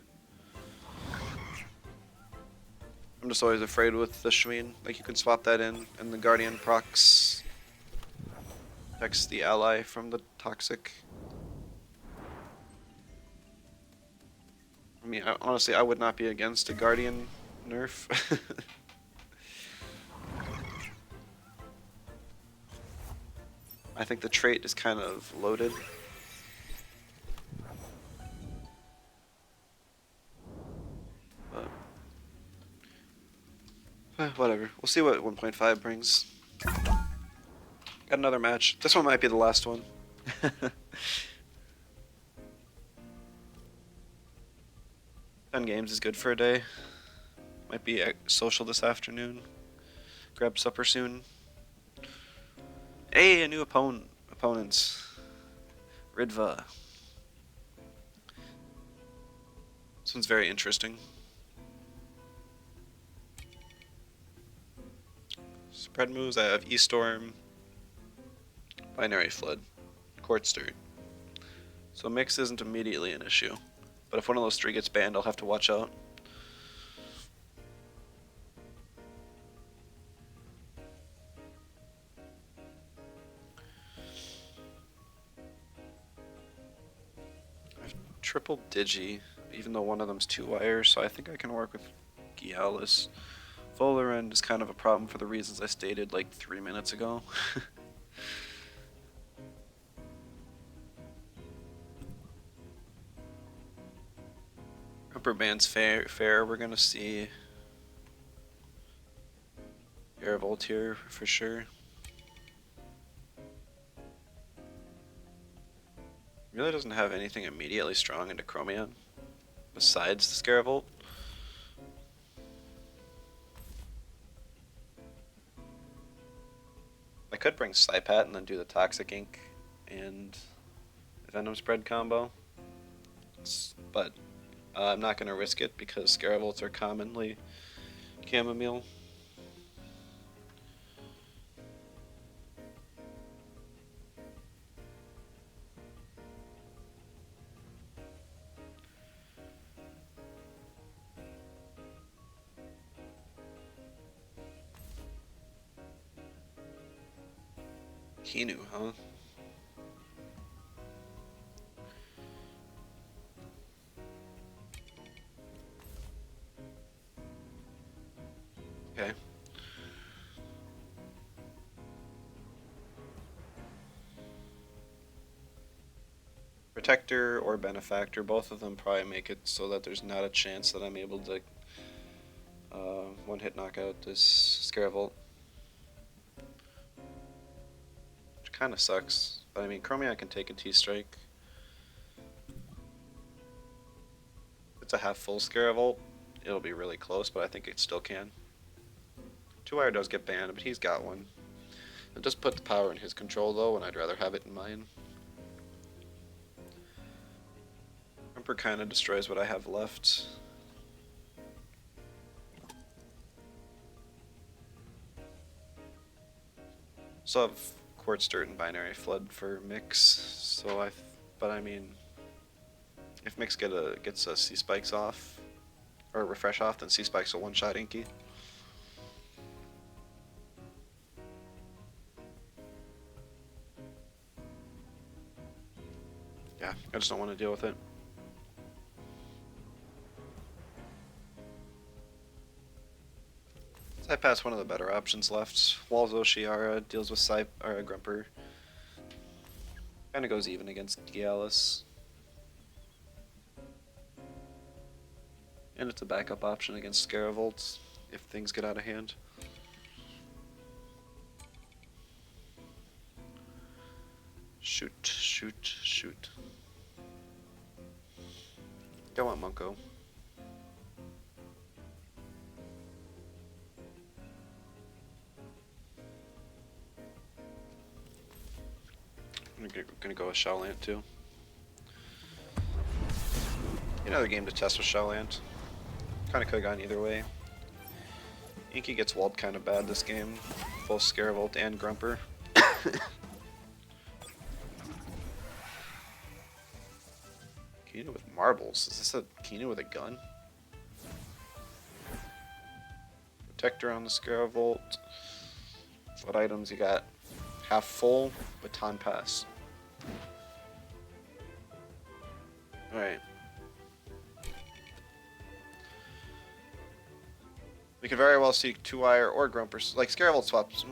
I'm just always afraid with the Shween. Like, you can swap that in, and the Guardian procs protects the ally from the toxic. I mean, honestly, I would not be against a Guardian nerf. I think the trait is kind of loaded. But whatever. We'll see what 1.5 brings. Got another match. This one might be the last one. 10 games is good for a day. Might be social this afternoon. Grab supper soon. Hey, a new opponent. Ridva. This one's very interesting. Spread moves, I have E-Storm, Binary Flood, Court Stir. So mix isn't immediately an issue. But if one of those three gets banned, I'll have to watch out. I have triple Digi, even though one of them's 2 wires, so I think I can work with Gialis. Voloran is kind of a problem for the reasons I stated like 3 minutes ago. Upper band's fair. We're gonna see Airvolt here for sure. Really doesn't have anything immediately strong into Chromion besides the Scaravolt. I could bring Psypat and then do the Toxic Ink and Venom Spread combo, but I'm not going to risk it because Scaravolts are commonly chamomile. Hinu, huh? Okay. Protector or Benefactor, both of them probably make it so that there's not a chance that I'm able to one-hit knockout this Scaravolt. Which kind of sucks. But I mean, Chromion can take a T-Strike. It's a half-full Scaravolt. It'll be really close, but I think it still can. 2-wire does get banned, but he's got one. It does put the power in his control, though, and I'd rather have it in mine. Grumper kind of destroys what I have left. Still have quartz, dirt, and binary flood for mix. So but I mean, if mix gets a sea spikes off or refresh off, then sea spikes will one-shot Inky. Yeah, I just don't want to deal with it. I pass one of the better options left. Walzo Shiara deals with Grumper. Kinda goes even against Gialis. And it's a backup option against Scaravolt if things get out of hand. Shoot, shoot, shoot. Go on, Munko. I'm gonna go with Shaolant too. Another game to test with Shaolant. Kinda could've gone either way. Inky gets walled kinda bad this game. Both Scaravolt and Grumper. Kinu with marbles. Is this a Kinu with a gun? Protector on the Scaravolt. What items you got? Half full, baton pass. Alright. We could very well see 2-wire or Grumpers. Like Scaravolt swaps.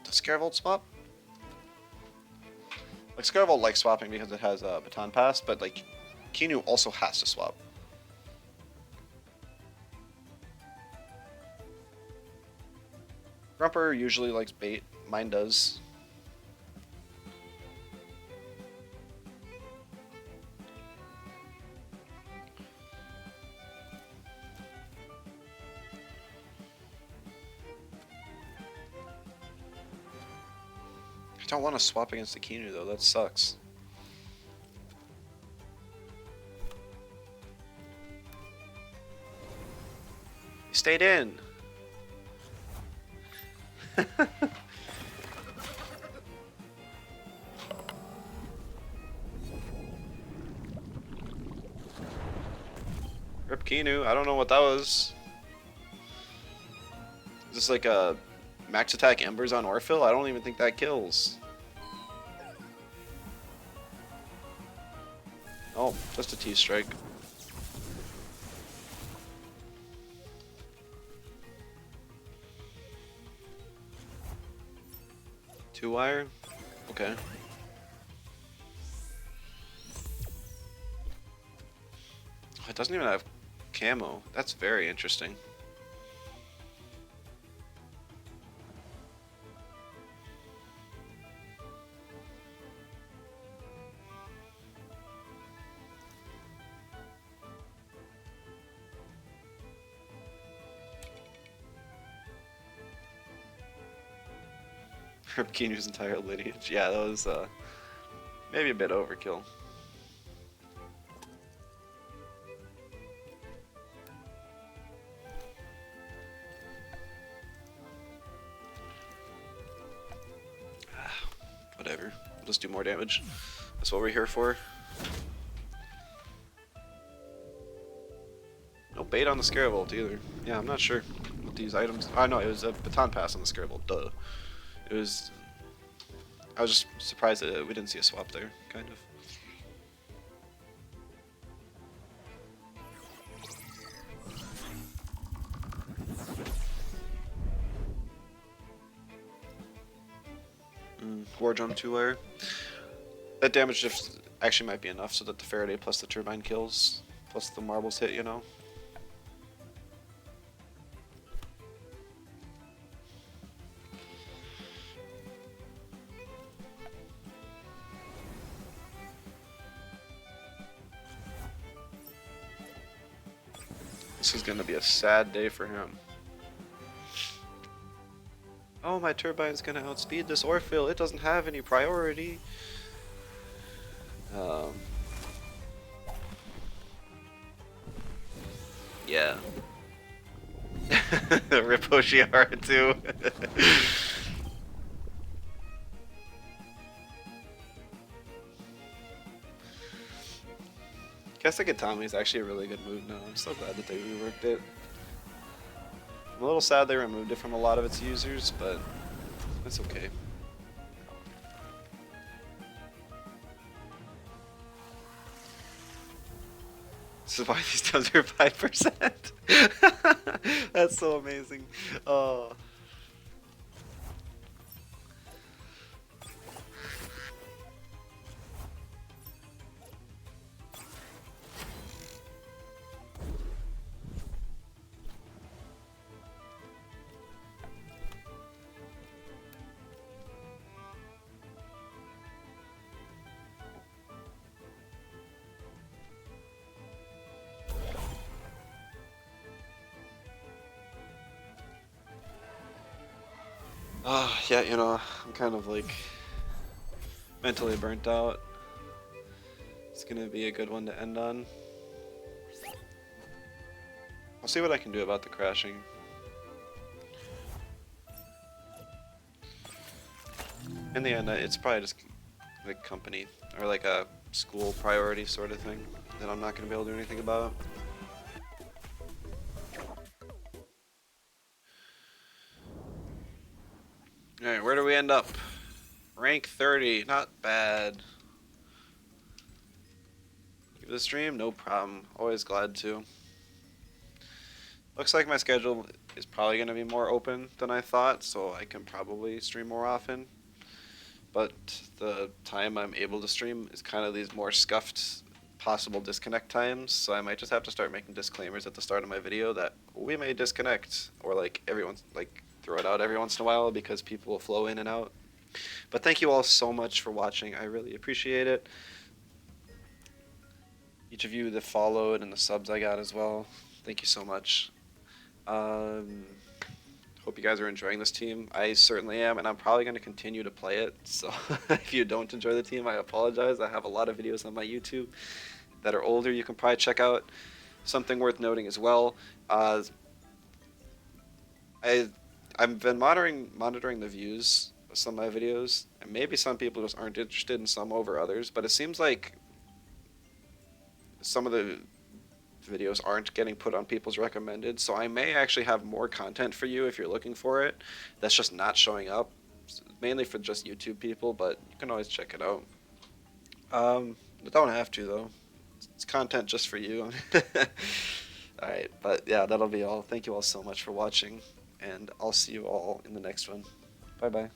Does Scaravolt swap? Like Scaravolt likes swapping because it has a baton pass, but like Kinu also has to swap. Grumper usually likes bait. Mine does. I don't want to swap against the Kinu though, that sucks. He stayed in. Rip Kinu, I don't know what that was. Is this like a max attack Embers on Orphil? I don't even think that kills. Oh, just a T-strike. Two-wire? Okay. Oh, it doesn't even have camo. That's very interesting. Rip Kinu's entire lineage. Yeah, that was maybe a bit overkill. Whatever. We'll just do more damage. That's what we're here for. No bait on the Scaravolt either. Yeah, I'm not sure what these items. Oh no, it was a baton pass on the Scaravolt. Duh. It was. I was just surprised that we didn't see a swap there, kind of. War Drum 2-wire. That damage just actually might be enough so that the Faraday plus the Turbine kills, plus the marbles hit, you know? This is gonna be a sad day for him. Oh, my Turbine's gonna outspeed this Orphil. It doesn't have any priority. Um, yeah. Riposhiara too. Kesakatami is actually a really good move now. I'm so glad that they reworked it. I'm a little sad they removed it from a lot of its users, but that's okay. This is why these times are 5%. That's so amazing. Oh. Yeah, I'm kind of like mentally burnt out. It's gonna be a good one to end on. I'll see what I can do about the crashing. In the end, it's probably just like company or like a school priority sort of thing that I'm not gonna be able to do anything about. Alright, where do we end up? Rank 30, not bad. Give the stream, no problem. Always glad to. Looks like my schedule is probably going to be more open than I thought, so I can probably stream more often. But the time I'm able to stream is kind of these more scuffed possible disconnect times, so I might just have to start making disclaimers at the start of my video that we may disconnect, or like everyone's like throw it out every once in a while because people will flow in and out. But thank you all so much for watching. I really appreciate it. Each of you that followed and the subs I got as well. Thank you so much. Hope you guys are enjoying this team. I certainly am, and I'm probably going to continue to play it. So if you don't enjoy the team, I apologize. I have a lot of videos on my YouTube that are older you can probably check out. Something worth noting as well. I've been monitoring the views of some of my videos, and maybe some people just aren't interested in some over others, but it seems like some of the videos aren't getting put on people's recommended, so I may actually have more content for you if you're looking for it that's just not showing up, mainly for just YouTube people, but you can always check it out. You don't have to though. It's content just for you. Alright, but yeah, that'll be all. Thank you all so much for watching, and I'll see you all in the next one. Bye bye.